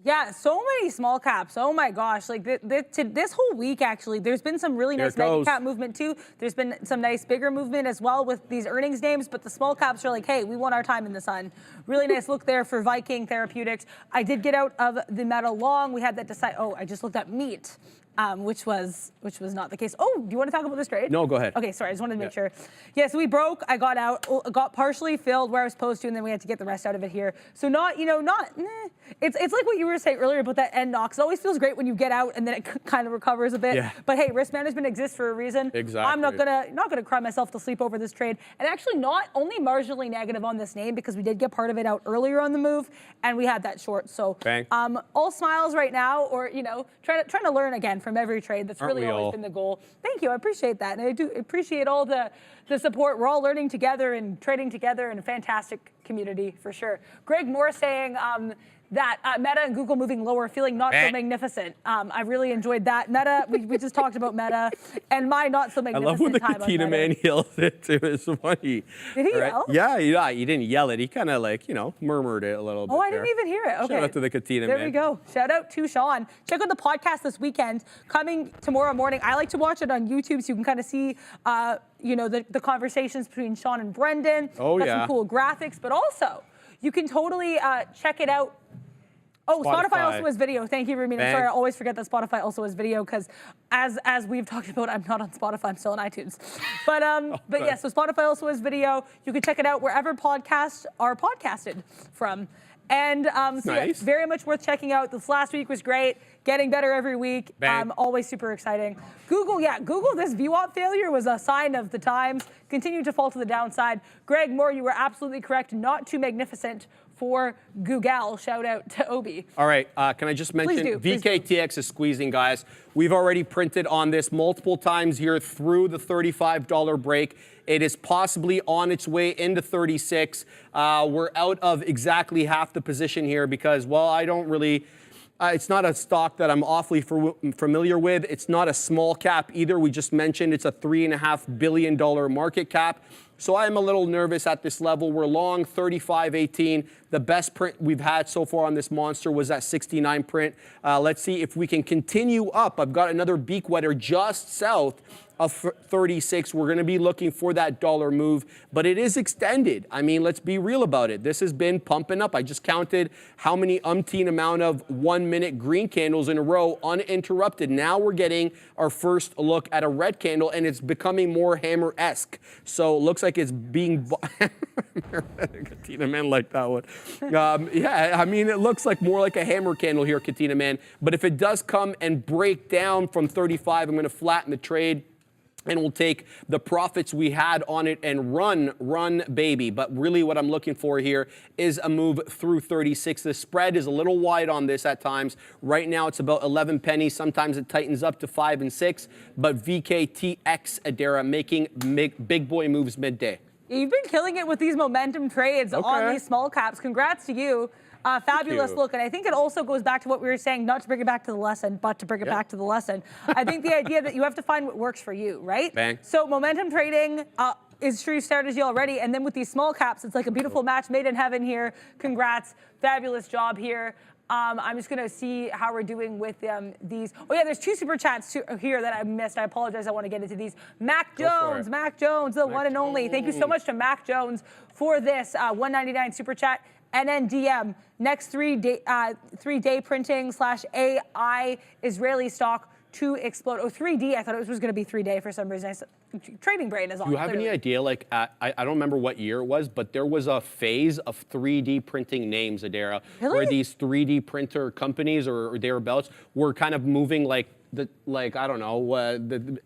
Yeah, so many small caps. Oh my gosh, like this whole week, actually, there's been some really nice mega cap movement too. There's been some nice bigger movement as well with these earnings names, but the small caps are like, hey, we want our time in the sun. Really nice look there for Viking Therapeutics. I did get out of the meta long. We had that I just looked at meat. Which was not the case. Oh, do you want to talk about this trade? No, go ahead. Okay, sorry, I just wanted to make sure. Yeah, so we broke. I got out, got partially filled where I was supposed to, and then we had to get the rest out of it here. So it's like what you were saying earlier about that end knock. It always feels great when you get out and then it kind of recovers a bit. Yeah. But hey, risk management exists for a reason. Exactly. I'm not gonna cry myself to sleep over this trade, and actually not only marginally negative on this name because we did get part of it out earlier on the move, and we had that short. So bang. All smiles right now, or trying to learn again from every trade. That's really always been the goal. Thank you. I appreciate that. And I do appreciate all the support. We're all learning together and trading together in a fantastic community for sure. Greg Moore saying that Meta and Google moving lower, feeling not so magnificent. I really enjoyed that. Meta, we just talked about Meta and my not so magnificent. I love when the Katina man yells it too. It's funny. Did he yell? Yeah, he didn't yell it. He kind of murmured it a little bit. Oh, I didn't even hear it. Okay. Shout out to the Katina man. There we go. Shout out to Sean. Check out the podcast this weekend. Coming tomorrow morning. I like to watch it on YouTube so you can kind of see the conversations between Sean and Brendan. Oh, Got yeah. some cool graphics, but also you can totally check it out Oh, Spotify also has video. Thank you, Ramin. I'm sorry, I always forget that Spotify also has video because as we've talked about, I'm not on Spotify, I'm still on iTunes. But but yeah, so Spotify also has video. You can check it out wherever podcasts are podcasted from. And so yeah, very much worth checking out. This last week was great, getting better every week. Always super exciting. Google, this VWAP failure was a sign of the times. Continue to fall to the downside. Greg Moore, you were absolutely correct. Not too magnificent for Google. Shout out to Obi. All right, can I just mention VKTX is squeezing, guys. We've already printed on this multiple times here through the $35 break. It is possibly on its way into 36. We're out of exactly half the position here because, well, I don't really, it's not a stock that I'm awfully familiar with. It's not a small cap either. We just mentioned it's a $3.5 billion market cap. So I'm a little nervous at this level. We're long 35.18. The best print we've had so far on this monster was that 69 print. Let's see if we can continue up. I've got another beak wetter just south of 36. We're going to be looking for that dollar move, but it is extended. I mean, let's be real about it. This has been pumping up. I just counted how many umpteen amount of 1 minute green candles in a row uninterrupted. Now we're getting our first look at a red candle, and it's becoming more hammer-esque. So it looks like it's being Katina Man like that one. Yeah, I mean, it looks like more like a hammer candle here, Katina Man. But if it does come and break down from 35, I'm going to flatten the trade. And we'll take the profits we had on it and run, baby. But really what I'm looking for here is a move through 36. The spread is a little wide on this at times. Right now it's about 11 pennies. Sometimes it tightens up to 5 and 6. But VKTX Adara making big boy moves midday. You've been killing it with these momentum trades on these small caps. Congrats to you. Fabulous look. And I think it also goes back to what we were saying, not to bring it back to the lesson, but to bring it back to the lesson. I think the idea that you have to find what works for you, right? Bang. So momentum trading is Sharif's strategy already. And then with these small caps, it's like a beautiful match made in heaven here. Congrats. Fabulous job here. I'm just going to see how we're doing with these. Oh, yeah, there's 2 super chats here that I missed. I apologize. I want to get into these. Mac Jones, the one and only. Thank you so much to Mac Jones for this $1.99 super chat. NNDM, next 3 day printing / AI Israeli stock to explode. Oh, 3D, I thought it was going to be 3 day for some reason. Trading brain is on. Do you have any idea, like, I don't remember what year it was, but there was a phase of 3D printing names, Adara, where these 3D printer companies or thereabouts were kind of moving like the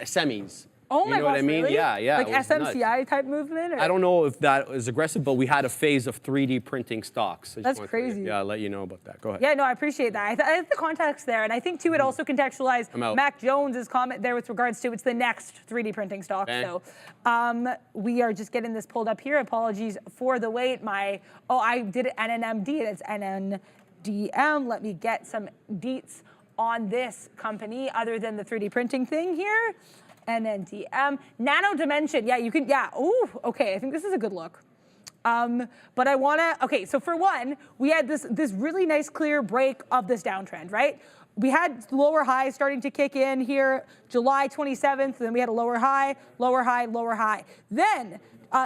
semis. Oh my gosh, you know what I mean? Really? Yeah. Like SMCI type movement? Or? I don't know if that is aggressive, but we had a phase of 3D printing stocks. That's crazy. I'll let you know about that. Go ahead. Yeah, no, I appreciate that. I have the context there. And I think, too, it also contextualized Mac Jones's comment there with regards to it's the next 3D printing stock. So we are just getting this pulled up here. Apologies for the wait. I did it NNMD, and it's NNDM. Let me get some deets on this company other than the 3D printing thing here. NNDM, Nano Dimension. Yeah, you can, ooh, okay, I think this is a good look. But I wanna, okay, so for one, we had this really nice clear break of this downtrend, right? We had lower highs starting to kick in here, July 27th, then we had a lower high, lower high, lower high. Then,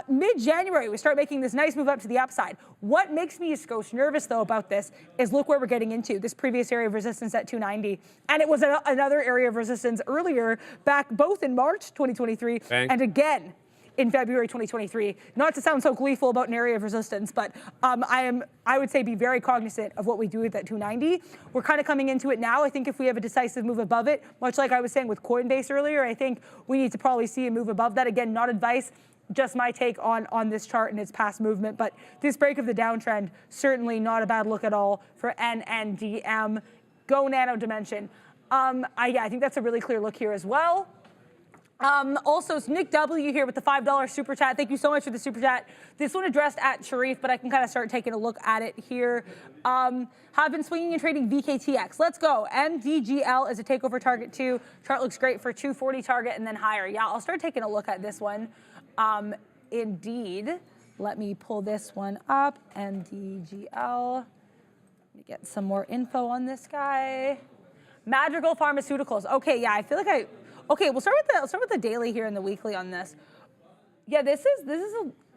mid-January, we start making this nice move up to the upside. What makes me skosh nervous, though, about this is look where we're getting into, this previous area of resistance at 290. And it was another area of resistance earlier, back both in March 2023 and again in February 2023. Not to sound so gleeful about an area of resistance, but I would say be very cognizant of what we do with that 290. We're kind of coming into it now. I think if we have a decisive move above it, much like I was saying with Coinbase earlier, I think we need to probably see a move above that. Again, not advice. Just my take on this chart and its past movement. But this break of the downtrend, certainly not a bad look at all for NNDM. Go Nano Dimension. I think that's a really clear look here as well. Also, it's Nick W here with the $5 super chat. Thank you so much for the super chat. This one addressed at Sharif, but I can kind of start taking a look at it here. Have been swinging and trading VKTX. Let's go. MDGL is a takeover target too. Chart looks great for 240 target and then higher. Yeah, I'll start taking a look at this one. Indeed. Let me pull this one up. MDGL. Let me get some more info on this guy. Madrigal Pharmaceuticals. Okay, yeah, I feel like okay, we'll start with the daily here and the weekly on this. Yeah, this is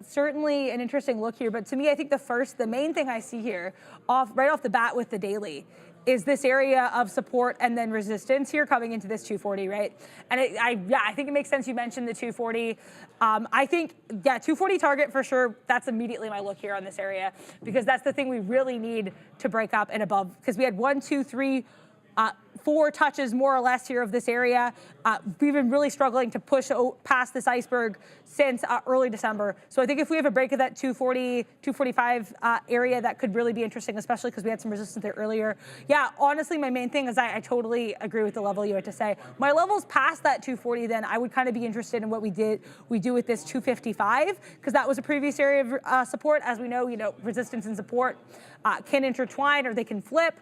certainly an interesting look here, but to me, I think the main thing I see here, right off the bat with the daily, is this area of support and then resistance here coming into this 240, right? And I think it makes sense you mentioned the 240. I think, 240 target for sure. That's immediately my look here on this area, because that's the thing we really need to break up and above, because we had 1, 2, 3, 4 touches more or less here of this area. We've been really struggling to push past this iceberg since early December. So I think if we have a break of that 240, 245 area, that could really be interesting, especially because we had some resistance there earlier. Yeah, honestly, my main thing is I totally agree with the level you had to say. My levels past that 240, then I would kind of be interested in what we do with this 255, because that was a previous area of support. As we know, resistance and support can intertwine or they can flip.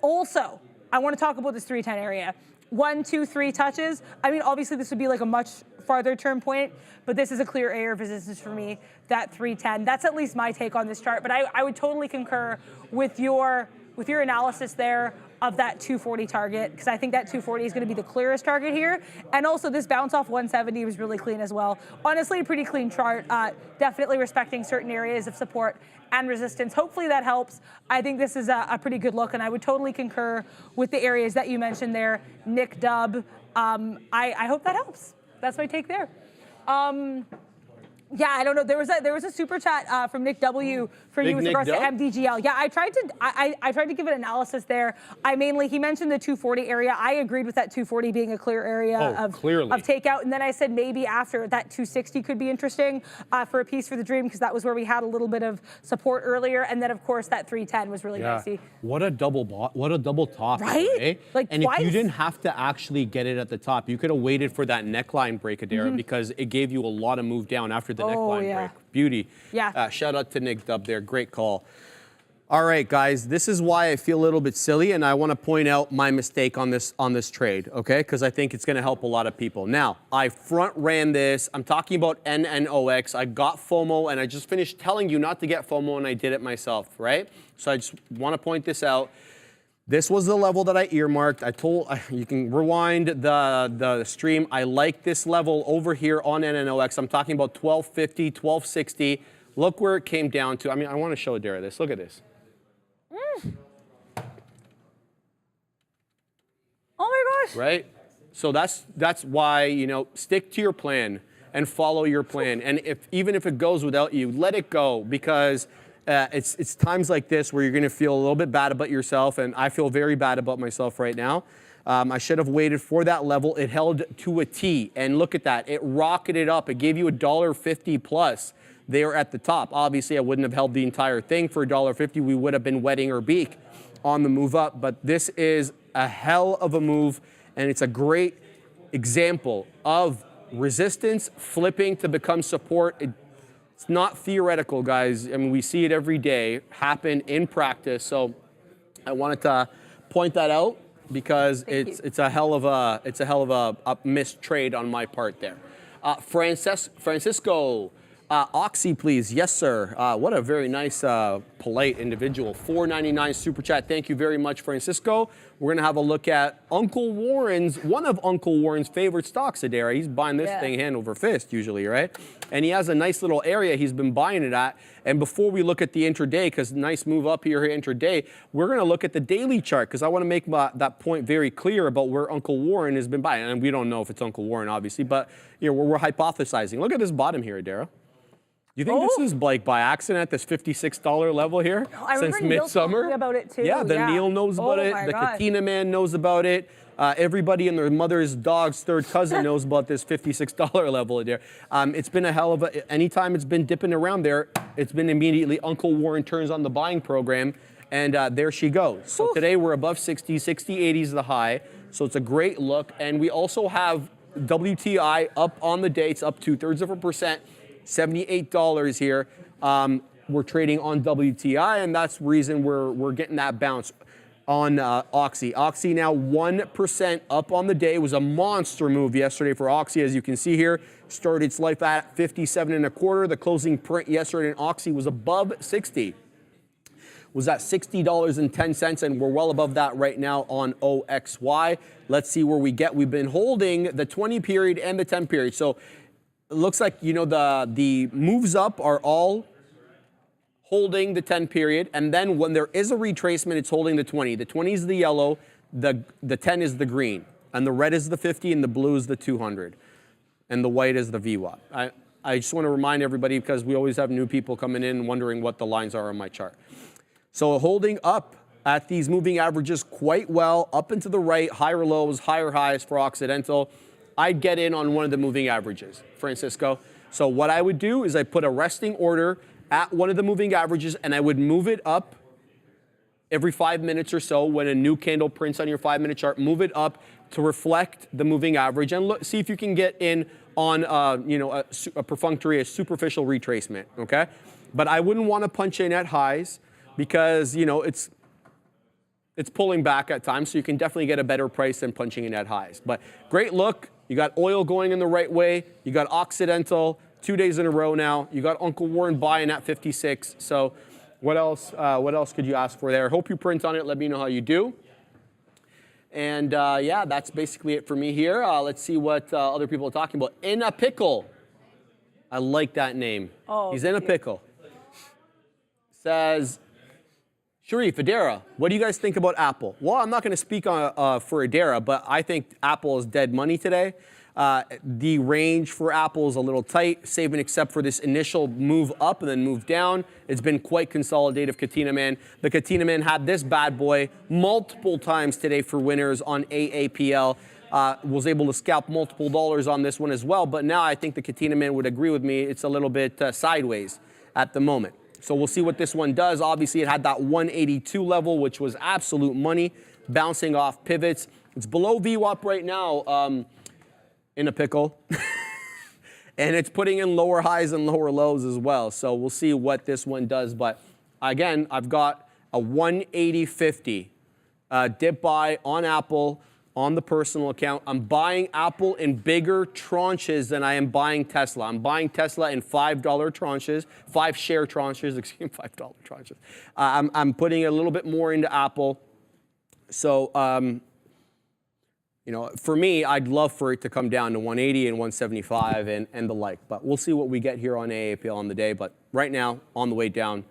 Also, I want to talk about this 310 area. 1, 2, 3 touches. I mean, obviously this would be like a much farther term point, but this is a clear area of resistance for me, that 310. That's at least my take on this chart, but I would totally concur with your analysis there of that 240 target, because I think that 240 is going to be the clearest target here. And also this bounce off 170 was really clean as well. Honestly, a pretty clean chart, definitely respecting certain areas of support and resistance. Hopefully that helps. I think this is a pretty good look, and I would totally concur with the areas that you mentioned there, Nick Dub. I hope that helps. That's my take there. Yeah, I don't know. There was a super chat from Nick W for you with regards to MDGL. Yeah, I tried to give an analysis there. He mentioned the 240 area. I agreed with that 240 being a clear area of takeout, and then I said maybe after that 260 could be interesting for a piece for the dream, because that was where we had a little bit of support earlier, and then of course that 310 was really dicey. What a double top, right? Eh? Like and twice. If you didn't have to actually get it at the top, you could have waited for that neckline break, Adara, because it gave you a lot of move down after the neckline break. Beauty. Yeah. Shout out to Nick Dub there. Great call. All right, guys, this is why I feel a little bit silly, and I want to point out my mistake on this trade, okay? Because I think it's going to help a lot of people. Now, I front ran this. I'm talking about NNOX. I got FOMO, and I just finished telling you not to get FOMO, and I did it myself, right? So I just want to point this out. This was the level that I earmarked. You can rewind the stream. I like this level over here on NNOX. I'm talking about 1250, 1260. Look where it came down to. I mean, I want to show Adara this. Look at this. Oh my gosh. Right? So that's why, stick to your plan and follow your plan. And even if it goes without you, let it go, because it's times like this where you're going to feel a little bit bad about yourself, and I feel very bad about myself right now. I should have waited for that level. It held to a T, and look at that. It rocketed up. It gave you $1.50 plus there at the top. Obviously, I wouldn't have held the entire thing for $1.50. We would have been wetting our beak on the move up, but this is a hell of a move, and it's a great example of resistance flipping to become support. It's not theoretical, guys. I mean, we see it every day happen in practice. So I wanted to point that out, because it's a hell of a missed trade on my part there. Francisco, Oxy, please. Yes, sir. What a very nice, polite individual. $4.99 super chat. Thank you very much, Francisco. We're going to have a look at one of Uncle Warren's favorite stocks, Adara. He's buying this thing hand over fist usually, right? And he has a nice little area he's been buying it at. And before we look at the intraday, because nice move up here intraday, we're going to look at the daily chart, because I want to make that point very clear about where Uncle Warren has been buying. And we don't know if it's Uncle Warren, obviously, but we're hypothesizing. Look at this bottom here, Adara. Do you think this is like by accident at this $56 level here since midsummer? About it too. Yeah, Neil knows about it. The Katina man knows about it. Everybody and their mother's dog's third cousin knows about this $56 level there. It's been a hell of a. Anytime it's been dipping around there, it's been immediately Uncle Warren turns on the buying program, and there she goes. So today we're above 60, 60.80 is the high. So it's a great look, and we also have WTI up on the day. It's up 2/3%. $78 here. We're trading on WTI, and that's the reason we're getting that bounce on Oxy. Oxy now 1% up on the day. It was a monster move yesterday for Oxy, as you can see here. Started its life at 57.25. The closing print yesterday in Oxy was above 60. Was at $60.10, and we're well above that right now on OXY. Let's see where we get. We've been holding the 20 period and the 10 period. So looks like, you know, the moves up are all holding the 10 period, and then when there is a retracement, it's holding the 20. The 20 is the yellow, the 10 is the green, and the red is the 50, and the blue is the 200, and the white is the VWAP. I just want to remind everybody, because we always have new people coming in wondering what the lines are on my chart. So holding up at these moving averages quite well, up and to the right, higher lows, higher highs for Occidental. I'd get in on one of the moving averages, Francisco. So what I would do is I put a resting order at one of the moving averages, and I would move it up every 5 minutes or so. When a new candle prints on your 5-minute chart, move it up to reflect the moving average, and look, see if you can get in on you know, a perfunctory, a superficial retracement, okay? But I wouldn't want to punch in at highs, because, you know, it's pulling back at times, so you can definitely get a better price than punching in at highs. But great look. You got oil going in the right way. You got Occidental 2 days in a row now. You got Uncle Warren buying at 56. So what else could you ask for there? Hope you print on it. Let me know how you do. And yeah, that's basically it for me here. Let's see what other people are talking about. In a Pickle. I like that name. Oh, he's in a pickle. Says, Sharif, Adara, what do you guys think about Apple? Well, I'm not going to speak on, for Adara, but I think Apple is dead money today. The range for Apple is a little tight, save and except for this initial move up and then move down. It's been quite consolidative, Katina Man. The Katina Man had this bad boy multiple times today for winners on AAPL. Was able to scalp multiple dollars on this one as well. But now I think the Katina Man would agree with me. It's a little bit sideways at the moment. So we'll see what this one does. Obviously, it had that 182 level, which was absolute money, bouncing off pivots. It's below VWAP right now, in a pickle. And it's putting in lower highs and lower lows as well. So we'll see what this one does. But again, I've got a 180.50 dip buy on Apple on the personal account. I'm buying Apple in bigger tranches than I am buying Tesla. I'm buying Tesla in $5 tranches, 5 share tranches, excuse me, $5 tranches. I'm putting a little bit more into Apple. So, you know, for me, I'd love for it to come down to 180 and 175 and the like. But we'll see what we get here on AAPL on the day. But right now, on the way down,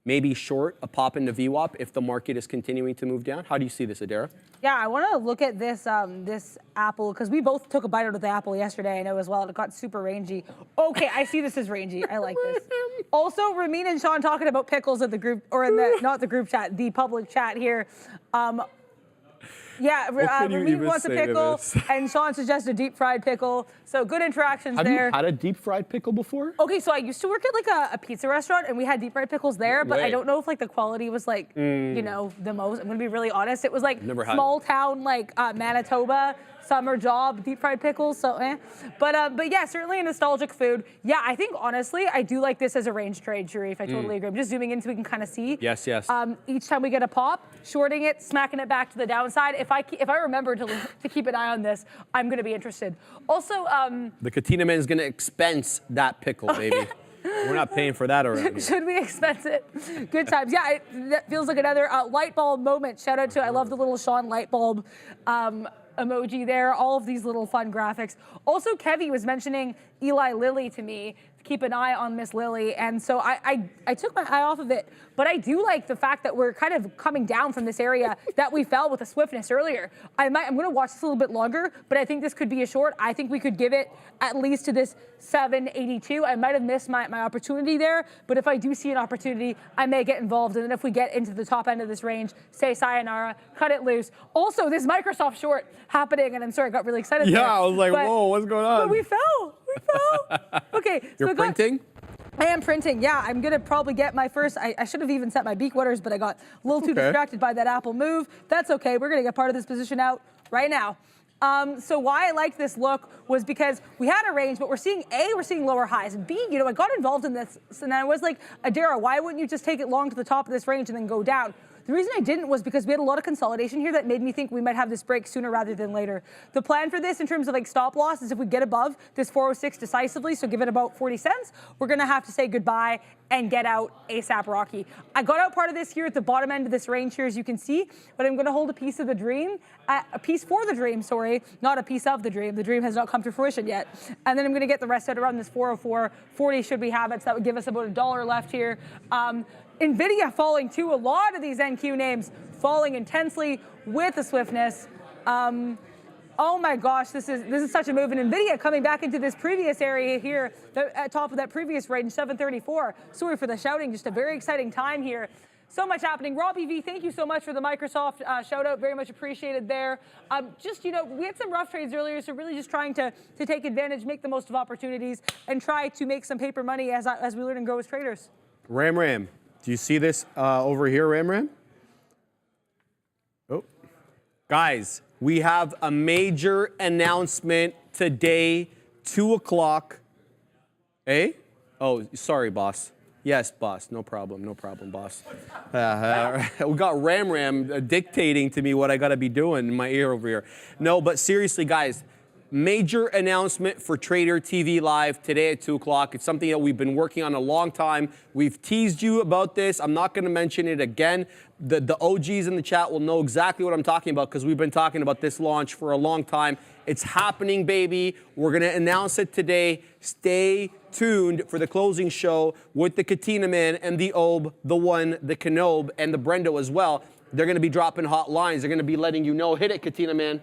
maybe short a pop into VWAP if the market is continuing to move down. How do you see this, Adara? Yeah, I want to look at this this Apple, because we both took a bite out of the Apple yesterday, I know as well. It got super rangy. Okay, I see this as rangy. I like this. Also, Ramin and Sean talking about pickles at the group, or in the, not the group chat, the public chat here. Yeah, Ramin wants a pickle, and Sean suggested a deep fried pickle. So good interactions there. Have you had a deep fried pickle before? Okay, so I used to work at like a pizza restaurant, and we had deep fried pickles there, but I don't know if like the quality was like, you know, the most. I'm gonna be really honest. It was like small town, like Manitoba, summer job, deep fried pickles, so But yeah, certainly a nostalgic food. Yeah, I think honestly, I do like this as a range trade, Sharif. I totally agree. I'm just zooming in so we can kind of see. Yes, yes. Each time we get a pop, shorting it, smacking it back to the downside. If I remember to keep an eye on this, I'm gonna be interested. Also, the Katina Man is gonna expense that pickle, baby. We're not paying for that already. Should we expense it? Good times. Yeah, that feels like another light bulb moment. Shout out to, I love the little Sean light bulb emoji there, all of these little fun graphics. Also, Kevy was mentioning Eli Lilly to me, to keep an eye on Miss Lilly, and so I took my eye off of it, but I do like the fact that we're kind of coming down from this area that we fell with the swiftness earlier. I'm gonna watch this a little bit longer, but I think this could be a short. I think we could give it at least to this 782. I might have missed my opportunity there, but if I do see an opportunity, I may get involved, and then if we get into the top end of this range, say sayonara, cut it loose. Also, this Microsoft short happening, and I'm sorry, I got really excited. Yeah, I was like, whoa, what's going on? But we fell. Okay. You're printing? I am printing, yeah. I'm gonna probably get my first, I should have even set my beak waters, but I got a little too distracted by that Apple move. That's okay, we're gonna get part of this position out right now. So why I liked this look was because we had a range, but we're seeing lower highs. And B, you know, I got involved in this, and I was like, Adara, why wouldn't you just take it long to the top of this range and then go down? The reason I didn't was because we had a lot of consolidation here that made me think we might have this break sooner rather than later. The plan for this in terms of like stop loss is if we get above this 406 decisively, so give it about 40 cents, we're going to have to say goodbye and get out ASAP Rocky. I got out part of this here at the bottom end of this range here, as you can see, but I'm going to hold a piece of the dream, a piece for the dream, sorry, not a piece of the dream. The dream has not come to fruition yet. And then I'm going to get the rest out around this 404.40 should we have it. So that would give us about $1 left here. NVIDIA falling too. A lot of these NQ names falling intensely with the swiftness. Oh my gosh, this is such a move. And NVIDIA coming back into this previous area here at top of that previous range, 734. Sorry for the shouting, just a very exciting time here. So much happening. Robbie V, thank you so much for the Microsoft shout out. Very much appreciated there. Just, you know, we had some rough trades earlier, so really just trying to take advantage, make the most of opportunities, and try to make some paper money as we learn and grow as traders. Ram, do you see this over here, Ram? Oh, guys, we have a major announcement today, 2 o'clock. Eh? Oh, sorry, boss. Yes, boss. No problem, boss. We got Ram dictating to me what I got to be doing in my ear over here. No, but seriously, guys, major announcement for Trader TV Live today at 2 o'clock. It's something that we've been working on a long time. We've teased you about this. I'm not going to mention it again. The OGs in the chat will know exactly what I'm talking about because we've been talking about this launch for a long time. It's happening, baby. We're going to announce it today. Stay tuned for the closing show with the Katina Man and the Obe, the One, the Kenobe, and the Brendo as well. They're going to be dropping hot lines. They're going to be letting you know. Hit it, Katina Man.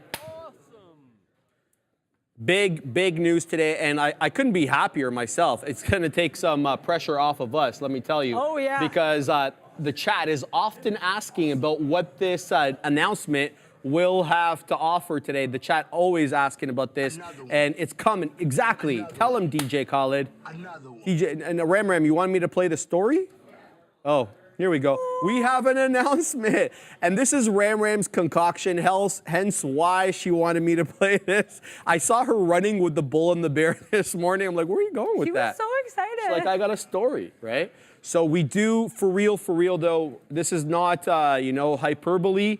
Big news today, and I couldn't be happier myself. It's going to take some pressure off of us, let me tell you. Oh, yeah. Because the chat is often asking about what this announcement will have to offer today. The chat always asking about this, and it's coming. Exactly. Tell him, DJ Khaled. DJ, and Ram, you want me to play the story? Oh. Here we go. We have an announcement. And this is Ram's concoction, hence why she wanted me to play this. I saw her running with the bull and the bear this morning. I'm like, where are you going with that? She was so excited. She's like, I got a story, right? So we do, for real though, this is not, hyperbole.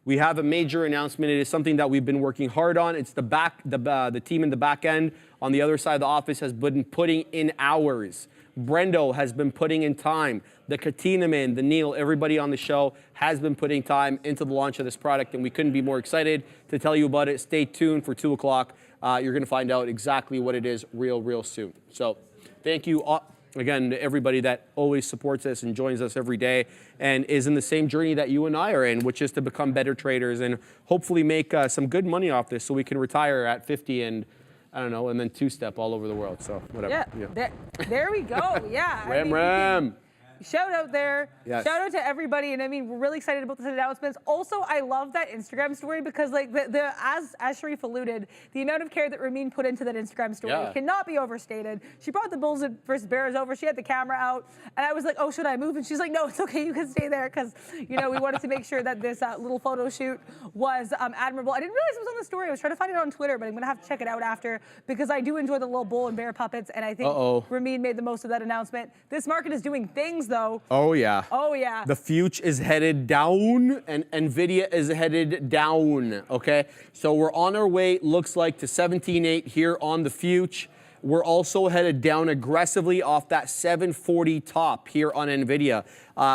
We have a major announcement. It is something that we've been working hard on. It's the team in the back end on the other side of the office has been putting in hours. Brendo has been putting in time. The Katina Man, the Neil, everybody on the show has been putting time into the launch of this product, and we couldn't be more excited to tell you about it. Stay tuned for 2 o'clock. You're going to find out exactly what it is real soon. So thank you again to everybody that always supports us and joins us every day and is in the same journey that you and I are in, which is to become better traders and hopefully make some good money off this so we can retire at 50 and I don't know, and then two-step all over the world, so whatever. Yeah. There we go, yeah. Ram. Shout out there. Yes. Shout out to everybody, and I mean, we're really excited about this announcements. Also, I love that Instagram story because, like, as Sharif alluded, the amount of care that Ramin put into that Instagram story cannot be overstated. She brought the Bulls versus Bears over. She had the camera out, and I was like, "Oh, should I move?" And she's like, "No, it's okay. You can stay there," because we wanted to make sure that this little photo shoot was admirable. I didn't realize it was on the story. I was trying to find it on Twitter, but I'm gonna have to check it out after because I do enjoy the little bull and bear puppets, and I think Ramin made the most of that announcement. This market is doing things, though. Oh yeah. Oh yeah. The future is headed down and NVIDIA is headed down, okay? So we're on our way, looks like, to 17.8 here on the future. We're also headed down aggressively off that 740 top here on NVIDIA.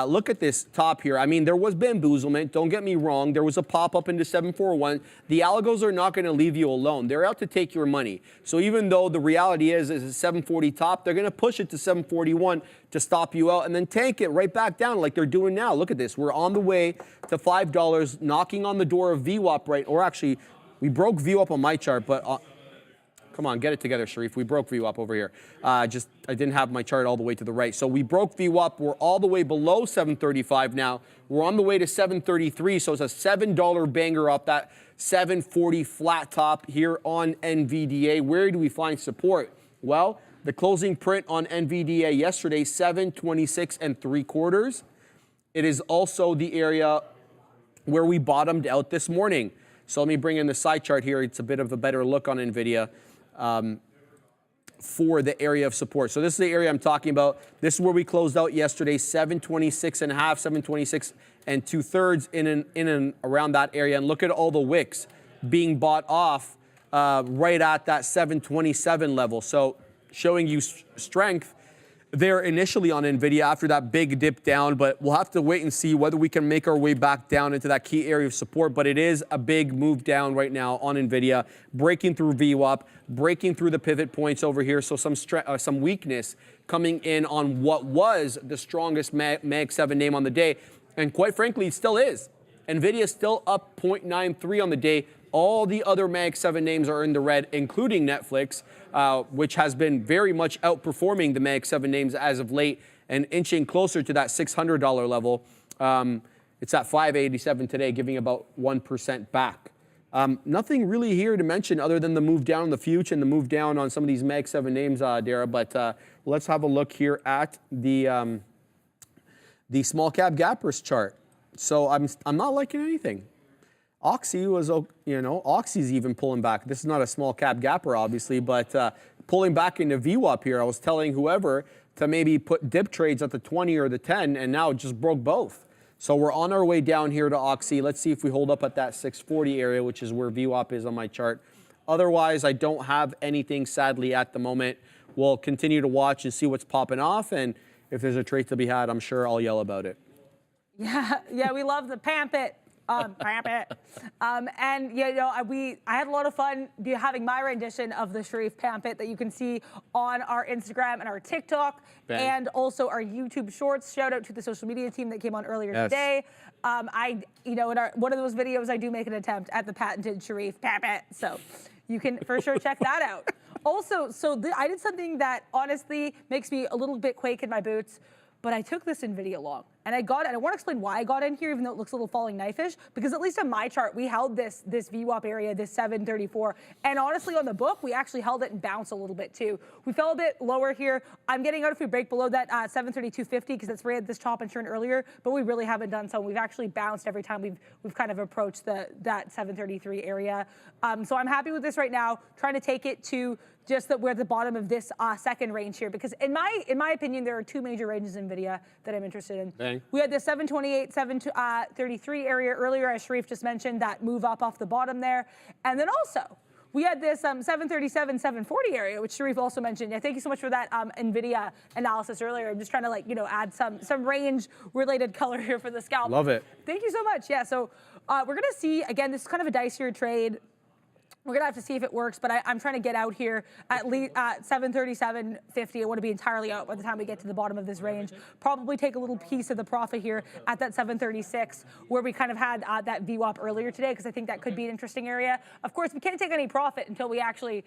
Look at this top here. I mean, there was bamboozlement. Don't get me wrong. There was a pop-up into 741. The algos are not going to leave you alone. They're out to take your money. So even though the reality is a 740 top, they're going to push it to 741 to stop you out and then tank it right back down like they're doing now. Look at this. We're on the way to $5, knocking on the door of VWAP, right? Or actually, we broke VWAP on my chart, but... Come on, get it together, Sharif. We broke VWAP over here. I didn't have my chart all the way to the right. So we broke VWAP. We're all the way below 735 now. We're on the way to 733. So it's a $7 banger off that 740 flat top here on NVDA. Where do we find support? Well, the closing print on NVDA yesterday, 726 3/4. It is also the area where we bottomed out this morning. So let me bring in the side chart here. It's a bit of a better look on NVIDIA. for the area of support. So this is the area I'm talking about. This is where we closed out yesterday, 726 and a half, 726 and 2/3 in and around that area. And look at all the wicks being bought off right at that 727 level. So showing you strength there initially on NVIDIA after that big dip down, but we'll have to wait and see whether we can make our way back down into that key area of support. But it is a big move down right now on NVIDIA, breaking through VWAP, breaking through the pivot points over here. So some weakness coming in on what was the strongest Mag 7 name on the day. And quite frankly, it still is. NVIDIA is still up 0.93 on the day. All the other Mag 7 names are in the red, including Netflix, which has been very much outperforming the Mag 7 names as of late and inching closer to that $600 level. It's at 587 today, giving about 1% back. Nothing really here to mention other than the move down on the future and the move down on some of these Mag 7 names, Dara. But let's have a look here at the small cap gappers chart. So I'm not liking anything. Oxy was, Oxy's even pulling back. This is not a small cap gapper, obviously, but pulling back into VWAP here. I was telling whoever to maybe put dip trades at the 20 or the 10, and now it just broke both. So we're on our way down here to Oxy. Let's see if we hold up at that 640 area, which is where VWAP is on my chart. Otherwise, I don't have anything, sadly, at the moment. We'll continue to watch and see what's popping off, and if there's a trade to be had, I'm sure I'll yell about it. Yeah, we love the pamp it. And I had a lot of fun having my rendition of the Sharif Pampit that you can see on our Instagram and our TikTok and also our YouTube Shorts. Shout out to the social media team that came on earlier today. In one of those videos, I do make an attempt at the patented Sharif Pampit, so you can for sure check that out. Also, I did something that honestly makes me a little bit quake in my boots. But I took this NVIDIA long, and I want to explain why I got in here, even though it looks a little falling knife-ish, because at least on my chart, we held this VWAP area, this 734, and honestly, on the book, we actually held it and bounced a little bit too. We fell a bit lower here. I'm getting out if we break below that 732.50, because that's where we had this chop and churn earlier, but we really haven't done so. We've actually bounced every time we've kind of approached that 733 area. So I'm happy with this right now, trying to take it to just that we're at the bottom of this second range here, because in my opinion, there are two major ranges in NVIDIA that I'm interested in. Bang. We had the 728, 733 area earlier, as Sharif just mentioned, that move up off the bottom there. And then also, we had this 737, 740 area, which Sharif also mentioned. Yeah, thank you so much for that NVIDIA analysis earlier. I'm just trying to add some range-related color here for the scalp. Love it. Thank you so much. Yeah, so we're going to see, again, this is kind of a dicier trade. We're going to have to see if it works, but I'm trying to get out here at least at 737.50. I want to be entirely out by the time we get to the bottom of this range. Probably take a little piece of the profit here at that 736, where we kind of had that VWAP earlier today, because I think that could be an interesting area. Of course, we can't take any profit until we actually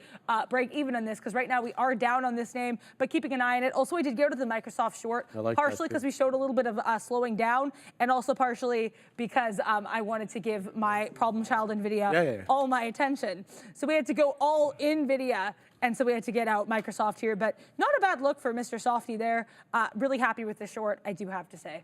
break even on this, because right now we are down on this name, but keeping an eye on it. Also, we did go to the Microsoft short, partially because we showed a little bit of slowing down, and also partially because I wanted to give my problem child NVIDIA all my attention. So we had to go all NVIDIA, and so we had to get out Microsoft here. But not a bad look for Mr. Softy there. Really happy with the short, I do have to say.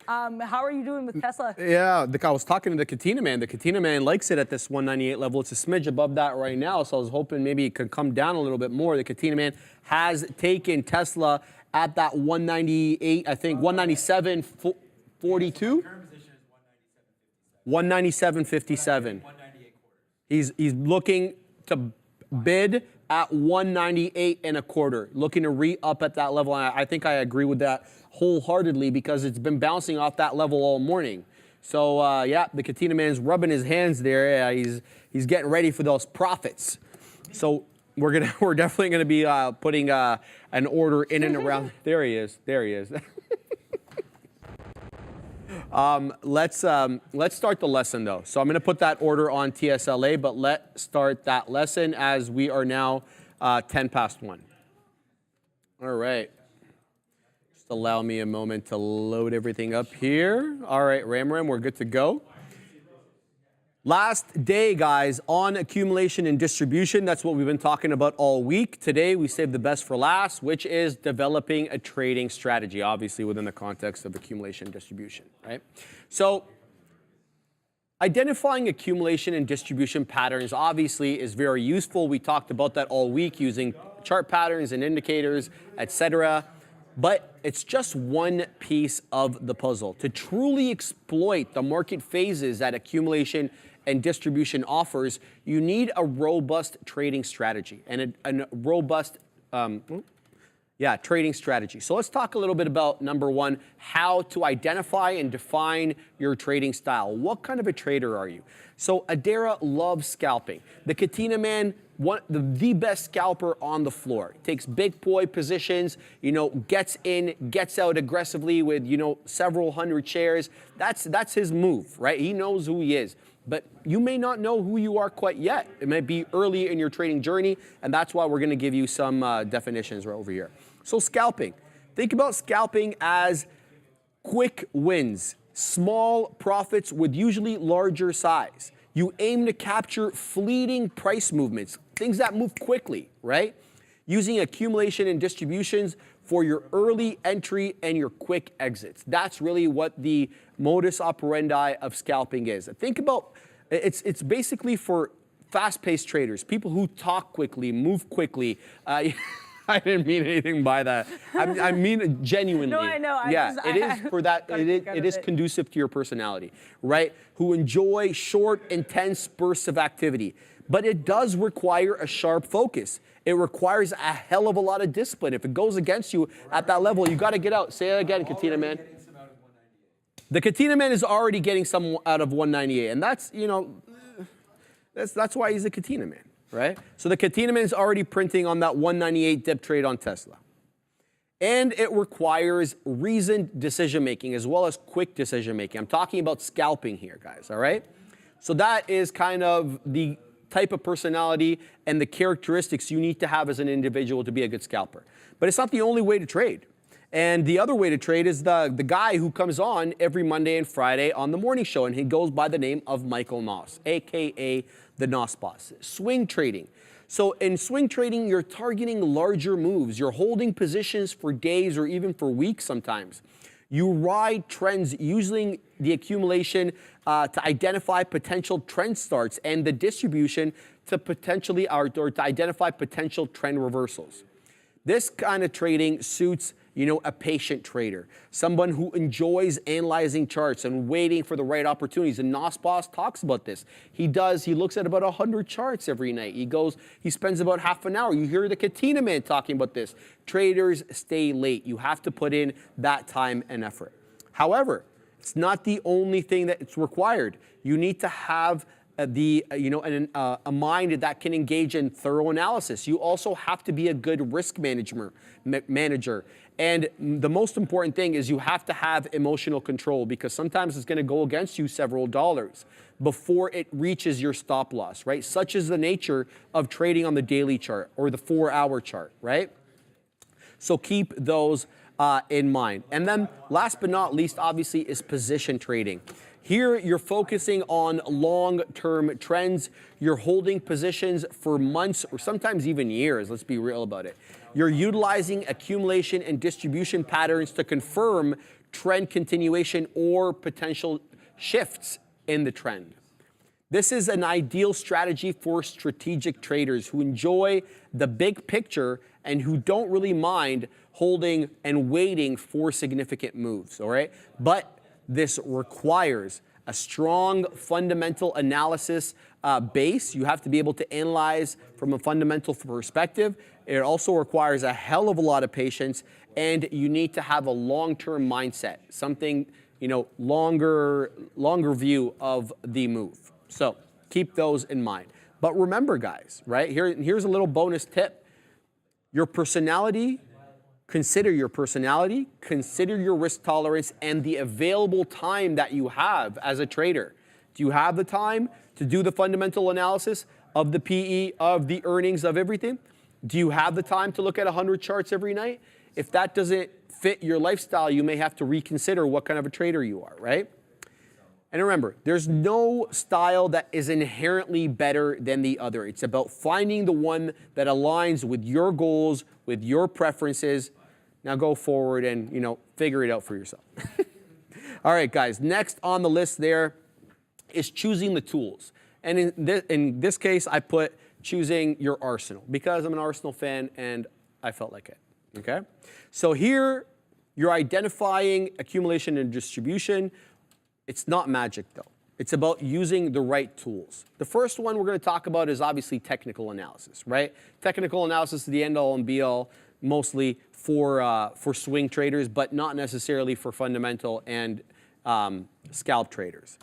How are you doing with Tesla? Yeah, I was talking to the Katina man. The Katina man likes it at this 198 level. It's a smidge above that right now, so I was hoping maybe it could come down a little bit more. The Katina man has taken Tesla at that 198, I think, 197.42? 197.57. He's looking to bid at 198.25, looking to re-up at that level. And I think I agree with that wholeheartedly, because it's been bouncing off that level all morning. So yeah, the Katina man's rubbing his hands there. He's getting ready for those profits. So we're definitely gonna be putting an order in and around. There he is. Let's start the lesson though. So I'm going to put that order on TSLA, but let's start that lesson as we are now 10 past 1. All right. Just allow me a moment to load everything up here. All right, Ram, we're good to go. Last day, guys, on accumulation and distribution. That's what we've been talking about all week. Today, we saved the best for last, which is developing a trading strategy, obviously within the context of accumulation and distribution, right? So Identifying accumulation and distribution patterns obviously is very useful. We talked about that all week using chart patterns and indicators, etc. But it's just one piece of the puzzle. To truly exploit the market phases that accumulation and distribution offers, you need a robust trading strategy and a robust trading strategy. So let's talk a little bit about, number one, how to identify and define your trading style. What kind of a trader are you? So Adara loves scalping. The Katina man, the best scalper on the floor. Takes big boy positions, gets in, gets out aggressively with, several hundred shares. That's his move, right? He knows who he is. But you may not know who you are quite yet. It may be early in your trading journey, and that's why we're going to give you some definitions right over here. So scalping. Think about scalping as quick wins, small profits with usually larger size. You aim to capture fleeting price movements, things that move quickly, right? Using accumulation and distributions for your early entry and your quick exits. That's really what the modus operandi of scalping is. Think about, it's basically for fast-paced traders, people who talk quickly, move quickly. I didn't mean anything by that. I mean genuinely. No, I know. It is for that. It is conducive to your personality, right? Who enjoy short, intense bursts of activity. But it does require a sharp focus. It requires a hell of a lot of discipline. If it goes against you at that level, you got to get out. Say it again, Katina man. The Katina man is already getting some out of 198, and that's that's why he's a Katina man, right? So the Katina man is already printing on that 198 dip trade on Tesla. And it requires reasoned decision making as well as quick decision making. I'm talking about scalping here, guys, all right? So that is kind of the type of personality and the characteristics you need to have as an individual to be a good scalper. But it's not the only way to trade. And the other way to trade is the guy who comes on every Monday and Friday on the morning show, and he goes by the name of Michael Noss, aka the Noss Boss. Swing trading. So in swing trading, you're targeting larger moves. You're holding positions for days or even for weeks sometimes. You ride trends using the accumulation to identify potential trend starts and the distribution to potentially or to identify potential trend reversals. This kind of trading suits a patient trader, someone who enjoys analyzing charts and waiting for the right opportunities. And Noss Boss talks about this. He looks at about 100 charts every night. He spends about half an hour. You hear the Katina man talking about this. Traders stay late. You have to put in that time and effort. However, it's not the only thing that it's required. You need to have a mind that can engage in thorough analysis. You also have to be a good risk manager. And the most important thing is you have to have emotional control, because sometimes it's going to go against you several dollars before it reaches your stop loss, right? Such is the nature of trading on the daily chart or the 4-hour chart, right? So keep those in mind. And then last but not least, obviously, is position trading. Here, you're focusing on long-term trends. You're holding positions for months or sometimes even years. Let's be real about it. You're utilizing accumulation and distribution patterns to confirm trend continuation or potential shifts in the trend. This is an ideal strategy for strategic traders who enjoy the big picture and who don't really mind holding and waiting for significant moves, all right? But this requires a strong fundamental analysis base. You have to be able to analyze from a fundamental perspective. It also requires a hell of a lot of patience, and you need to have a long-term mindset, something, longer view of the move. So keep those in mind. But remember, guys, right? Here's a little bonus tip. Your personality. Consider your personality, consider your risk tolerance, and the available time that you have as a trader. Do you have the time to do the fundamental analysis of the PE, of the earnings, of everything? Do you have the time to look at 100 charts every night? If that doesn't fit your lifestyle, you may have to reconsider what kind of a trader you are, right? And remember, there's no style that is inherently better than the other. It's about finding the one that aligns with your goals, with your preferences. Now go forward and, figure it out for yourself. All right, guys, next on the list there is choosing the tools. And in this case, I put choosing your arsenal because I'm an Arsenal fan and I felt like it, okay? So here, you're identifying accumulation and distribution. It's not magic though. It's about using the right tools. The first one we're going to talk about is obviously technical analysis, right? Technical analysis is the end all and be all, mostly for swing traders, but not necessarily for fundamental and scalp traders.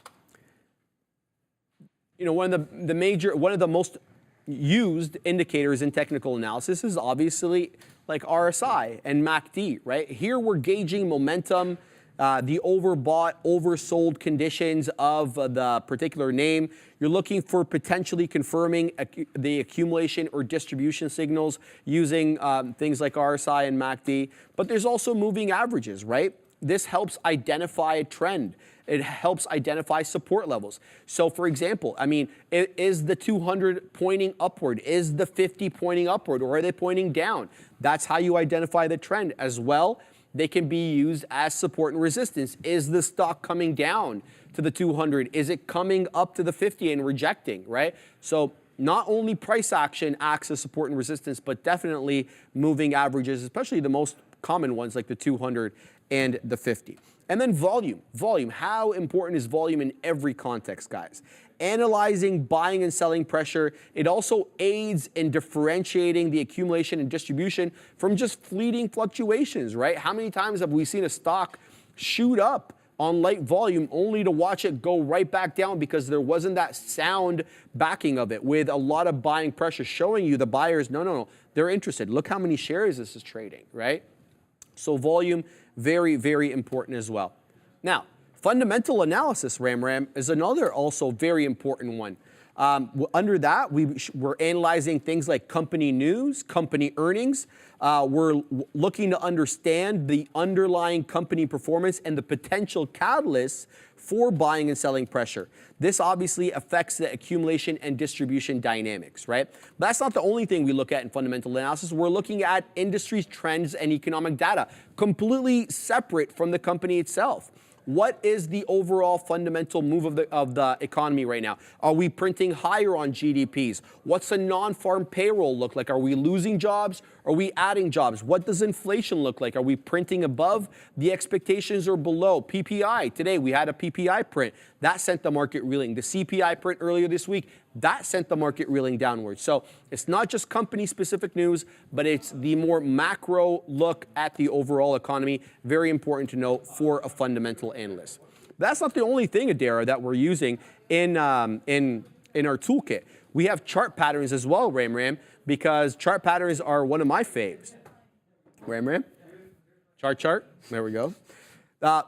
You know, one of the most used indicators in technical analysis is obviously like RSI and MACD, right? Here we're gauging momentum, the overbought, oversold conditions of the particular name. You're looking for potentially confirming the accumulation or distribution signals using things like RSI and MACD. But there's also moving averages, right? This helps identify a trend. It helps identify support levels. So for example, I mean, is the 200 pointing upward? Is the 50 pointing upward, or are they pointing down? That's how you identify the trend as well. They can be used as support and resistance. Is the stock coming down to the 200? Is it coming up to the 50 and rejecting, right? So not only price action acts as support and resistance, but definitely moving averages, especially the most common ones like the 200 and the 50. And then volume. Volume. How important is volume in every context, guys? Analyzing buying and selling pressure. It also aids in differentiating the accumulation and distribution from just fleeting fluctuations, right? How many times have we seen a stock shoot up on light volume only to watch it go right back down because there wasn't that sound backing of it with a lot of buying pressure showing you the buyers, no, they're interested. Look how many shares this is trading, right? So volume, very, very important as well. Now, fundamental analysis, Ram, is another also very important one. Under that, we're analyzing things like company news, company earnings. We're looking to understand the underlying company performance and the potential catalysts for buying and selling pressure. This obviously affects the accumulation and distribution dynamics, right? But that's not the only thing we look at in fundamental analysis. We're looking at industry trends and economic data, completely separate from the company itself. What is the overall fundamental move of the economy right now? Are we printing higher on GDPs? What's the non-farm payroll look like? Are we losing jobs? Are we adding jobs? What does inflation look like? Are we printing above the expectations or below? PPI, today we had a PPI print. That sent the market reeling. The CPI print earlier this week, that sent the market reeling downwards. So it's not just company-specific news, but it's the more macro look at the overall economy. Very important to note for a fundamental analyst. That's not the only thing, Adara, that we're using in our toolkit. We have chart patterns as well, Ram, because chart patterns are one of my faves. Ram? Chart? There we go.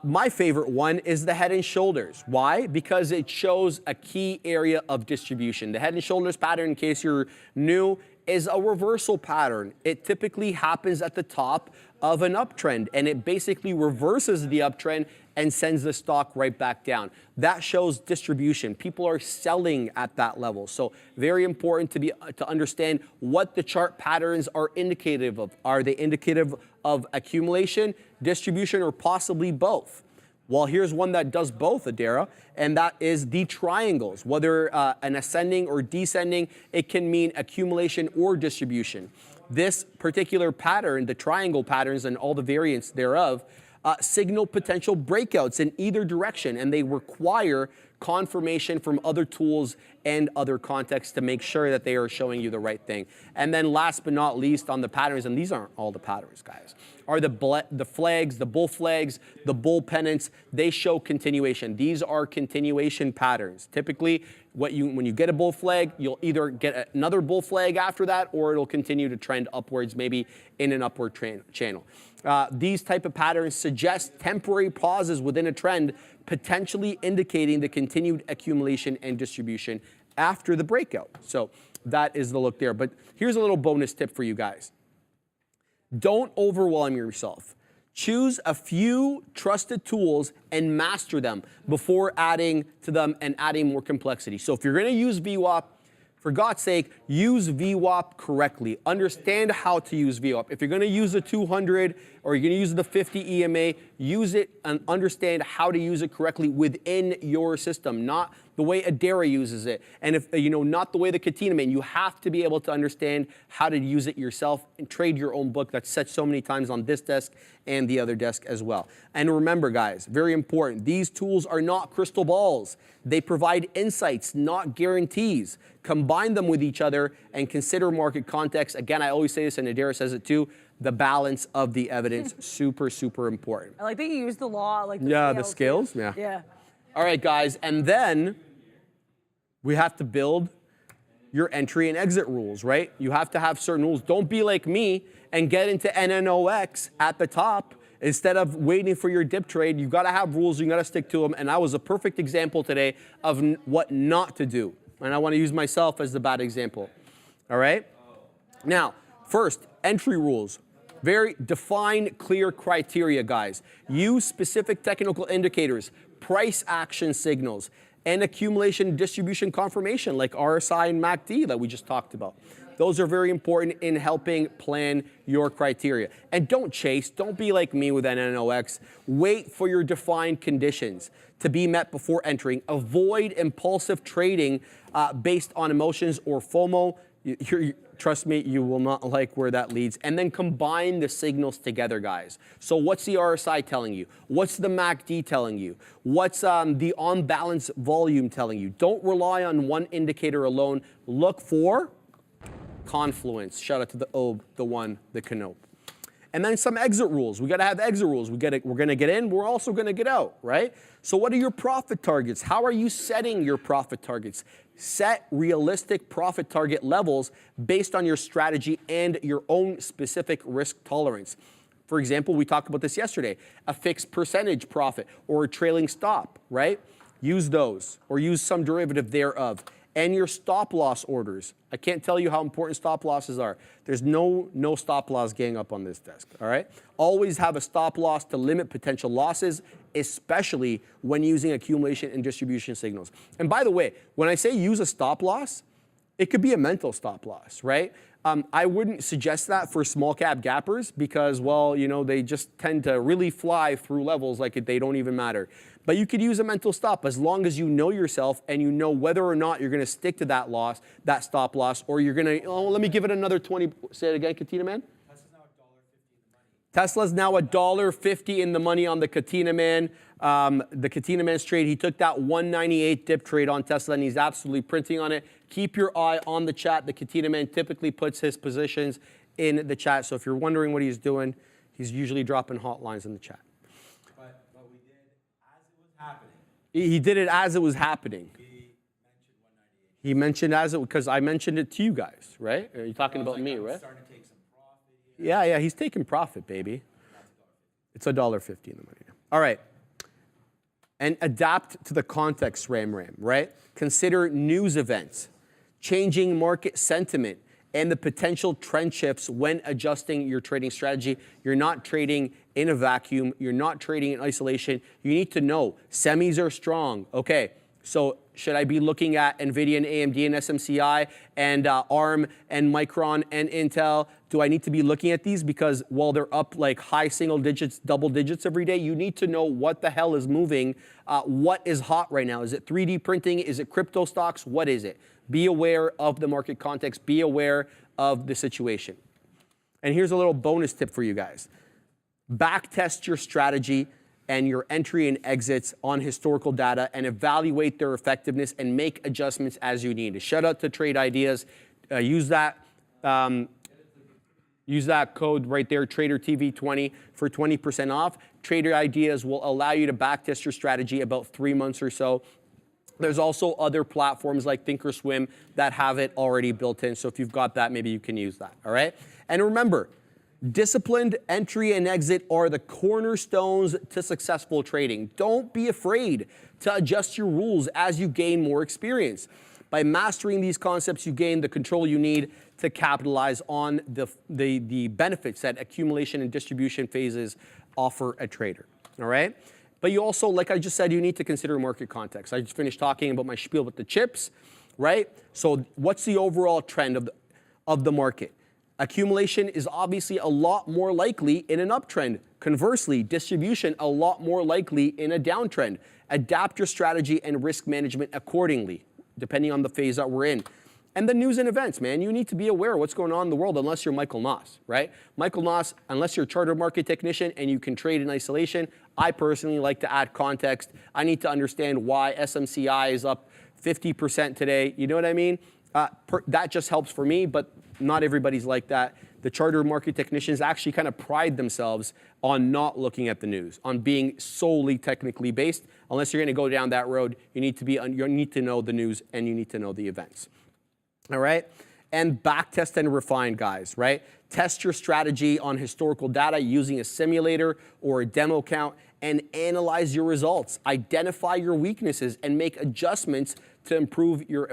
My favorite one is the head and shoulders. Why? Because it shows a key area of distribution. The head and shoulders pattern, in case you're new, is a reversal pattern. It typically happens at the top of an uptrend, and it basically reverses the uptrend and sends the stock right back down. That shows distribution. People are selling at that level. So very important to understand what the chart patterns are indicative of. Are they indicative of accumulation, distribution, or possibly both? Well, here's one that does both, Adara, and that is the triangles. Whether an ascending or descending, it can mean accumulation or distribution. This particular pattern, the triangle patterns and all the variants thereof, signal potential breakouts in either direction, and they require confirmation from other tools and other contexts to make sure that they are showing you the right thing. And then last but not least on the patterns, and these aren't all the patterns, guys, are the flags, the bull flags, the bull pennants. They show continuation. These are continuation patterns. Typically, when you get a bull flag, you'll either get another bull flag after that, or it'll continue to trend upwards, maybe in an upward channel. These type of patterns suggest temporary pauses within a trend, potentially indicating the continued accumulation and distribution after the breakout. So that is the look there. But here's a little bonus tip for you guys. Don't overwhelm yourself. Choose a few trusted tools and master them before adding to them and adding more complexity. So if you're going to use VWAP, for God's sake, use VWAP correctly. Understand how to use VWAP. If you're going to use the 200 or you're going to use the 50 EMA, use it and understand how to use it correctly within your system, not the way Adara uses it, and if not the way the Katina man. You have to be able to understand how to use it yourself and trade your own book. That's said so many times on this desk and the other desk as well. And remember, guys, very important, these tools are not crystal balls. They provide insights, not guarantees. Combine them with each other and consider market context. Again, I always say this, and Adara says it too, the balance of the evidence, super, super important. I like that you use the law, like the Yeah, scales. the scales, yeah. Yeah. All right, guys, and then we have to build your entry and exit rules, right? You have to have certain rules. Don't be like me and get into NNOX at the top instead of waiting for your dip trade. You gotta have rules, you gotta stick to them, and that was a perfect example today of what not to do. And I wanna use myself as the bad example, all right? Now, first, entry rules. Very defined, clear criteria, guys. Use specific technical indicators, price action signals, and accumulation distribution confirmation like RSI and MACD that we just talked about. Those are very important in helping plan your criteria. And don't chase, don't be like me with NNOX. Wait for your defined conditions to be met before entering. Avoid impulsive trading based on emotions or FOMO. Trust me, you will not like where that leads. And then combine the signals together, guys. So what's the RSI telling you? What's the MACD telling you? What's the on-balance volume telling you? Don't rely on one indicator alone. Look for confluence. Shout out to the OB, the one, the canope. And then some exit rules. We got to have exit rules. We're going to get in. We're also going to get out, right? So what are your profit targets? How are you setting your profit targets? Set realistic profit target levels based on your strategy and your own specific risk tolerance. For example, we talked about this yesterday, a fixed percentage profit or a trailing stop, right? Use those or use some derivative thereof. And your stop loss orders. I can't tell you how important stop losses are. There's no stop loss gang up on this desk, all right? Always have a stop loss to limit potential losses, especially when using accumulation and distribution signals. And by the way, when I say use a stop loss, it could be a mental stop loss, right? I wouldn't suggest that for small cap gappers because, well, they just tend to really fly through levels like they don't even matter. But you could use a mental stop as long as you know yourself and you know whether or not you're going to stick to that loss, that stop loss, or you're going to, let me give it another 20. Say it again, Katina man. Tesla's now $1.50 in the money on the Katina man. The Katina man's trade, he took that 198 dip trade on Tesla and he's absolutely printing on it. Keep your eye on the chat. The Katina man typically puts his positions in the chat. So if you're wondering what he's doing, he's usually dropping hotlines in the chat. But we did as it was happening. He did it as it was happening. He mentioned as it, because I mentioned it to you guys, right? Are you talking about me, right? Starting to take some profit. Yeah, he's taking profit, baby. It's $1.50 in the money now. All right. And adapt to the context, Ram, right? Consider news events, changing market sentiment, and the potential trend shifts when adjusting your trading strategy. You're not trading in a vacuum. You're not trading in isolation. You need to know semis are strong. Okay, so should I be looking at NVIDIA and AMD and SMCI and ARM and Micron and Intel? Do I need to be looking at these? Because while they're up like high single digits, double digits every day, you need to know what the hell is moving. What is hot right now? Is it 3D printing? Is it crypto stocks? What is it? Be aware of the market context. Be aware of the situation. And here's a little bonus tip for you guys. Backtest your strategy and your entry and exits on historical data and evaluate their effectiveness and make adjustments as you need. Shout out to Trade Ideas. Use that code right there, TraderTv20 for 20% off. Trader Ideas will allow you to backtest your strategy about 3 months or so. There's also other platforms like Thinkorswim that have it already built in. So if you've got that, maybe you can use that, all right? And remember, disciplined entry and exit are the cornerstones to successful trading. Don't be afraid to adjust your rules as you gain more experience. By mastering these concepts, you gain the control you need to capitalize on the benefits that accumulation and distribution phases offer a trader, all right? But you also, like I just said, you need to consider market context. I just finished talking about my spiel with the chips, right? So what's the overall trend of the market? Accumulation is obviously a lot more likely in an uptrend Conversely, distribution a lot more likely in a downtrend. Adapt your strategy and risk management accordingly, depending on the phase that we're in. And the news and events, man. You need to be aware of what's going on in the world unless you're Michael Noss, right? Michael Noss, unless you're a charter market technician and you can trade in isolation, I personally like to add context. I need to understand why SMCI is up 50% today. You know what I mean? That just helps for me, but not everybody's like that. The charter market technicians actually kind of pride themselves on not looking at the news, on being solely technically based. Unless you're going to go down that road, you need to know the news and you need to know the events. All right? And back test and refine, guys, right? Test your strategy on historical data using a simulator or a demo account and analyze your results. Identify your weaknesses and make adjustments to improve your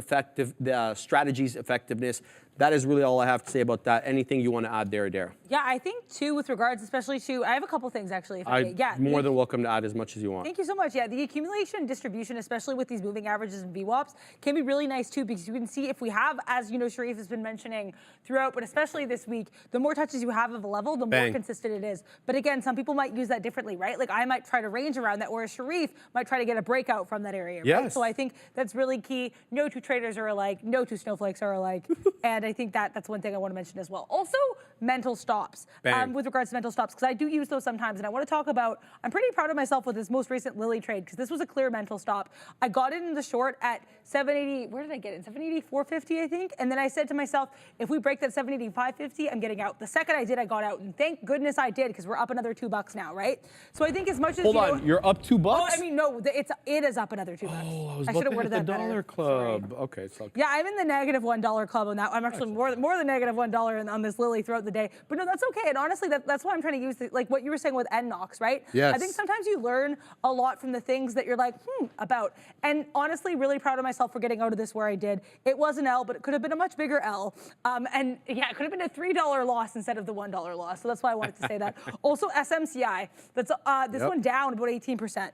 strategy's effectiveness. That is really all I have to say about that. Anything you want to add there, Dara? Yeah, I think too, with regards especially to, I have a couple things actually. If I may. Yeah, more than welcome to add as much as you want. Thank you so much. Yeah, the accumulation distribution, especially with these moving averages and VWAPs, can be really nice too, because you can see if we have, as you know, Sharif has been mentioning throughout, but especially this week, the more touches you have of a level, the more consistent it is. But again, some people might use that differently, right? Like I might try to range around that, whereas Sharif might try to get a breakout from that area. Yes. Right? So I think that's really key. No two traders are alike. No two snowflakes are alike. And I think that's one thing I want to mention as well. Also, mental stops. With regards to mental stops, because I do use those sometimes, and I want to talk about, I'm pretty proud of myself with this most recent Lily trade, because this was a clear mental stop. I got it in the short at 780, where did I get it? 780, 450, I think. And then I said to myself, if we break that 780, 550, I'm getting out. The second I did, I got out, and thank goodness I did, because we're up another $2 now, right? So I think as much as Hold on, you're up $2? Oh, I mean, no, it is up another $2. Oh, I should have worded the that better. dollar club. Sorry. Okay, it's okay. Yeah, I'm in the negative $1 club on that. I'm actually more than negative $1 on this Lily throughout the day. But no, that's okay. And honestly, that's why I'm trying to use like what you were saying with NNOX, right? Yes. I think sometimes you learn a lot from the things that you're like, about. And honestly, really proud of myself for getting out of this where I did. It was an L, but it could have been a much bigger L. And yeah, it could have been a $3 loss instead of the $1 loss. So that's why I wanted to say that. Also, SMCI. That's this one down about 18%.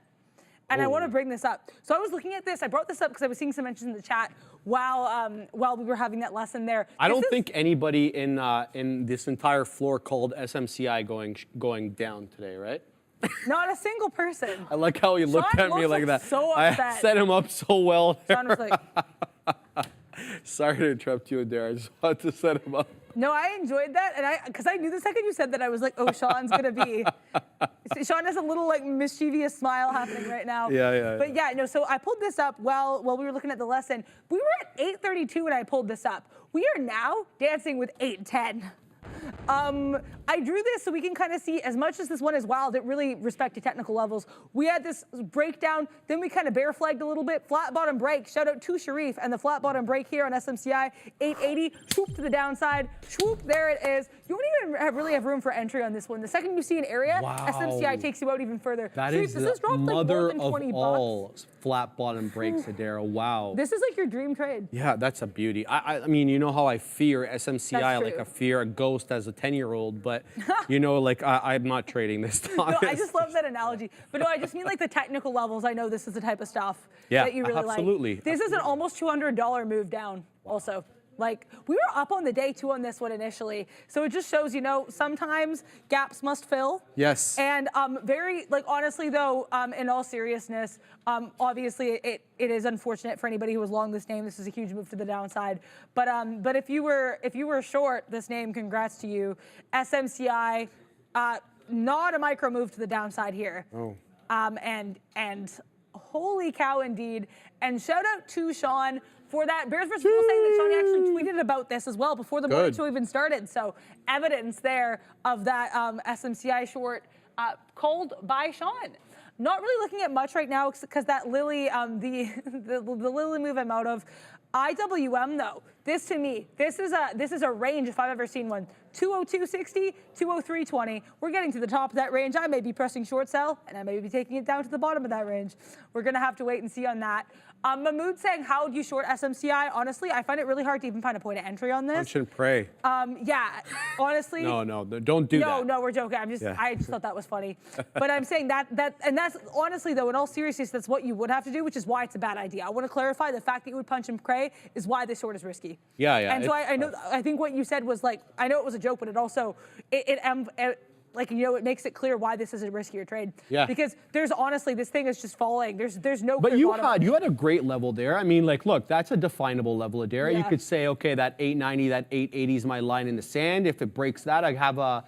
And I want to bring this up. So I was looking at this. I brought this up because I was seeing some mentions in the chat while we were having that lesson there. I don't think anybody in this entire floor called SMCI going down today, right? Not a single person. I like how he looked Sean at me like that. So upset. I set him up so well. Sean was like, sorry to interrupt you there. I just wanted to set him up. No, I enjoyed that, and because I knew the second you said that, I was like, oh, Sean's gonna be. Sean has a little like mischievous smile happening right now. Yeah. But yeah, no. So I pulled this up while we were looking at the lesson. We were at 8:32 when I pulled this up. We are now dancing with 8:10. I drew this so we can kind of see, as much as this one is wild, it really respected technical levels. We had this breakdown, then we kind of bear flagged a little bit, flat bottom break. Shout out to Sharif and the flat bottom break here on SMCI, 880, swoop to the downside, swoop, there it is. You don't even really have room for entry on this one. The second you see an area, SMCI takes you out even further. That Sharif, is this the has dropped like mother more than of 20 all bucks. flat bottom breaks, Adara. Wow. This is like your dream trade. Yeah, that's a beauty. I mean, you know how I fear SMCI, That's like true. I fear a ghost as a 10-year-old, but you know, like I'm not trading this time. No, I just love that analogy. But no, I just mean like the technical levels. I know this is the type of stuff that you really absolutely. like. This is an almost $200 move down also. Like, we were up on the day too on this one initially. So it just shows, you know, sometimes gaps must fill. Yes. And very, like, honestly though, in all seriousness, obviously it is unfortunate for anybody who was long this name. This is a huge move to the downside. But if you were short this name, congrats to you. SMCI, not a micro move to the downside here. Oh. And holy cow indeed. And shout out to Sean for that. Bears vs. Bulls saying that Sean actually tweeted about this as well before the morning show even started. So evidence there of that SMCI short called by Sean. Not really looking at much right now because that Lily, the Lily move I'm out of. IWM though, this to me, this is a range if I've ever seen one. 202.60, 203.20. We're getting to the top of that range. I may be pressing short sell, and I may be taking it down to the bottom of that range. We're gonna have to wait and see on that. Mahmood saying, how do you short SMCI? Honestly, I find it really hard to even find a point of entry on this. Punch and pray. Yeah, honestly. No, don't do that. No, we're joking. I just thought that was funny. But I'm saying and that's honestly though, in all seriousness, that's what you would have to do, which is why it's a bad idea. I want to clarify the fact that you would punch and pray is why this short is risky. Yeah. And so I know, I think what you said was like, I know it was a joke, but it also, like, you know, it makes it clear why this is a riskier trade. Yeah. Because there's honestly, this thing is just falling. There's no But clear you bottom. had a great level there. I mean, like, look, that's a definable level, Adara. You Yeah. could say, okay, that 890, that 880 is my line in the sand. If it breaks that, I have a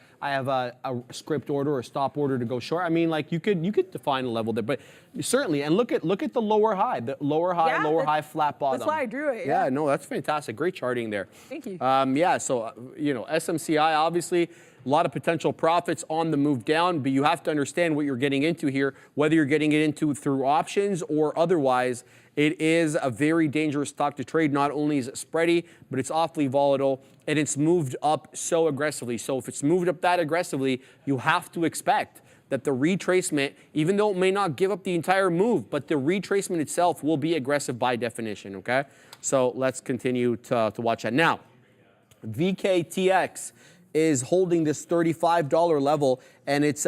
script order or stop order to go short. I mean, like, you could define a level there, but certainly. And look at the lower high, lower high, flat bottom. That's why I drew it. Yeah, no, that's fantastic. Great charting there. Thank you. Yeah, so, you know, SMCI, obviously, a lot of potential profits on the move down, but you have to understand what you're getting into here, whether you're getting it into through options or otherwise. It is a very dangerous stock to trade. Not only is it spready, but it's awfully volatile, and it's moved up so aggressively. So if it's moved up that aggressively, you have to expect that the retracement, even though it may not give up the entire move, but the retracement itself will be aggressive by definition, okay? So let's continue to watch that. Now, VKTX is holding this $35 level, and it's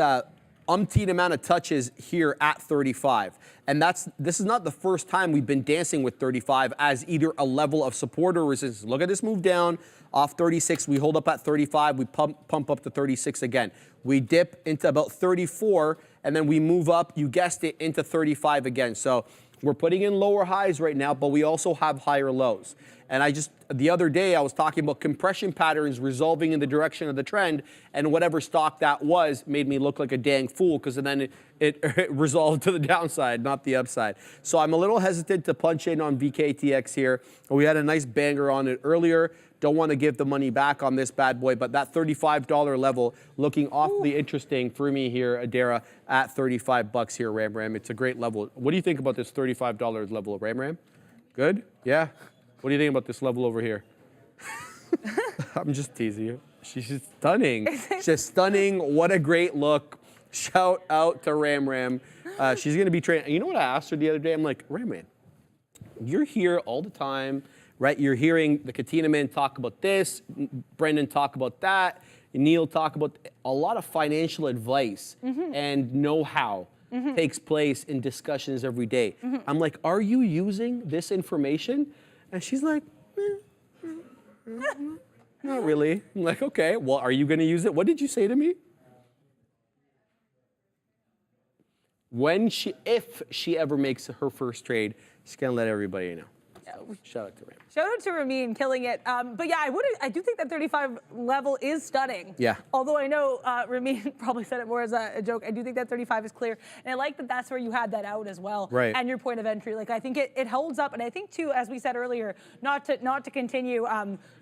umpteen amount of touches here at 35. And this is not the first time we've been dancing with 35 as either a level of support or resistance. Look at this move down off 36. We hold up at 35. We pump up to 36 again. We dip into about 34, and then we move up, you guessed it, into 35 again. So we're putting in lower highs right now, but we also have higher lows. And the other day, I was talking about compression patterns resolving in the direction of the trend, and whatever stock that was made me look like a dang fool, because then it resolved to the downside, not the upside. So I'm a little hesitant to punch in on VKTX here. We had a nice banger on it earlier. Don't want to give the money back on this bad boy, but that $35 level looking awfully interesting for me here, Adara, at 35 bucks here, Ram. It's a great level. What do you think about this $35 level, Ram? Good? Yeah? What do you think about this level over here? I'm just teasing you. She's just stunning. She's stunning. What a great look. Shout out to Ram. She's going to be training. You know what I asked her the other day? I'm like, Ram, you're here all the time, right? You're hearing the Katina men talk about this, Brendan talk about that, Neil talk about a lot of financial advice and know-how takes place in discussions every day. I'm like, are you using this information? And she's like, not really. I'm like, okay, well, are you going to use it? What did you say to me? If she ever makes her first trade, she's going to let everybody know. Shout out to Ram. Shout out to Ramin, killing it. But yeah, I do think that 35 level is stunning. Yeah. Although I know Ramin probably said it more as a joke. I do think that 35 is clear. And I like that that's where you had that out as well. Right. And your point of entry. Like, I think it holds up. And I think, too, as we said earlier, not to continue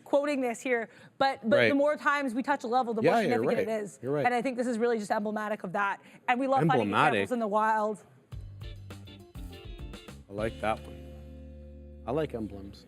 quoting this here, but Right. the more times we touch a level, the more Yeah, you're significant right. it is. You're right. And I think this is really just emblematic of that. And we love finding Emblematic. examples in the wild. I like that one. I like emblems.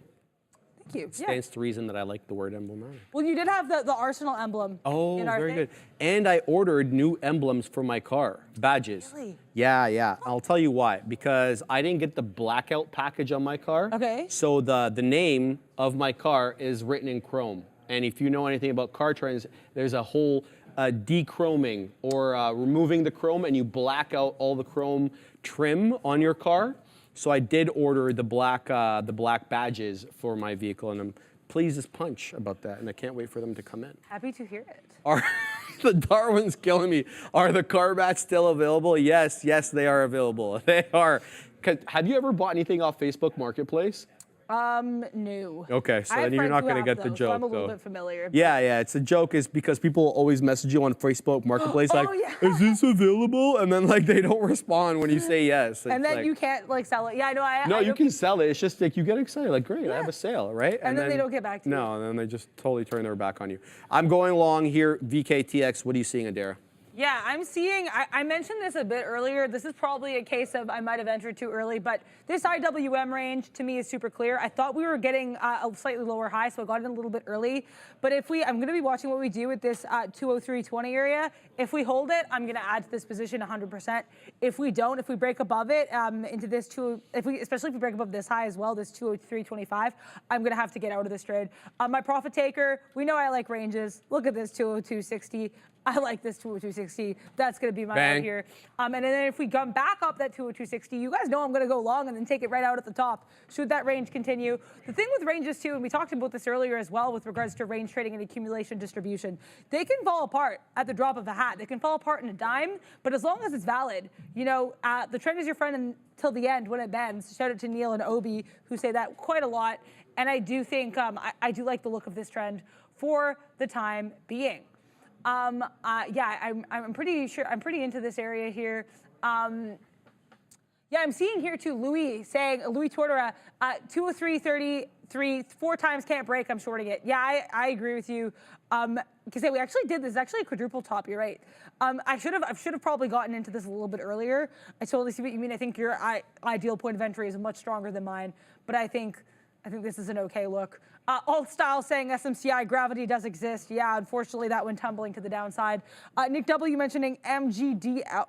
Thank you. Yeah. Stands to reason that I like the word emblematic. Well, you did have the Arsenal emblem. Oh, in our very thing. good. And I ordered new emblems for my car, badges. Really? Yeah. I'll tell you why. Because I didn't get the blackout package on my car. Okay. So the name of my car is written in chrome. And if you know anything about car trends, there's a whole dechroming or removing the chrome, and you black out all the chrome trim on your car. So I did order the black badges for my vehicle, and I'm pleased as punch about that, and I can't wait for them to come in. Happy to hear it. The Darwin's killing me. Are the car bats still available? Yes, they are available. They are. Have you ever bought anything off Facebook Marketplace? No. Okay, so I have then you're friends not who going to have get the those, joke. so I'm a little though. bit familiar. Yeah. It's a joke is because people always message you on Facebook Marketplace like, yeah. is this available? And then like they don't respond when you say yes. And It's then like, you can't like sell it. Yeah, I know. No, I you know can sell it. It's just like you get excited, like great, I have Yeah. a sale, right? And then they don't get back to you. No, and then they just totally turn their back on you. I'm going along here, VKTX. What are you seeing, Adara? Yeah, I'm seeing, I mentioned this a bit earlier. This is probably a case of I might have entered too early, but this IWM range to me is super clear. I thought we were getting a slightly lower high, so I got in a little bit early. But I'm going to be watching what we do with this 203.20 area. If we hold it, I'm going to add to this position 100%. If we don't, if we break above it into this especially if we break above this high as well, this 203.25, I'm going to have to get out of this trade. My profit taker, we know I like ranges. Look at this 202.60. I like this 202.60. That's going to be my Bang. out here. And then if we come back up that 202.60, you guys know I'm going to go long and then take it right out at the top. Should that range continue? The thing with ranges too, and we talked about this earlier as well with regards to range trading and accumulation distribution, they can fall apart at the drop of a hat. They can fall apart in a dime, but as long as it's valid, you know, the trend is your friend until the end when it bends. Shout out to Neil and Obi who say that quite a lot. And I do think, I do like the look of this trend for the time being. Yeah, I'm pretty sure, I'm pretty into this area here. Yeah, I'm seeing here too, Louis Tortora, 203.33, 4 times can't break, I'm shorting it. Yeah, I agree with you. Because we actually did this, it's actually a quadruple top, you're right. I should have probably gotten into this a little bit earlier. I totally see what you mean. I think your ideal point of entry is much stronger than mine, but I think this is an okay look. Alt Style saying SMCI gravity does exist. Yeah, unfortunately that went tumbling to the downside. Nick W mentioning MDGL,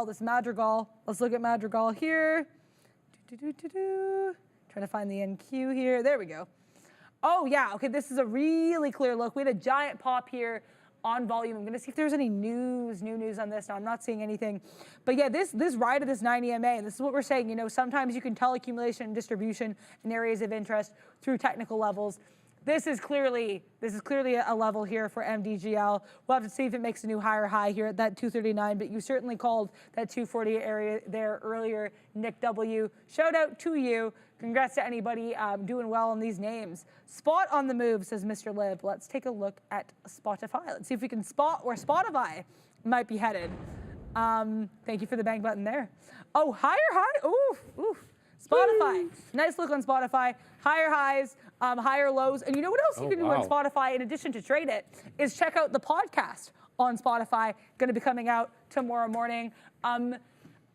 this Madrigal. Let's look at Madrigal here. Trying to find the NQ here. There we go. Oh yeah, okay, this is a really clear look. We had a giant pop here on volume. I'm gonna see if there's any new news on this. Now I'm not seeing anything, but yeah, this ride of this 9 EMA, and this is what we're saying, you know, sometimes you can tell accumulation and distribution in areas of interest through technical levels. This is clearly a level here for MDGL. We'll have to see if it makes a new higher high here at that 239, but you certainly called that 240 area there earlier, Nick W. Shout out to you. Congrats to anybody doing well on these names. Spot on the move, says Mr. Liv. Let's take a look at Spotify. Let's see if we can spot where Spotify might be headed. Thank you for the bang button there. Oh, higher high, oof. Spotify, nice look on Spotify. Higher highs, higher lows. And you know what else you can do on Spotify in addition to trade it is check out the podcast on Spotify. Going to be coming out tomorrow morning.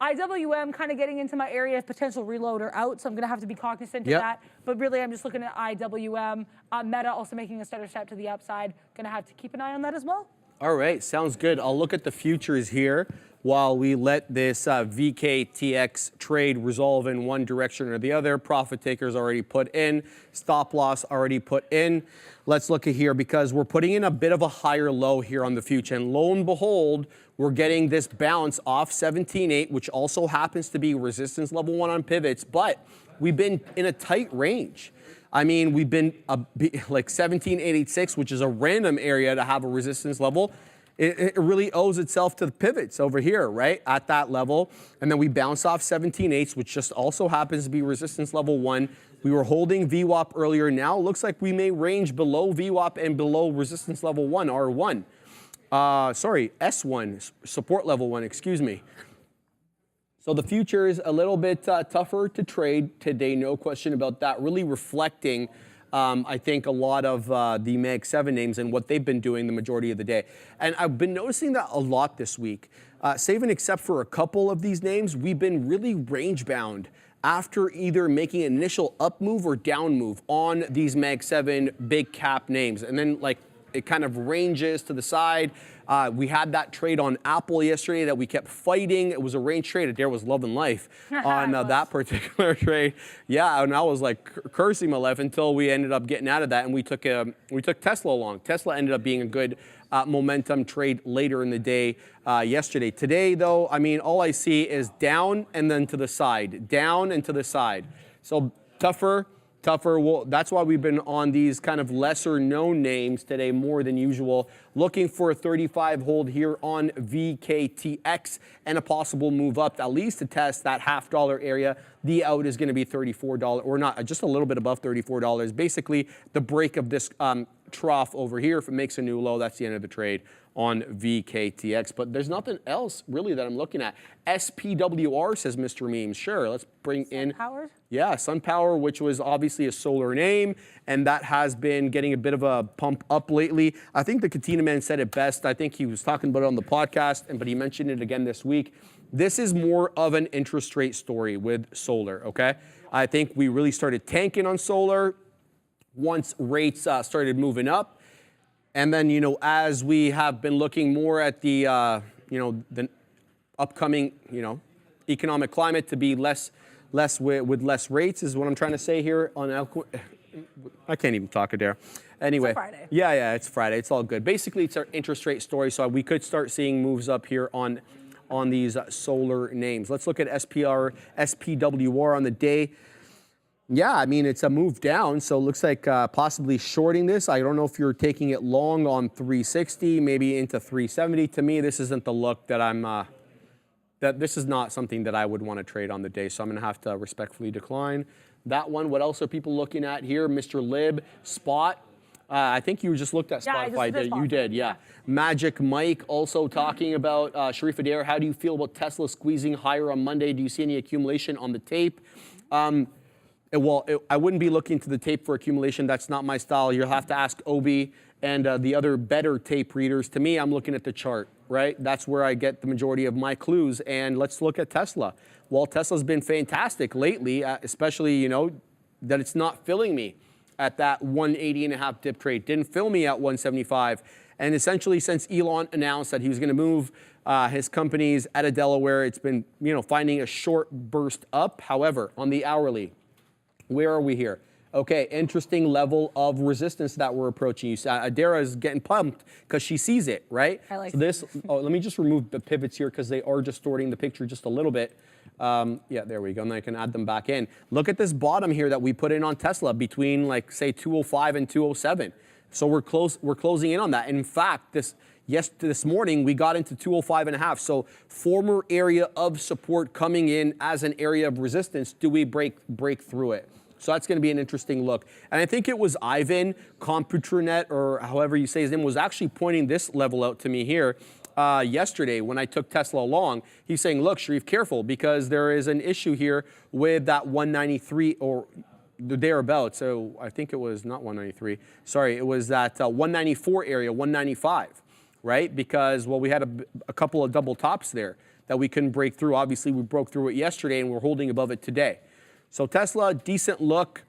IWM kind of getting into my area of potential reload or out, so I'm going to have to be cognizant of that. But really, I'm just looking at IWM. Meta also making a stutter step to the upside. Going to have to keep an eye on that as well. All right, sounds good. I'll look at the futures here while we let this VKTX trade resolve in one direction or the other. Profit takers already put in, stop loss already put in. Let's look at here because we're putting in a bit of a higher low here on the future. And lo and behold, we're getting this bounce off 17.8, which also happens to be resistance level 1 on pivots, but we've been in a tight range. I mean, we've been like 17.886, which is a random area to have a resistance level. It really owes itself to the pivots over here, right, at that level. And then we bounce off 17.8s, which just also happens to be resistance level 1. We were holding VWAP earlier. Now it looks like we may range below VWAP and below resistance level 1, R1. Sorry, S1, support level 1, excuse me. So the future is a little bit tougher to trade today, no question about that, really reflecting I think a lot of the Mag 7 names and what they've been doing the majority of the day. And I've been noticing that a lot this week. Save and except for a couple of these names, we've been really range bound after either making an initial up move or down move on these Mag 7 big cap names. And then like it kind of ranges to the side. We had that trade on Apple yesterday that we kept fighting. It was a range trade. Adair was loving life on that particular trade. Yeah, and I was like cursing my life until we ended up getting out of that, and we took Tesla along. Tesla ended up being a good momentum trade later in the day yesterday. Today, though, I mean, all I see is down and then to the side, down and to the side. So tougher. Well, that's why we've been on these kind of lesser known names today more than usual. Looking for a 35 hold here on VKTX and a possible move up, at least to test that $0.50 area. The out is going to be $34, or not, just a little bit above $34. Basically, the break of this trough over here, if it makes a new low, that's the end of the trade on VKTX. But there's nothing else really that I'm looking at. SPWR, says Mr. Memes. Sure, let's bring in. SunPower? Yeah, SunPower, which was obviously a solar name, and that has been getting a bit of a pump up lately. I think the Katina Man said it best. I think he was talking about it on the podcast, but he mentioned it again this week. This is more of an interest rate story with solar, okay? I think we really started tanking on solar once rates started moving up. And then, you know, as we have been looking more at the, the upcoming, economic climate to be less with less rates is what I'm trying to say here on I can't even talk, Adair. Anyway, Friday. yeah, it's Friday. It's all good. Basically, it's our interest rate story, so we could start seeing moves up here on these solar names. Let's look at SPWR on the day. Yeah, I mean, it's a move down, so it looks like possibly shorting this. I don't know if you're taking it long on 360, maybe into 370. To me, this isn't the look that this is not something that I would want to trade on the day, so I'm going to have to respectfully decline that one. What else are people looking at here? Mr. Lib, Spot. I think you just looked at Spotify. You did, yeah. Magic Mike also talking about Sharif Adair. How do you feel about Tesla squeezing higher on Monday? Do you see any accumulation on the tape? I wouldn't be looking to the tape for accumulation. That's not my style. You'll have to ask Obi and the other better tape readers. To me, I'm looking at the chart, right? That's where I get the majority of my clues. And let's look at Tesla. Well, Tesla's been fantastic lately, especially, you know, that it's not filling me at that 180.5 dip trade. Didn't fill me at 175. And essentially, since Elon announced that he was going to move his companies out of Delaware, it's been, you know, finding a short burst up. However, on the hourly, where are we here? Okay, interesting level of resistance that we're approaching. You see, Adara is getting pumped because she sees it, right? I like so this. Let me just remove the pivots here because they are distorting the picture just a little bit. Yeah, there we go. And then I can add them back in. Look at this bottom here that we put in on Tesla between, like, say 205 and 207. So we're closing in on that. And in fact, this morning we got into 205.5. So former area of support coming in as an area of resistance. Do we break through it? So that's going to be an interesting look. And I think it was Ivan Computernet, or however you say his name, was actually pointing this level out to me here yesterday when I took Tesla along. He's saying, look, Sharif, careful, because there is an issue here with that 193 or thereabouts. So I think it was not 193. Sorry, it was that 194 area, 195, right? Because, well, we had a couple of double tops there that we couldn't break through. Obviously, we broke through it yesterday, and we're holding above it today. So Tesla, decent look.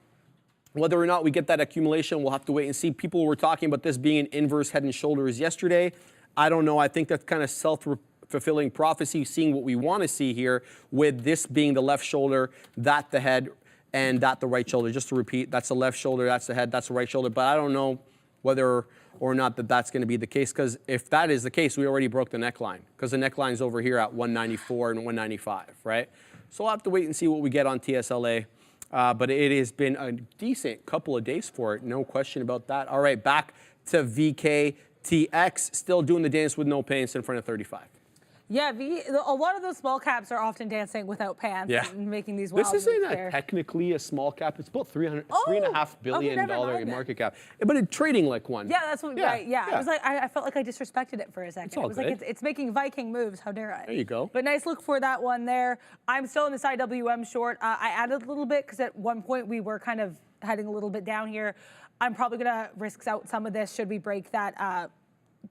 Whether or not we get that accumulation, we'll have to wait and see. People were talking about this being an inverse head and shoulders yesterday. I don't know. I think that's kind of self-fulfilling prophecy, seeing what we want to see here with this being the left shoulder, that the head, and that the right shoulder. Just to repeat, that's the left shoulder, that's the head, that's the right shoulder. But I don't know whether or not that's going to be the case, because if that is the case, we already broke the neckline, because the neckline's over here at 194 and 195, right? So we'll have to wait and see what we get on TSLA. But it has been a decent couple of days for it, no question about that. All right, back to VKTX, still doing the dance with no pants in front of 35. Yeah, a lot of those small caps are often dancing without pants and making these wild This isn't there. technically a small cap. It's about $3.5 billion in market cap. But it's trading like one. Yeah, that's what, right, yeah. I was like, I felt like I disrespected it for a second. It's all like, it's making Viking moves, how dare I? There you go. But nice look for that one there. I'm still in this IWM short. I added a little bit because at one point we were kind of heading a little bit down here. I'm probably gonna risk out some of this should we break that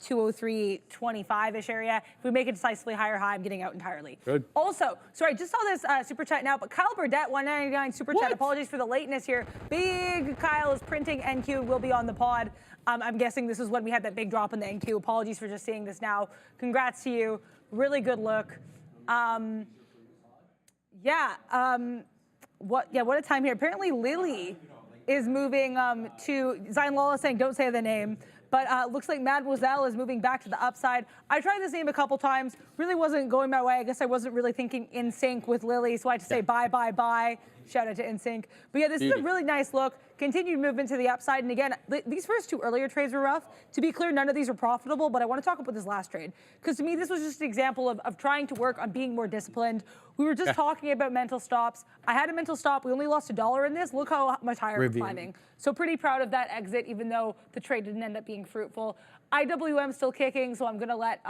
203.25-ish area. If we make a decisively higher high, I'm getting out entirely. Good. Also, sorry, just saw this super chat now, but Kyle Burdett, 199 super chat. Apologies for the lateness here. Big Kyle is printing NQ, will be on the pod. I'm guessing this is when we had that big drop in the NQ. Apologies for just seeing this now. Congrats to you. Really good look. What a time here. Apparently Lily is moving to Zion Lawler saying don't say the name. But looks like Mademoiselle is moving back to the upside. I tried this name a couple times. Really wasn't going my way. I guess I wasn't really thinking in sync with Lily, so I had to say bye, bye, bye. Shout out to InSync. But yeah, this is a really nice look. Continued movement to the upside. And again, these first two earlier trades were rough. To be clear, none of these were profitable, but I want to talk about this last trade. Because to me, this was just an example of trying to work on being more disciplined. We were just talking about mental stops. I had a mental stop. We only lost $1 in this. Look how much higher we're climbing. So pretty proud of that exit, even though the trade didn't end up being fruitful. IWM still kicking, so I'm going to let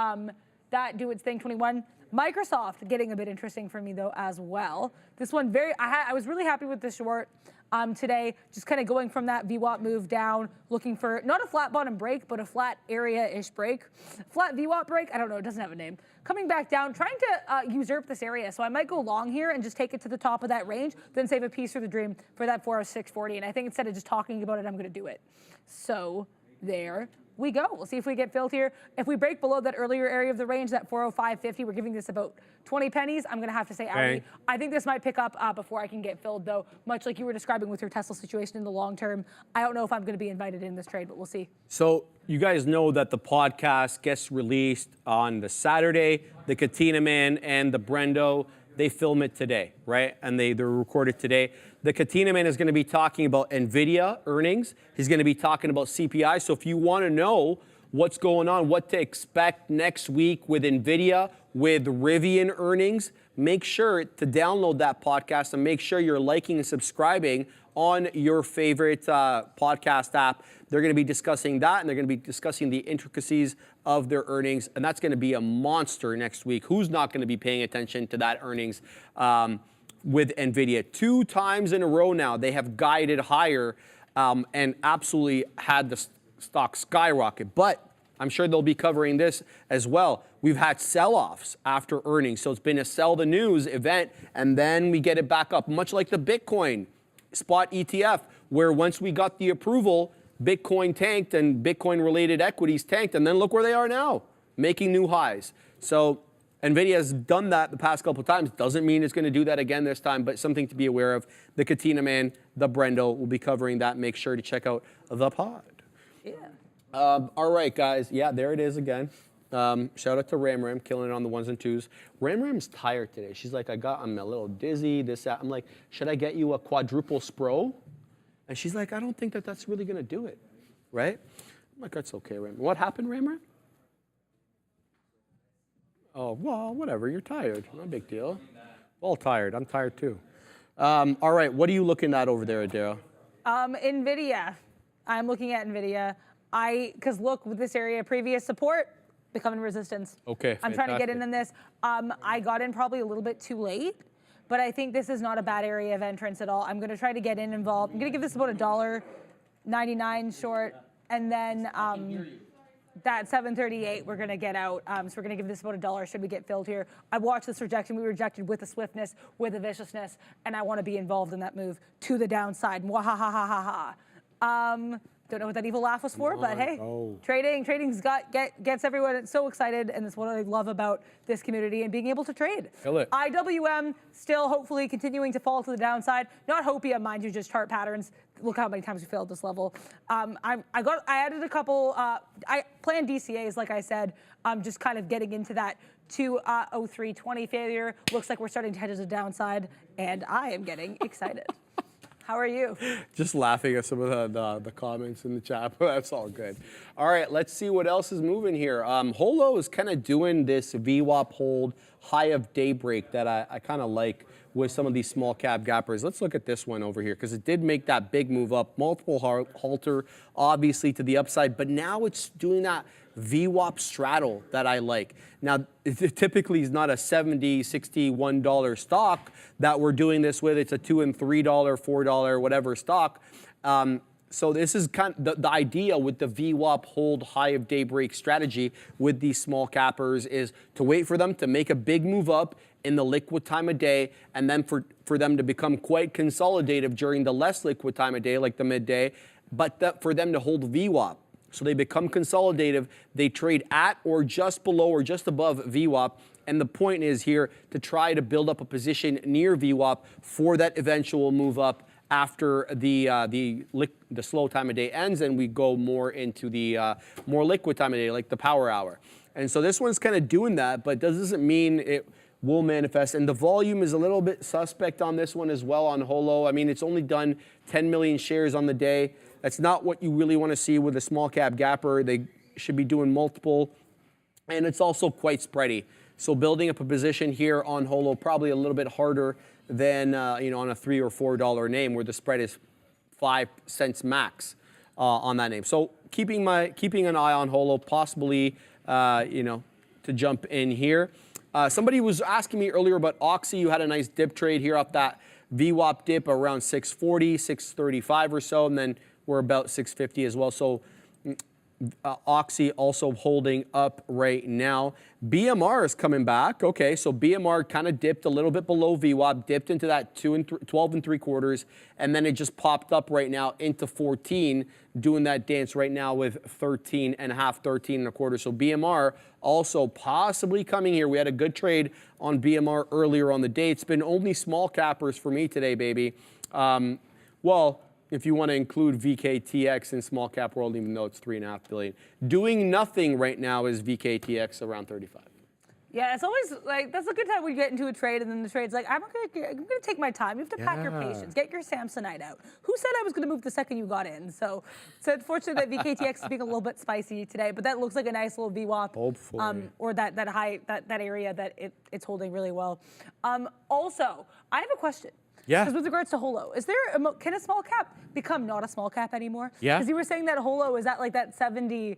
that do its thing, 21. Microsoft getting a bit interesting for me, though, as well. This one, I was really happy with the short today, just kind of going from that VWAP move down, looking for not a flat bottom break, but a flat area-ish break. Flat VWAP break, I don't know, it doesn't have a name. Coming back down, trying to usurp this area. So I might go long here and just take it to the top of that range, then save a piece for the dream for that 406.40. And I think instead of just talking about it, I'm going to do it. So There we go. We'll see if we get filled here. If we break below that earlier area of the range, that 405.50, we're giving this about 20 pennies. I'm going to have to say outie. I think this might pick up before I can get filled, though, much like you were describing with your Tesla situation in the long term. I don't know if I'm going to be invited in this trade, but we'll see. So you guys know that the podcast gets released on the Saturday. The Katina Man and the Brendo, they film it today, right? And they're recorded today. The Katina Man is going to be talking about NVIDIA earnings. He's going to be talking about CPI. So if you want to know what's going on, what to expect next week with NVIDIA, with Rivian earnings, make sure to download that podcast and make sure you're liking and subscribing on your favorite podcast app. They're going to be discussing that, and they're going to be discussing the intricacies of their earnings, and that's going to be a monster next week. Who's not going to be paying attention to that earnings with NVIDIA? 2 times in a row now, they have guided higher and absolutely had the stock skyrocket. But I'm sure they'll be covering this as well. We've had sell-offs after earnings, so it's been a sell the news event, and then we get it back up, much like the Bitcoin spot ETF, where once we got the approval, Bitcoin tanked and Bitcoin-related equities tanked, and then look where they are now, making new highs. So NVIDIA has done that the past couple of times. Doesn't mean it's going to do that again this time, but something to be aware of. The Katina Man, the Brendo will be covering that. Make sure to check out the pod. Yeah. All right, guys. Yeah, there it is again. Shout out to Ram, killing it on the 1s and 2s. Ram's tired today. She's like, I'm a little dizzy, this, that. I'm like, should I get you a quadruple spro? And she's like, I don't think that's really going to do it, right? I'm like, that's okay, Ram. What happened, Ram? Oh, well, whatever. You're tired. No big deal. All tired. I'm tired, too. All right. What are you looking at over there, Adara? NVIDIA. I'm looking at NVIDIA. Because look, with this area, previous support, becoming resistance. Okay, I'm trying to get in this. I got in probably a little bit too late, but I think this is not a bad area of entrance at all. I'm going to try to get involved. I'm going to give this about $1.99 short, and then that 738 we're going to get out. So we're going to give this about $1 should we get filled here. I watched this rejection. We rejected with the swiftness, with the viciousness, and I want to be involved in that move to the downside. Mwahahahaha. Don't know what that evil laugh was for, but hey, trading's gets everyone so excited, and that's what I love about this community and being able to trade. Kill it. IWM still hopefully continuing to fall to the downside. Not hopium, mind you, just chart patterns. Look how many times we failed this level. I added a couple. I planned DCAs, like I said. Just kind of getting into that 203.20 failure. Looks like we're starting to head to the downside, and I am getting excited. How are you? Just laughing at some of the comments in the chat. That's all good. All right, let's see what else is moving here. Holo is kind of doing this VWAP hold high of daybreak that I kind of like with some of these small cap gappers. Let's look at this one over here because it did make that big move up. Multiple halter, obviously, to the upside, but now it's doing that VWAP straddle that I like. Now, it typically is not a $70, $60, $1 stock that we're doing this with. It's a $2 and $3, $4, whatever stock. So this is kind of the idea with the VWAP hold high of daybreak strategy with these small cappers is to wait for them to make a big move up in the liquid time of day, and then for them to become quite consolidative during the less liquid time of day, like the midday, but for them to hold VWAP. So they become consolidative, they trade at or just below or just above VWAP, and the point is here to try to build up a position near VWAP for that eventual move up after the slow time of day ends and we go more into the more liquid time of day, like the power hour. And so this one's kind of doing that, but doesn't mean it will manifest. And the volume is a little bit suspect on this one as well on Holo. I mean, it's only done 10 million shares on the day. That's not what you really want to see with a small cap gapper. They should be doing multiple. And it's also quite spready. So building up a position here on Holo probably a little bit harder than on a $3 or $4 name where the spread is 5 cents max on that name. So keeping an eye on Holo, possibly to jump in here. Somebody was asking me earlier about Oxy. You had a nice dip trade here off that VWAP dip around 640, 635 or so, and then we're about 650 as well. So Oxy also holding up right now. BMR is coming back. Okay, so BMR kind of dipped a little bit below VWAP, dipped into that 12 3/4, and then it just popped up right now into 14, doing that dance right now with 13.5, 13.25. So BMR also possibly coming here. We had a good trade on BMR earlier on the day. It's been only small cappers for me today, baby. Well, if you want to include VKTX in small cap world, even though it's 3.5 billion. Doing nothing right now is VKTX around 35. Yeah, it's always like, that's a good time when you get into a trade and then the trade's like, I'm gonna take my time. You have to pack your patience. Get your Samsonite out. Who said I was gonna move the second you got in? So it's unfortunate that VKTX is being a little bit spicy today, but that looks like a nice little VWAP. Hopefully. Or that area that it's holding really well. Also, I have a question. Yeah. Because with regards to Holo, can a small cap become not a small cap anymore? Yeah. Because you were saying that Holo is at like that $70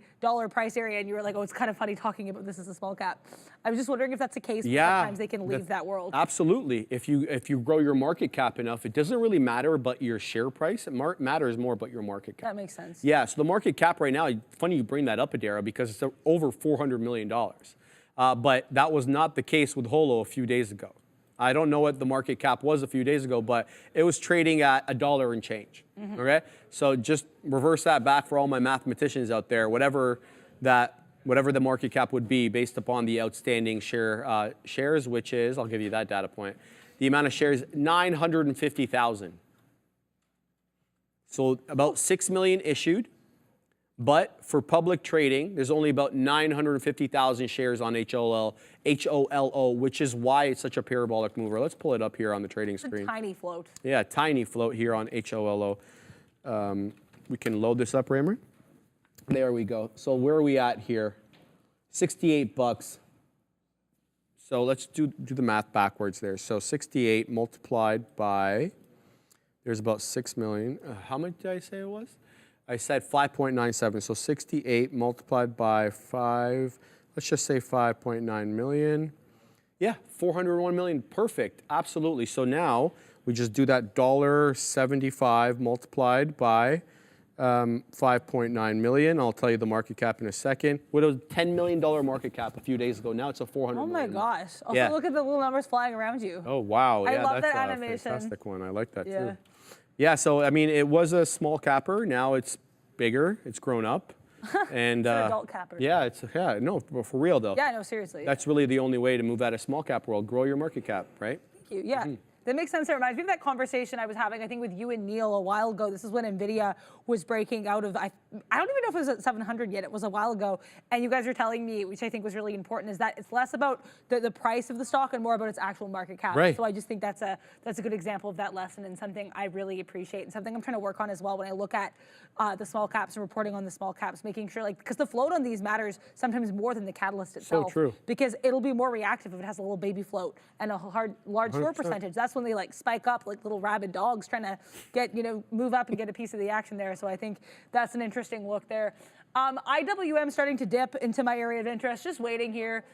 price area, and you were like, oh, it's kind of funny talking about this as a small cap. I was just wondering if that's the case. Yeah. Sometimes they can leave that world. Absolutely. If you grow your market cap enough, it doesn't really matter about your share price. It matters more about your market cap. That makes sense. Yeah. So the market cap right now, funny you bring that up, Adara, because it's over $400 million. But that was not the case with Holo a few days ago. I don't know what the market cap was a few days ago, but it was trading at $1 and change. Okay, so just reverse that back for all my mathematicians out there. Whatever the market cap would be based upon the outstanding shares, which is, I'll give you that data point. The amount of shares, 950,000. So about 6 million issued. But for public trading, there's only about 950,000 shares on HOLO, which is why it's such a parabolic mover. Let's pull it up here on the trading screen. It's a tiny float. Yeah, tiny float here on HOLO. We can load this up, Raymer. There we go. So where are we at here? 68 bucks. So let's do the math backwards there. So 68 multiplied by, there's about 6 million. How much did I say it was? I said 5.97, so 68 multiplied by 5, let's just say 5.9 million. Yeah, 401 million, perfect, absolutely. So now we just do that $1.75 multiplied by 5.9 million. I'll tell you the market cap in a second. What was a $10 million market cap a few days ago. Now it's a 400 million. Oh my gosh. Also, look at the little numbers flying around you. Oh, wow. I Yeah, love that's that a animation. fantastic one. I like that Yeah. too. Yeah, so I mean, it was a small capper. Now it's bigger. It's grown up. And It's an adult capper. yeah, no, for real though. Yeah, no, seriously. That's really the only way to move out of small cap world. Grow your market cap, right? Thank you. Yeah. That makes sense. It reminds me of that conversation I was having, I think, with you and Neil a while ago. This is when NVIDIA was breaking out of, I don't even know if it was at 700 yet. It was a while ago. And you guys were telling me, which I think was really important, is that it's less about the price of the stock and more about its actual market cap. Right. So I just think that's a good example of that lesson and something I really appreciate and something I'm trying to work on as well when I look at the small caps and reporting on the small caps, making sure, like, because the float on these matters sometimes more than the catalyst itself. So true. Because it'll be more reactive if it has a little baby float and a large short 100%. percentage. That's when they like spike up like little rabid dogs trying to get, move up and get a piece of the action there. So I think that's an interesting look there. IWM starting to dip into my area of interest, just waiting here.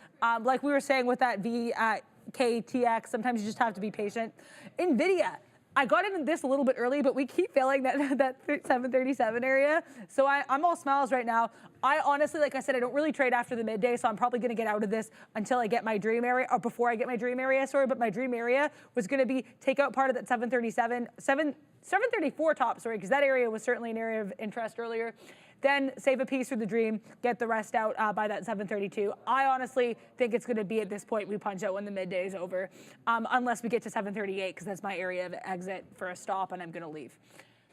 Like we were saying with that VKTX, sometimes you just have to be patient. NVIDIA, I got into this a little bit early, but we keep failing that 737 area. So I'm all smiles right now. I honestly, like I said, I don't really trade after the midday, so I'm probably going to get out of this until I get my dream area, or before I get my dream area, sorry. But my dream area was going to be take out part of that 734 top, sorry, because that area was certainly an area of interest earlier. Then save a piece for the dream, get the rest out by that 732. I honestly think it's going to be at this point we punch out when the midday is over, unless we get to 738, because that's my area of exit for a stop, and I'm going to leave.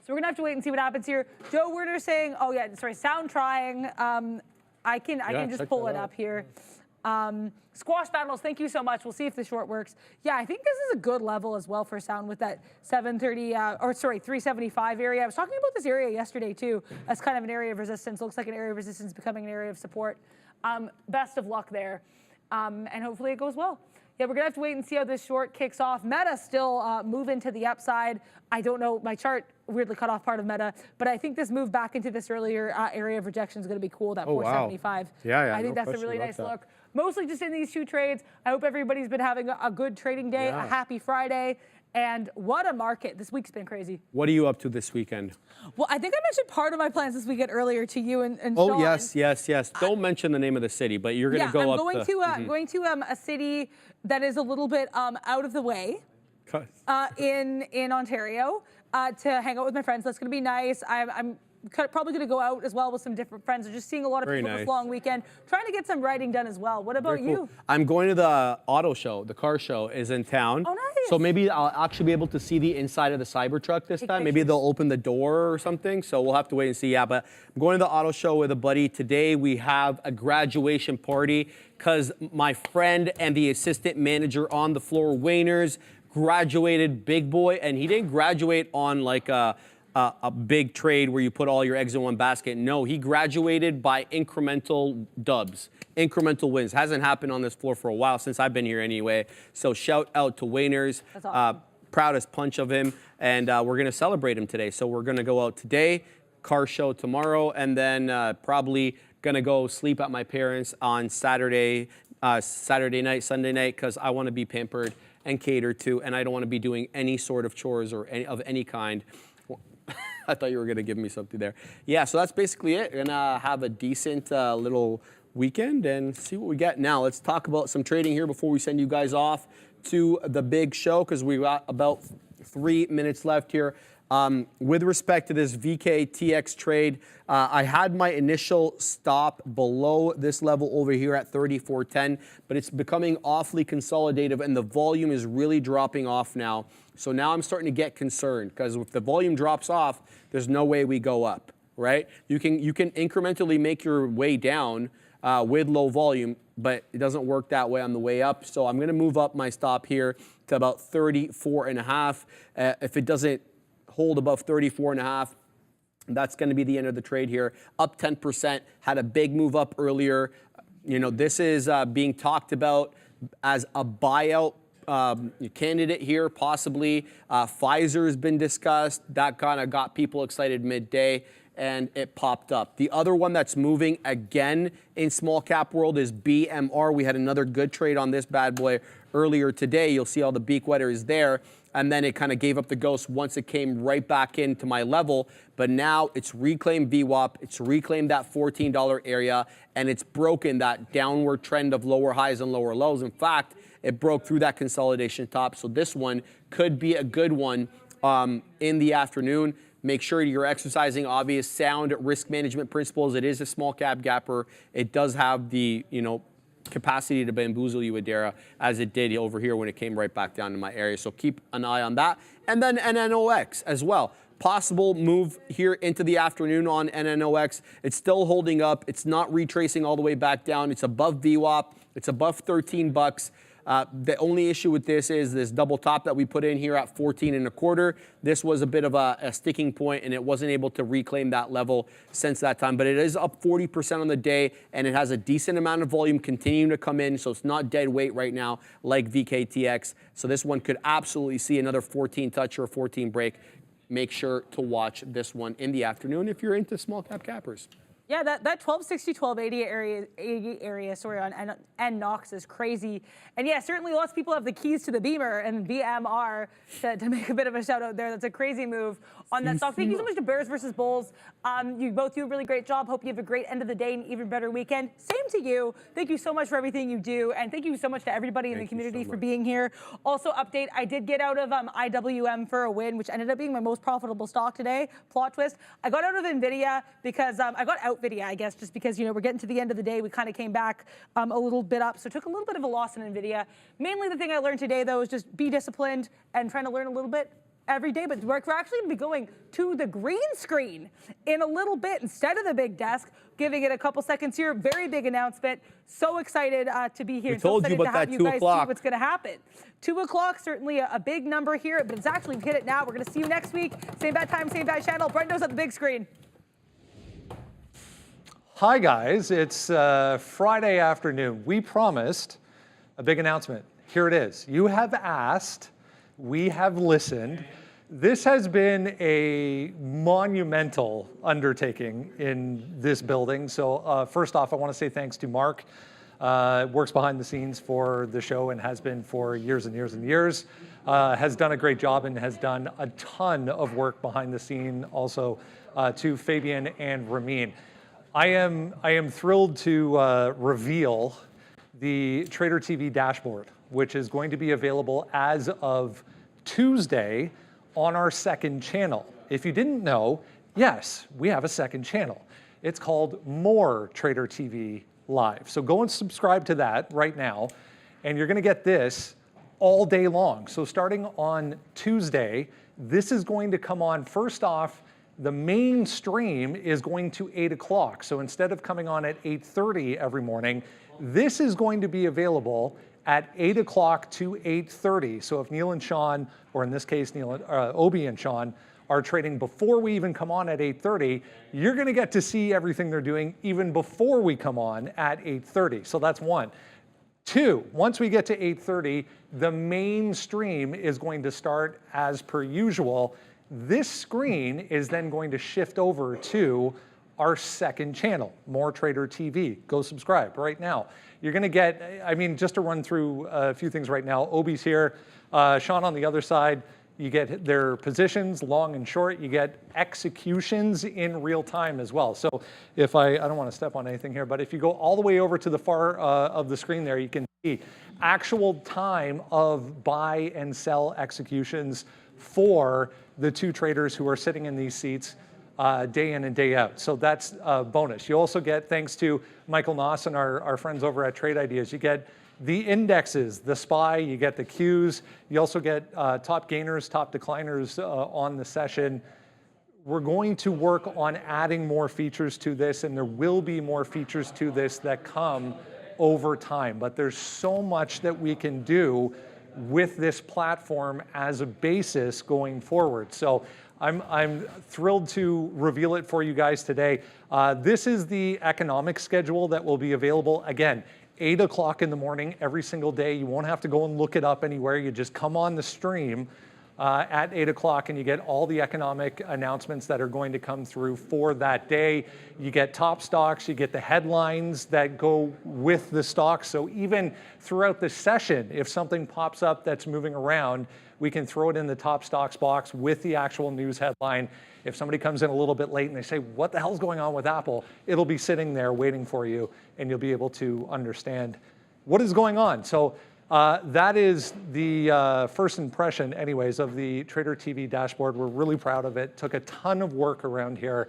So we're going to have to wait and see what happens here. Joe Werner saying, oh yeah, sorry, sound trying. I can just pull it up here. Squash battles, thank you so much. We'll see if the short works. Yeah, I think this is a good level as well for sound with that 375 area. I was talking about this area yesterday too as kind of an area of resistance. Looks like an area of resistance becoming an area of support. Best of luck there. And hopefully it goes well. Yeah, we're gonna have to wait and see how this short kicks off. Meta still moving to the upside. I don't know, my chart weirdly cut off part of Meta, but I think this move back into this earlier area of rejection is gonna be cool, that 475. Wow. Yeah, I think that's a really nice look. Mostly just in these two trades. I hope everybody's been having a good trading day, a happy Friday, And what a market. This week's been crazy. What are you up to this weekend? Well, I think I mentioned part of my plans this weekend earlier to you and Oh, Sean. yes. Don't mention the name of the city, but you're going to go I'm up going to... going to a city that is a little bit out of the way in Ontario to hang out with my friends. That's going to be nice. I'm probably going to go out as well with some different friends. Just seeing a lot of Very people nice. this long weekend, trying to get some writing done as well. What about Very you? cool. I'm going to the auto show. The car show is in town. Oh, nice. So maybe I'll actually be able to see the inside of the Cybertruck this time. Maybe they'll open the door or something. So we'll have to wait and see. Yeah, but I'm going to the auto show with a buddy. Today we have a graduation party because my friend and the assistant manager on the floor, Wainers, graduated big boy. And he didn't graduate on like a big trade where you put all your eggs in one basket. No, he graduated by incremental dubs, incremental wins. Hasn't happened on this floor for a while, since I've been here anyway. So shout out to Wainers. That's awesome. Proudest punch of him. And we're going to celebrate him today. So we're going to go out today, car show tomorrow, and then probably going to go sleep at my parents' on Saturday night, Sunday night, because I want to be pampered and catered to, and I don't want to be doing any sort of chores or any kind. I thought you were going to give me something there. Yeah, so that's basically it. We're going to have a decent little weekend and see what we get. Now, let's talk about some trading here before we send you guys off to the big show, because we got about 3 minutes left here. With respect to this VKTX trade, I had my initial stop below this level over here at 34.10, but it's becoming awfully consolidative and the volume is really dropping off now. So now I'm starting to get concerned, because if the volume drops off, there's no way we go up, right? You can incrementally make your way down with low volume, but it doesn't work that way on the way up. So I'm going to move up my stop here to about 34.5. If it doesn't hold above 34.5, that's going to be the end of the trade here. Up 10%, had a big move up earlier. You know, this is being talked about as a buyout candidate here, possibly. Pfizer has been discussed. That kind of got people excited midday, and it popped up. The other one that's moving again in small cap world is BMR. We had another good trade on this bad boy earlier today. You'll see all the beak wetter is there. And then it kind of gave up the ghost once it came right back into my level. But now it's reclaimed VWAP, it's reclaimed that $14 area, and it's broken that downward trend of lower highs and lower lows. In fact, it broke through that consolidation top. So this one could be a good one in the afternoon. Make sure you're exercising obvious sound risk management principles. It is a small cap gapper. It does have the, capacity to bamboozle you, Adara, as it did over here when it came right back down to my area. So keep an eye on that. And then NNOX as well. Possible move here into the afternoon on NNOX. It's still holding up. It's not retracing all the way back down. It's above VWAP. It's above 13 bucks. The only issue with this is this double top that we put in here at 14.25. This was a bit of a sticking point, and it wasn't able to reclaim that level since that time. But it is up 40% on the day, and it has a decent amount of volume continuing to come in, so it's not dead weight right now like VKTX. So this one could absolutely see another 14 touch or a 14 break. Make sure to watch this one in the afternoon if you're into small cap cappers. Yeah, that 1260, 1280 area, sorry, on NOX is crazy. And yeah, certainly lots of people have the keys to the Beamer and BMR to make a bit of a shout out there. That's a crazy move on that stock. Thank you so much to Bears versus Bulls. You both do a really great job. Hope you have a great end of the day and even better weekend. Same to you. Thank you so much for everything you do. And thank you so much to everybody in the community for being here. Also, update, I did get out of IWM for a win, which ended up being my most profitable stock today. Plot twist. I got out of NVIDIA because I got out NVIDIA, I guess, just because, we're getting to the end of the day. We kind of came back a little bit up. So took a little bit of a loss in NVIDIA. Mainly the thing I learned today, though, is just be disciplined and trying to learn a little bit every day. But we're actually going to be going to the green screen in a little bit instead of the big desk, giving it a couple seconds here. Very big announcement. So excited to be here. We told you about that 2 o'clock. See what's going to happen. 2 o'clock, certainly a big number here, but it's actually hit it now. We're going to see you next week. Same bad time, same bad channel. Brendo's at the big screen. Hi guys, it's Friday afternoon. We promised a big announcement. Here it is. You have asked, we have listened. This has been a monumental undertaking in this building. So first off, I want to say thanks to Mark works behind the scenes for the show and has been for years and years and years. Has done a great job and has done a ton of work behind the scene also to Fabian and Ramin. I am thrilled to reveal the Trader TV dashboard, which is going to be available as of Tuesday on our second channel. If you didn't know, yes, we have a second channel. It's called More Trader TV Live. So go and subscribe to that right now, and you're gonna get this all day long. So starting on Tuesday, this is going to come on. First off, the main stream is going to 8 o'clock. So instead of coming on at 8:30 every morning, this is going to be available at 8 o'clock to 8:30. So if Neil and Sean, or in this case, Obi and Sean, are trading before we even come on at 8:30, you're gonna get to see everything they're doing even before we come on at 8:30. So that's one. Two, once we get to 8:30, the main stream is going to start as per usual. This screen is then going to shift over to our second channel, More Trader TV. Go subscribe right now. You're gonna get, I mean, just to run through a few things right now, Obi's here, Sean on the other side. You get their positions, long and short. You get executions in real time as well. So if I don't want to step on anything here, but if you go all the way over to the far of the screen there, you can see actual time of buy and sell executions for the two traders who are sitting in these seats day in and day out. So that's a bonus. You also get, thanks to Michael Noss and our friends over at Trade Ideas, you get the indexes, the SPY, you get the Qs. You also get top gainers, top decliners on the session. We're going to work on adding more features to this, and there will be more features to this that come over time. But there's so much that we can do with this platform as a basis going forward. So I'm thrilled to reveal it for you guys today. This is the economic schedule that will be available. Again, 8 o'clock in the morning every single day. You won't have to go and look it up anywhere. You just come on the stream at 8 o'clock and you get all the economic announcements that are going to come through for that day. You get top stocks, you get the headlines that go with the stocks. So even throughout the session, if something pops up that's moving around, we can throw it in the top stocks box with the actual news headline. If somebody comes in a little bit late and they say, what the hell's going on with Apple? It'll be sitting there waiting for you and you'll be able to understand what is going on. So that is the first impression anyways of the Trader TV dashboard. We're really proud of it. Took a ton of work around here.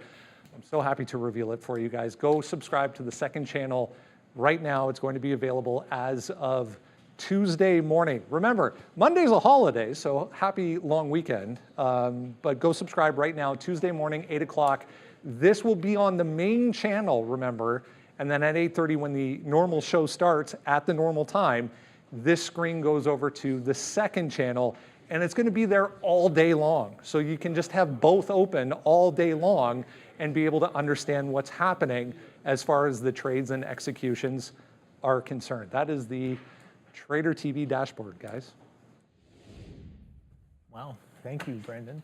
I'm so happy to reveal it for you guys. Go subscribe to the second channel right now. It's going to be available as of Tuesday morning. Remember, Monday's a holiday, so happy long weekend. But go subscribe right now, Tuesday morning, 8 o'clock. This will be on the main channel, remember, and then at 8:30 when the normal show starts at the normal time, this screen goes over to the second channel, and it's gonna be there all day long. So you can just have both open all day long and be able to understand what's happening as far as the trades and executions are concerned. That is the Trader TV dashboard, guys. Wow, thank you, Brandon.